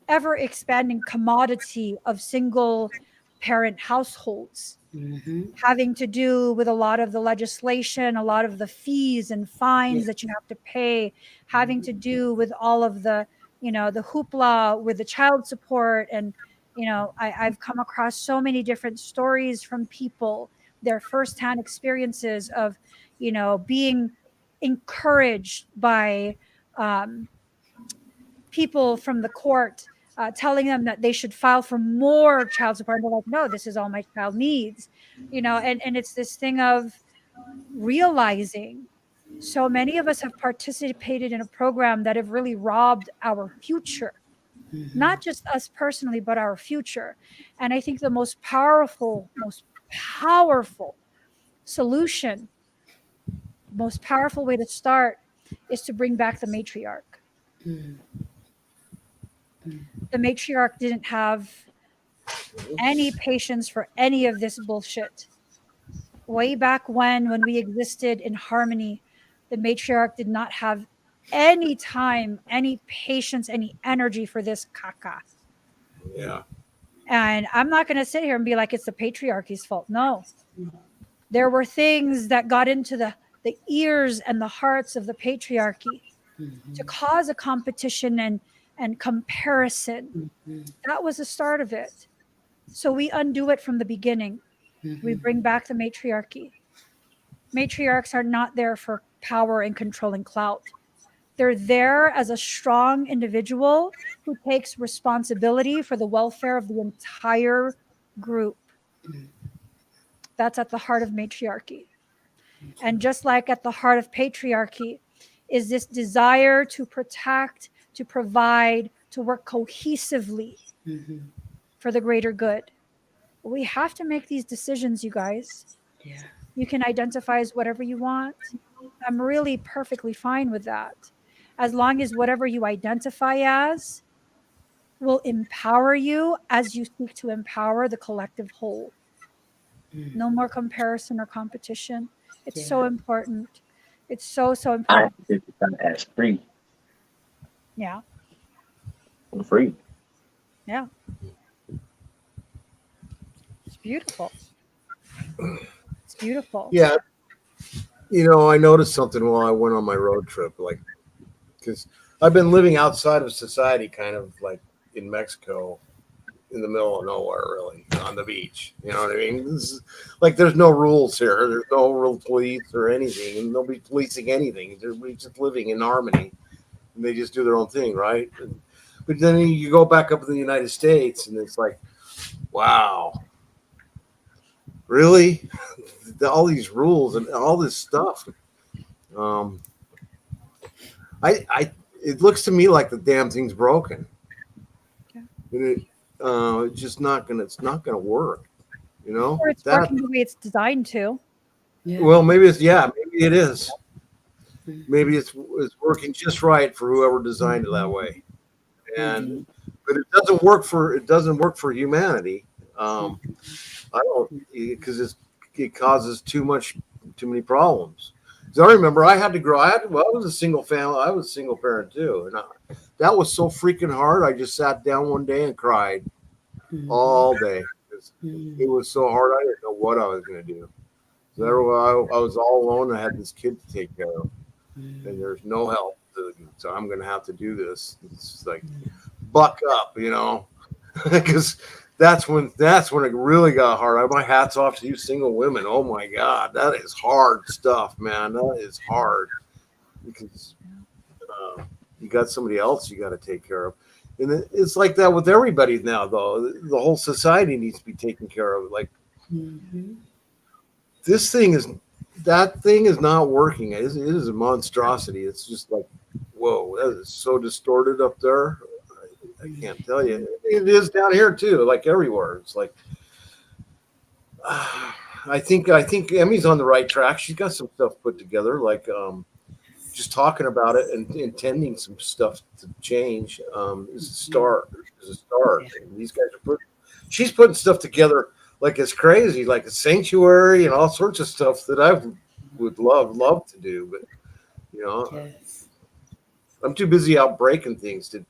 ever expanding commodity of single parent households, mhm. having to do with a lot of the legislation, a lot of the fees and Yeah. fines that you have to pay, having to do with all of the hoopla with the child support. And I've come across so many different stories from people, their firsthand experiences of being encouraged by um, people from the court telling them that they should file for more child support. And they're like, no, this is all my child needs, and it's this thing of realizing so many of us have participated in a program that have really robbed our future, not just us personally, but our future. And I think the most powerful solution, most powerful way to start is to bring back the matriarch. The matriarch didn't have any patience for any of this bullshit. Way back when we existed in harmony, the matriarch did not have any time, any patience, any energy for this caca. Yeah. And I'm not going to sit here and be like it's the patriarchy's fault. No. There were things that got into the ears and the hearts of the patriarchy to cause a competition and comparison. That was the start of it. So we undo it from the beginning. We bring back the matriarchy. Matriarchs are not there for power and controlling clout. They're there as a strong individual who takes responsibility for the welfare of the entire group. That's at the heart of matriarchy. And just like at the heart of patriarchy is this desire to protect, to provide, to work cohesively for the greater good. We have to make these decisions, you guys. Yeah. You can identify as whatever you want. I'm really perfectly fine with that. As long as whatever you identify as will empower you as you seek to empower the collective whole. No more comparison or competition. It's Yeah. so important. It's so, so I important. think it's kind of as free Yeah. and free. Yeah. It's beautiful. It's beautiful. Yeah. I noticed something while I went on my road trip, like, because I've been living outside of society, kind of like in Mexico, in the middle of nowhere, really, on the beach. You know what I mean? This is, like, there's no rules here. There's no real police or anything, and nobody's policing anything. We're just living in harmony, and they just do their own thing, right? But then you go back up in the United States, and it's like, wow, really? All these rules and all this stuff. Um, it looks to me like the damn thing's broken. Yeah. And it's just not gonna. It's not gonna work. Or it's That. working the way it's designed to. Yeah. Well, maybe it's maybe it is. Maybe it's working just right for whoever designed it that way. And but it doesn't work for humanity. I don't, because it causes too many problems. Because I remember I had to grow. I was a single family. I was a single parent too, and that was so freaking hard. I just sat down one day and cried all day. It was so hard. I didn't know what I was going to do. So I was all alone. I had this kid to take care of, and there's no help. So I'm going to have to do this. It's like buck up, because that's when it really got hard. My hat's off to you single women. Oh my God, that is hard stuff, man. That is hard because you got somebody else you got to take care of, and it's like that with everybody now. Though the whole society needs to be taken care of. Like that thing is not working. It is a monstrosity. It's just like, whoa, that is so distorted up there. I can't tell you. It is down here too, like everywhere. It's like I think Emmy's on the right track. She's got some stuff put together, like just talking about it and intending some stuff to change is a start. And these guys she's putting stuff together like it's crazy, like a sanctuary and all sorts of stuff that I would love to do, but Yes. I'm too busy out breaking things to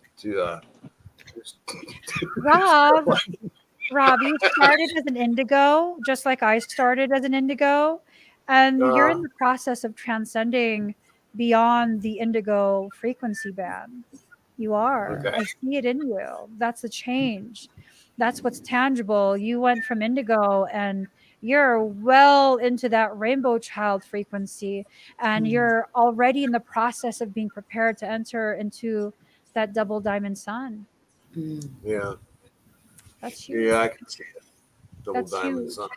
Rob, you started as an indigo, just like I started as an indigo, and you're in the process of transcending beyond the indigo frequency band. You are. Okay. I see it in you. That's a change. That's what's tangible. You went from indigo and you're well into that rainbow child frequency, and you're already in the process of being prepared to enter into that double diamond sun. Mm. Yeah, That's yeah, huge. I can see it. Double That's diamond huge. sun.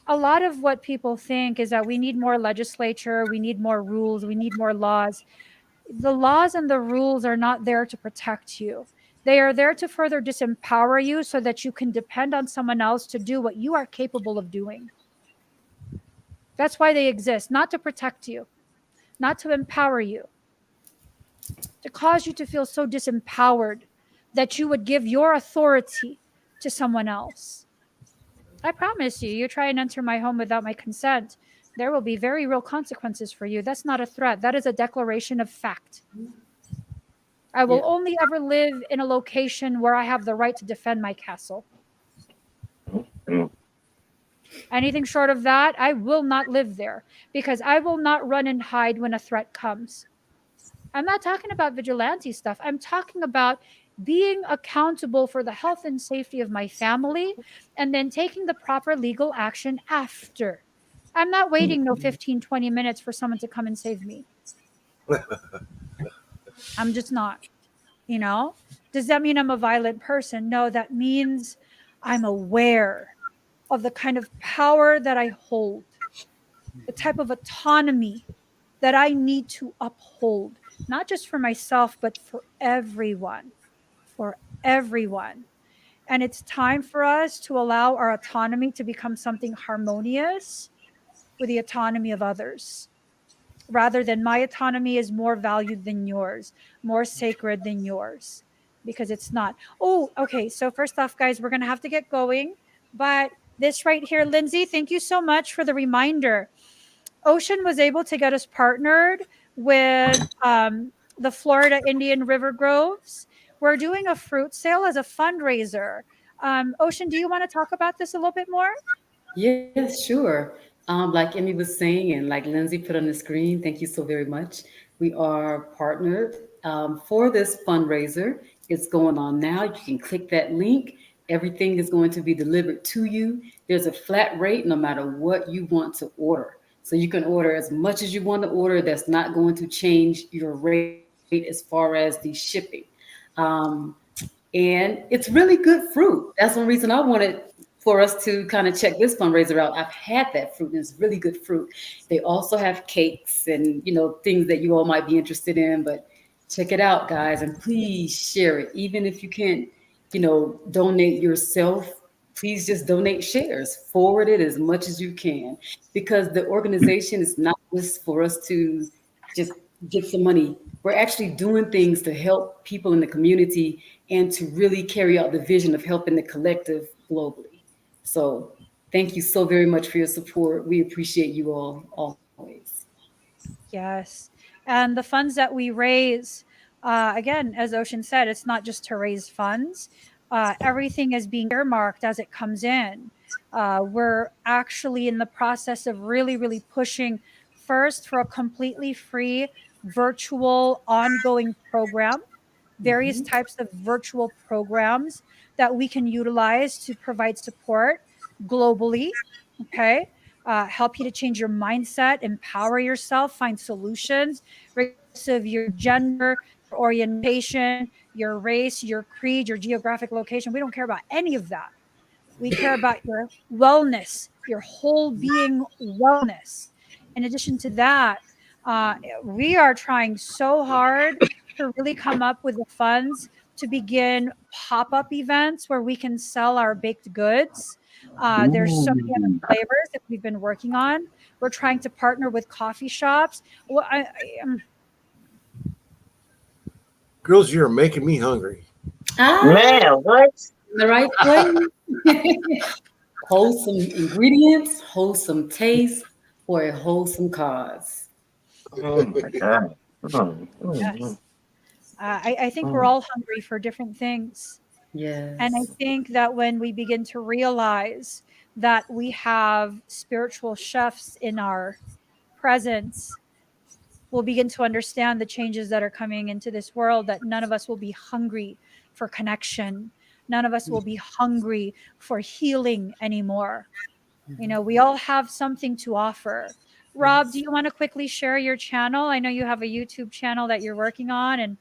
A lot of what people think is that we need more legislature, we need more rules, we need more laws. The laws and the rules are not there to protect you. They are there to further disempower you so that you can depend on someone else to do what you are capable of doing. That's why they exist, not to protect you, not to empower you, to cause you to feel so disempowered that you would give your authority to someone else. I promise you, you try and enter my home without my consent, there will be very real consequences for you. That's not a threat, that is a declaration of fact. I will Yeah. only ever live in a location where I have the right to defend my castle. Mm. Anything short of that, I will not live there because I will not run and hide when a threat comes. I'm not talking about vigilante stuff. I'm talking about being accountable for the health and safety of my family and then taking the proper legal action after. I'm not waiting no 15, 20 minutes for someone to come and save me. I'm just not, you know? Does that mean I'm a violent person? No, that means I'm aware of the kind of power that I hold, the type of autonomy that I need to uphold, not just for myself, but for everyone, for everyone. And it's time for us to allow our autonomy to become something harmonious with the autonomy of others, rather than my autonomy is more valued than yours, more sacred than yours, because it's not. Oh, okay. So, first off, guys, we're going to have to get going. But this right here, Lindsay, thank you so much for the reminder. Ocean was able to get us partnered with the Florida Indian River Groves. We're doing a fruit sale as a fundraiser. Ocean, do you want to talk about this a little bit more? Yes, sure. Like Emmy was saying, and like Lindsay put on the screen, thank you so very much. We are partnered for this fundraiser. It's going on now. You can click that link. Everything is going to be delivered to you. There's a flat rate no matter what you want to order. So you can order as much as you want to order. That's not going to change your rate as far as the shipping. Um, and it's really good fruit. That's one reason I wanted for us to kind of check this fundraiser out. I've had that fruit, and it's really good fruit. They also have cakes and things that you all might be interested in. But check it out, guys, and please share it. Even if you can't, donate yourself, please just donate shares. Forward it as much as you can, because the organization is not just for us to just get some money. We're actually doing things to help people in the community and to really carry out the vision of helping the collective globally. So thank you so very much for your support. We appreciate you all always. Yes. And the funds that we raise, again, as Ocean said, it's not just to raise funds. Everything is being earmarked as it comes in. We're actually in the process of really, really pushing first for a completely free virtual ongoing program, various Mhm. types of virtual programs that we can utilize to provide support globally. Okay. Help you to change your mindset, empower yourself, find solutions, regardless of your gender, your orientation, your race, your creed, your geographic location. We don't care about any of that. We care about your wellness, your whole being wellness. In addition to that, we are trying so hard to really come up with the funds to begin pop up events where we can sell our baked goods. There's so many other Mm. flavors that we've been working on. We're trying to partner with coffee shops. Well, Girls, you're making me hungry. Ah, Man, what? in the right place. Wholesome ingredients, wholesome taste, for a wholesome cause. Oh my God. Mm, mm, yes, I think we're mm, all hungry for different things. And I Yes. think that when we begin to realize that we have spiritual chefs in our presence, we'll begin to understand the changes that are coming into this world, that none of us will be hungry for connection. None of us will be hungry for healing anymore. You know, we all have something to offer. Rob, do Yes. you want to quickly share your channel? I know you have a YouTube channel that you're working on, and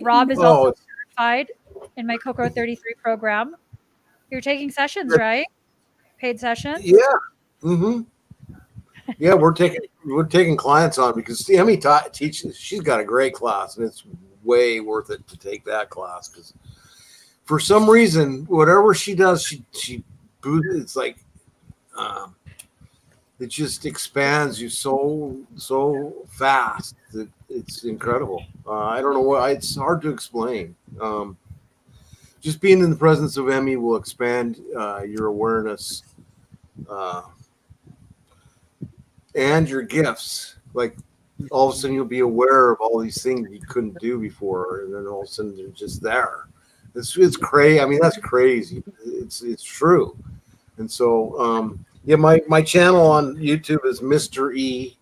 Rob is also Oh, certified in my Coco 33 program. You're taking sessions, right? Paid sessions? Yeah. Mm-hmm. Yeah, we're taking clients on because see, Emmy teaches. She's got a great class, and it's way worth it to take that class because for some reason, whatever she does, it's like um, it just expands you so fast that it's incredible. I don't know what it's hard to explain. Just being in the presence of Emmy will expand your awareness uh, and your gifts. Like all of a sudden, you'll be aware of all these things you couldn't do before, and then all of a sudden they're just there. It's crazy. I mean, that's crazy. It's true. And so, yeah, my channel on YouTube is Mr. E.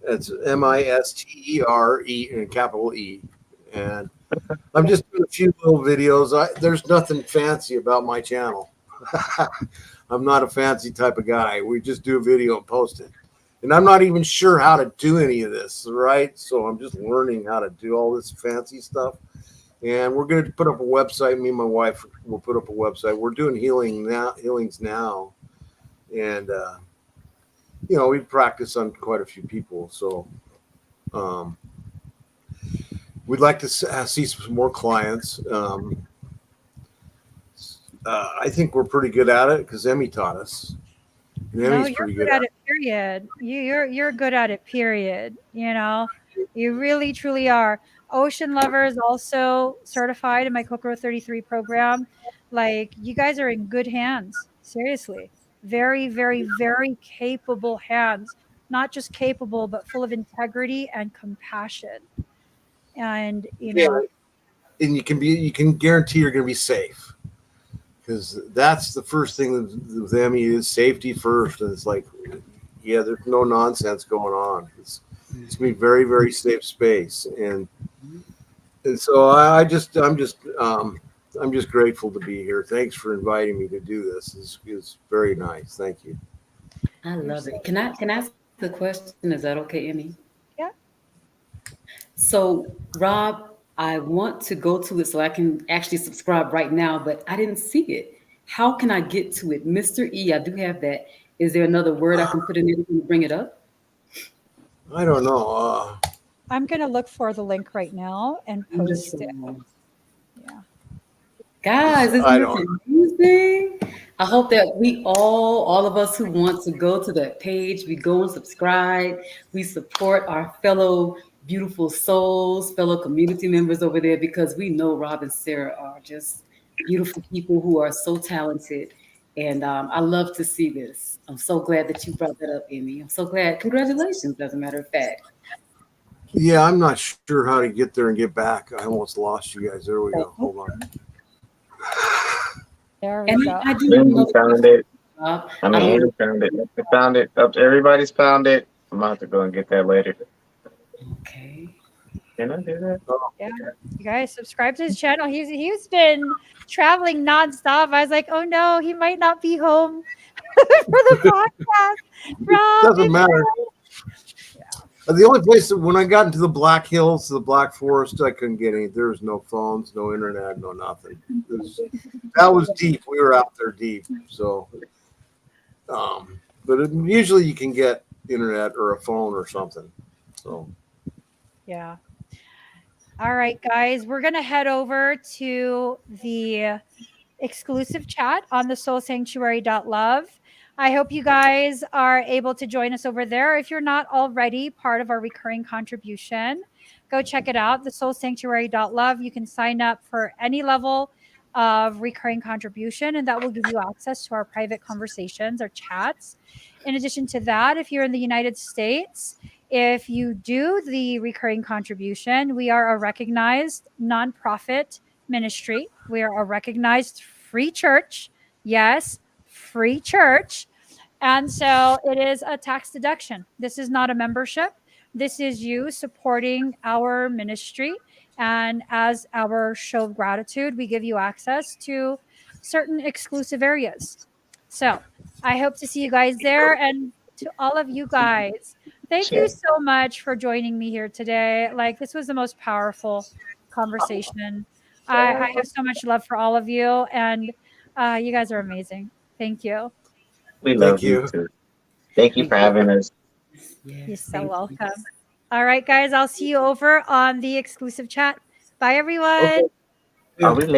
It's MISTERE and capital E. And I'm just doing a few little videos. There's nothing fancy about my channel. I'm not a fancy type of guy. We just do a video and post it. And I'm not even sure how to do any of this, right? So I'm just learning how to do all this fancy stuff. And we're going to put up a website. Me and my wife will put up a website. We're doing healings now. And, we practice on quite a few people. So um, we'd like to see some more clients. I think we're pretty good at it because Emmy taught us. And No, Emmy's you're pretty good good at at it, period. You're good at it, period. You really truly are. Ocean Lover is also certified in my Kokoro 33 program. Like, you guys are in good hands. Seriously. Very, very, very capable hands. Not just capable, but full of integrity and compassion. And, it. Yeah, and you can guarantee you're going to be safe because that's the first thing with Emmy is safety first. And it's like, yeah, there's no nonsense going on. It's going to be very, very safe space. And so I'm just grateful to be here. Thanks for inviting me to do this. It's very nice. Thank you. I you're love so it. Can I ask a question? Is that okay, Emmy? yeah. So, Rob, I want to go to it so I can actually subscribe right now, but I didn't see it. How can I get to it? Mr. E, I do have that. Is there another word I can put in there to bring it up? I don't know. I'm gonna look for the link right now and post it. Wonderful. Yeah. Guys, I isn't this don't. amazing? I hope that we all of us who want to go to that page, we go and subscribe. We support our fellow beautiful souls, fellow community members over there because we know Rob and Sarah are just beautiful people who are so talented. And I love to see this. I'm so glad that you brought that up, Amy. I'm so glad. Congratulations, as a matter of fact. Yeah, I'm not sure how to get there and get back. I almost lost you guys. There we go. Hold on. There we And go. I do have Then we another found question, it. Rob. I I mean, don't know. Andy found it. Nick found it. Everybody's found it. I'm about to go and get that later. Okay. Can I do that? Yeah, you guys subscribe to his channel. He's been traveling nonstop. I was like, oh no, he might not be home for the podcast. Rob, Doesn't matter. The only place that when I got into the Black Hills, the Black Forest, I couldn't get any. There was no phones, no internet, no nothing. That was deep. We were out there deep. So, but usually you can get internet or a phone or something. So, yeah. All right, guys, we're gonna head over to the exclusive chat on the soulsanctuary.love. I hope you guys are able to join us over there. If you're not already part of our recurring contribution, go check it out, the soulsanctuary.love. You can sign up for any level of recurring contribution, and that will give you access to our private conversations or chats. In addition to that, if you're in the United States, if you do the recurring contribution, we are a recognized nonprofit ministry. We are a recognized free church. Yes, free church. And so it is a tax deduction. This is not a membership. This is you supporting our ministry. And as our show of gratitude, we give you access to certain exclusive areas. So I hope to see you guys there. And to all of you guys, thank you Check. so much for joining me here today. Like, this was the most powerful conversation I have so much love for all of you, and you guys are amazing. Thank you. We Thank love you you. too. Thank you Thank for you. having us. You're Yes, so thank you. welcome. All right, guys, I'll see you over on the exclusive chat. Bye, Okay. everyone. Are Yeah. we